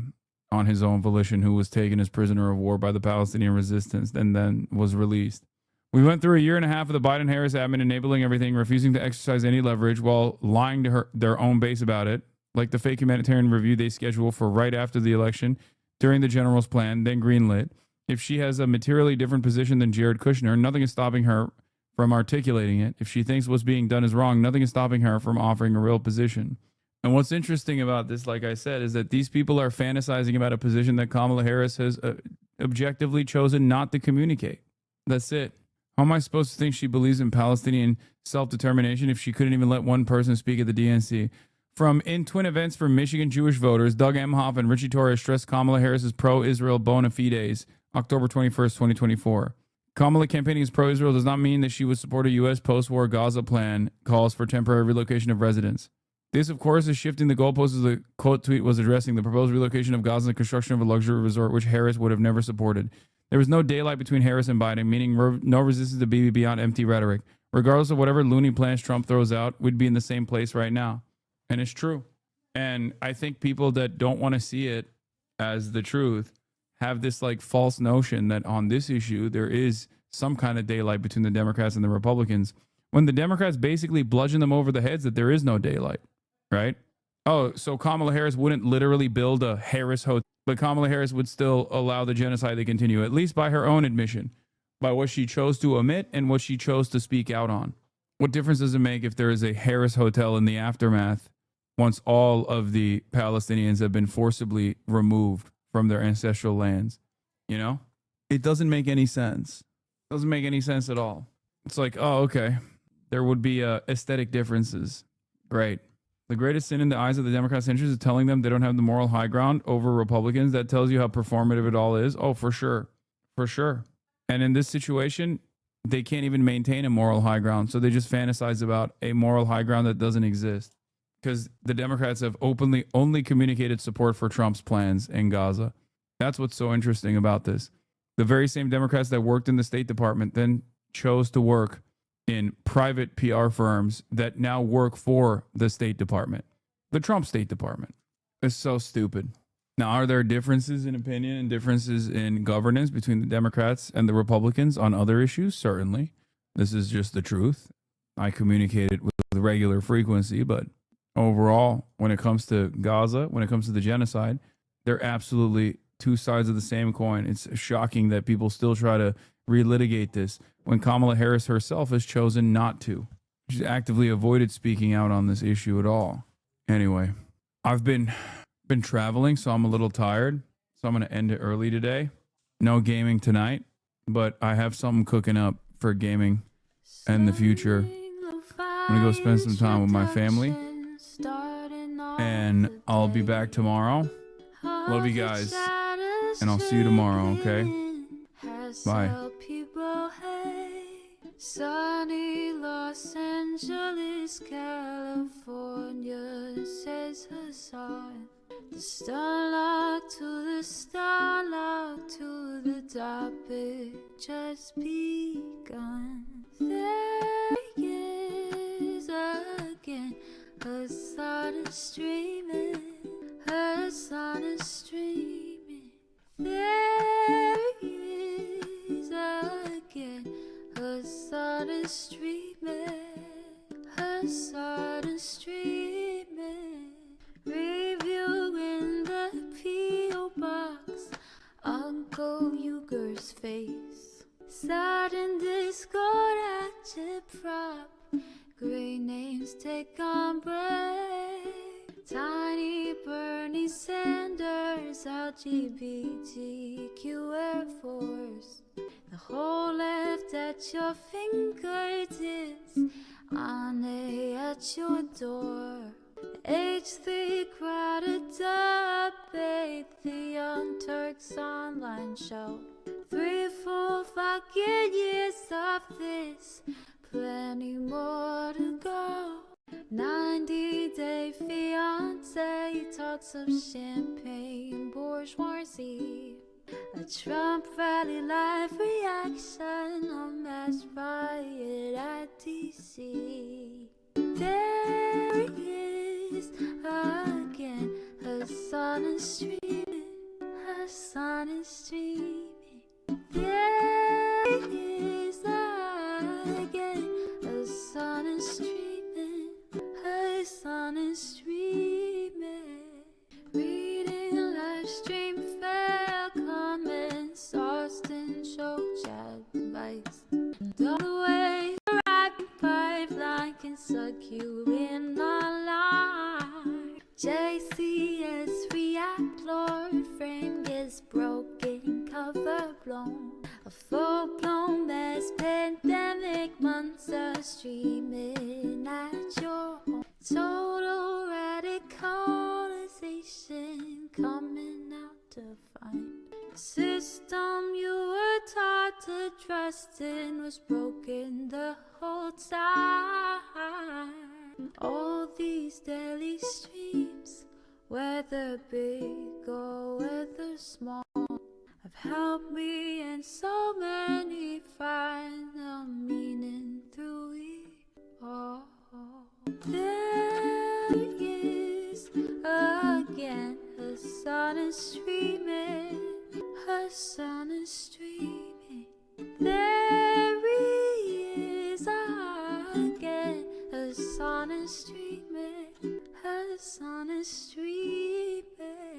on his own volition, who was taken as prisoner of war by the Palestinian resistance and then was released. We went through a year and a half of the Biden-Harris admin enabling everything, refusing to exercise any leverage while lying to their own base about it, like the fake humanitarian review they scheduled for right after the election during the general's plan, then greenlit. If she has a materially different position than Jared Kushner, nothing is stopping her from articulating it. If she thinks what's being done is wrong, nothing is stopping her from offering a real position. And what's interesting about this, like I said, is that these people are fantasizing about a position that Kamala Harris has objectively chosen not to communicate. That's it. How am I supposed to think she believes in Palestinian self-determination if she couldn't even let one person speak at the DNC? From In Twin Events for Michigan Jewish Voters, Doug Emhoff and Richie Torres stressed Kamala Harris's pro-Israel bona fides, October 21st, 2024. Kamala campaigning as pro-Israel does not mean that she would support a U.S. post-war Gaza plan calls for temporary relocation of residents. This, of course, is shifting the goalposts as the quote tweet was addressing the proposed relocation of Gaza and the construction of a luxury resort, which Harris would have never supported. There was no daylight between Harris and Biden, meaning no resistance to Bibi beyond empty rhetoric. Regardless of whatever loony plans Trump throws out, we'd be in the same place right now. And it's true. And I think people that don't want to see it as the truth have this like false notion that on this issue, there is some kind of daylight between the Democrats and the Republicans, when the Democrats basically bludgeon them over the heads that there is no daylight, right? Oh, so Kamala Harris wouldn't literally build a Harris hotel, but Kamala Harris would still allow the genocide to continue, at least by her own admission, by what she chose to omit and what she chose to speak out on. What difference does it make if there is a Harris hotel in the aftermath once all of the Palestinians have been forcibly removed from their ancestral lands? You know, it doesn't make any sense. It doesn't make any sense at all. It's like, oh, okay, there would be aesthetic differences. Great. The greatest sin in the eyes of the Democrats' interest is telling them they don't have the moral high ground over Republicans. That tells you how performative it all is. Oh, for sure. For sure. And in this situation, they can't even maintain a moral high ground. So they just fantasize about a moral high ground that doesn't exist. Because the Democrats have openly only communicated support for Trump's plans in Gaza. That's what's so interesting about this. The very same Democrats that worked in the State Department then chose to work in private PR firms that now work for the State Department, the Trump State Department. It's so stupid. Now, are there differences in opinion and differences in governance between the Democrats and the Republicans on other issues? Certainly. This is just the truth. I communicate it with regular frequency, but overall, when it comes to Gaza, when it comes to the genocide, they're absolutely two sides of the same coin. It's shocking that people still try to relitigate this when Kamala Harris herself has chosen not to. She's actively avoided speaking out on this issue at all. Anyway, I've been traveling, so I'm a little tired. So I'm going to end it early today. No gaming tonight, but I have something cooking up for gaming in the future. I'm going to go spend some time with my family, and I'll be back tomorrow. Love you guys, and I'll see you tomorrow, okay? Bye. Sunny Los Angeles, California, says Hasan. The starlight to the starlight to the topic just begun. There is again, Hasan is streaming. neighbor's face. Sudden discord at your prop. Great names take on break. Tiny Bernie Sanders, LGBTQ Air Force. The whole left at your fingertips, Ane at your door. H3 crowded debate, the Young Turks online show. 3 full fucking years of this, plenty more to go. 90-day fiance, talks of champagne bourgeoisie. A Trump rally live reaction, a mass riot at DC. There he is again, Hasan is streaming, Hasan is streaming. There he is again, Hasan is streaming, Hasan is streaming. Reading a live stream, fair comments, Austin show chat advice. The way the rapid pipeline can suck you in online. JCS react, Lord frame gets broken, cover blown. A full-blown mass pandemic, monster streaming at your home. Total radicalization coming out to find. The system you were taught to trust in was broken the whole time. All these daily streams, whether big or whether small, have helped me and so many find the meaning through it all. There he is again, Hasan is streaming, Hasan is streaming. There he is again, Hasan is streaming, Hasan is streaming.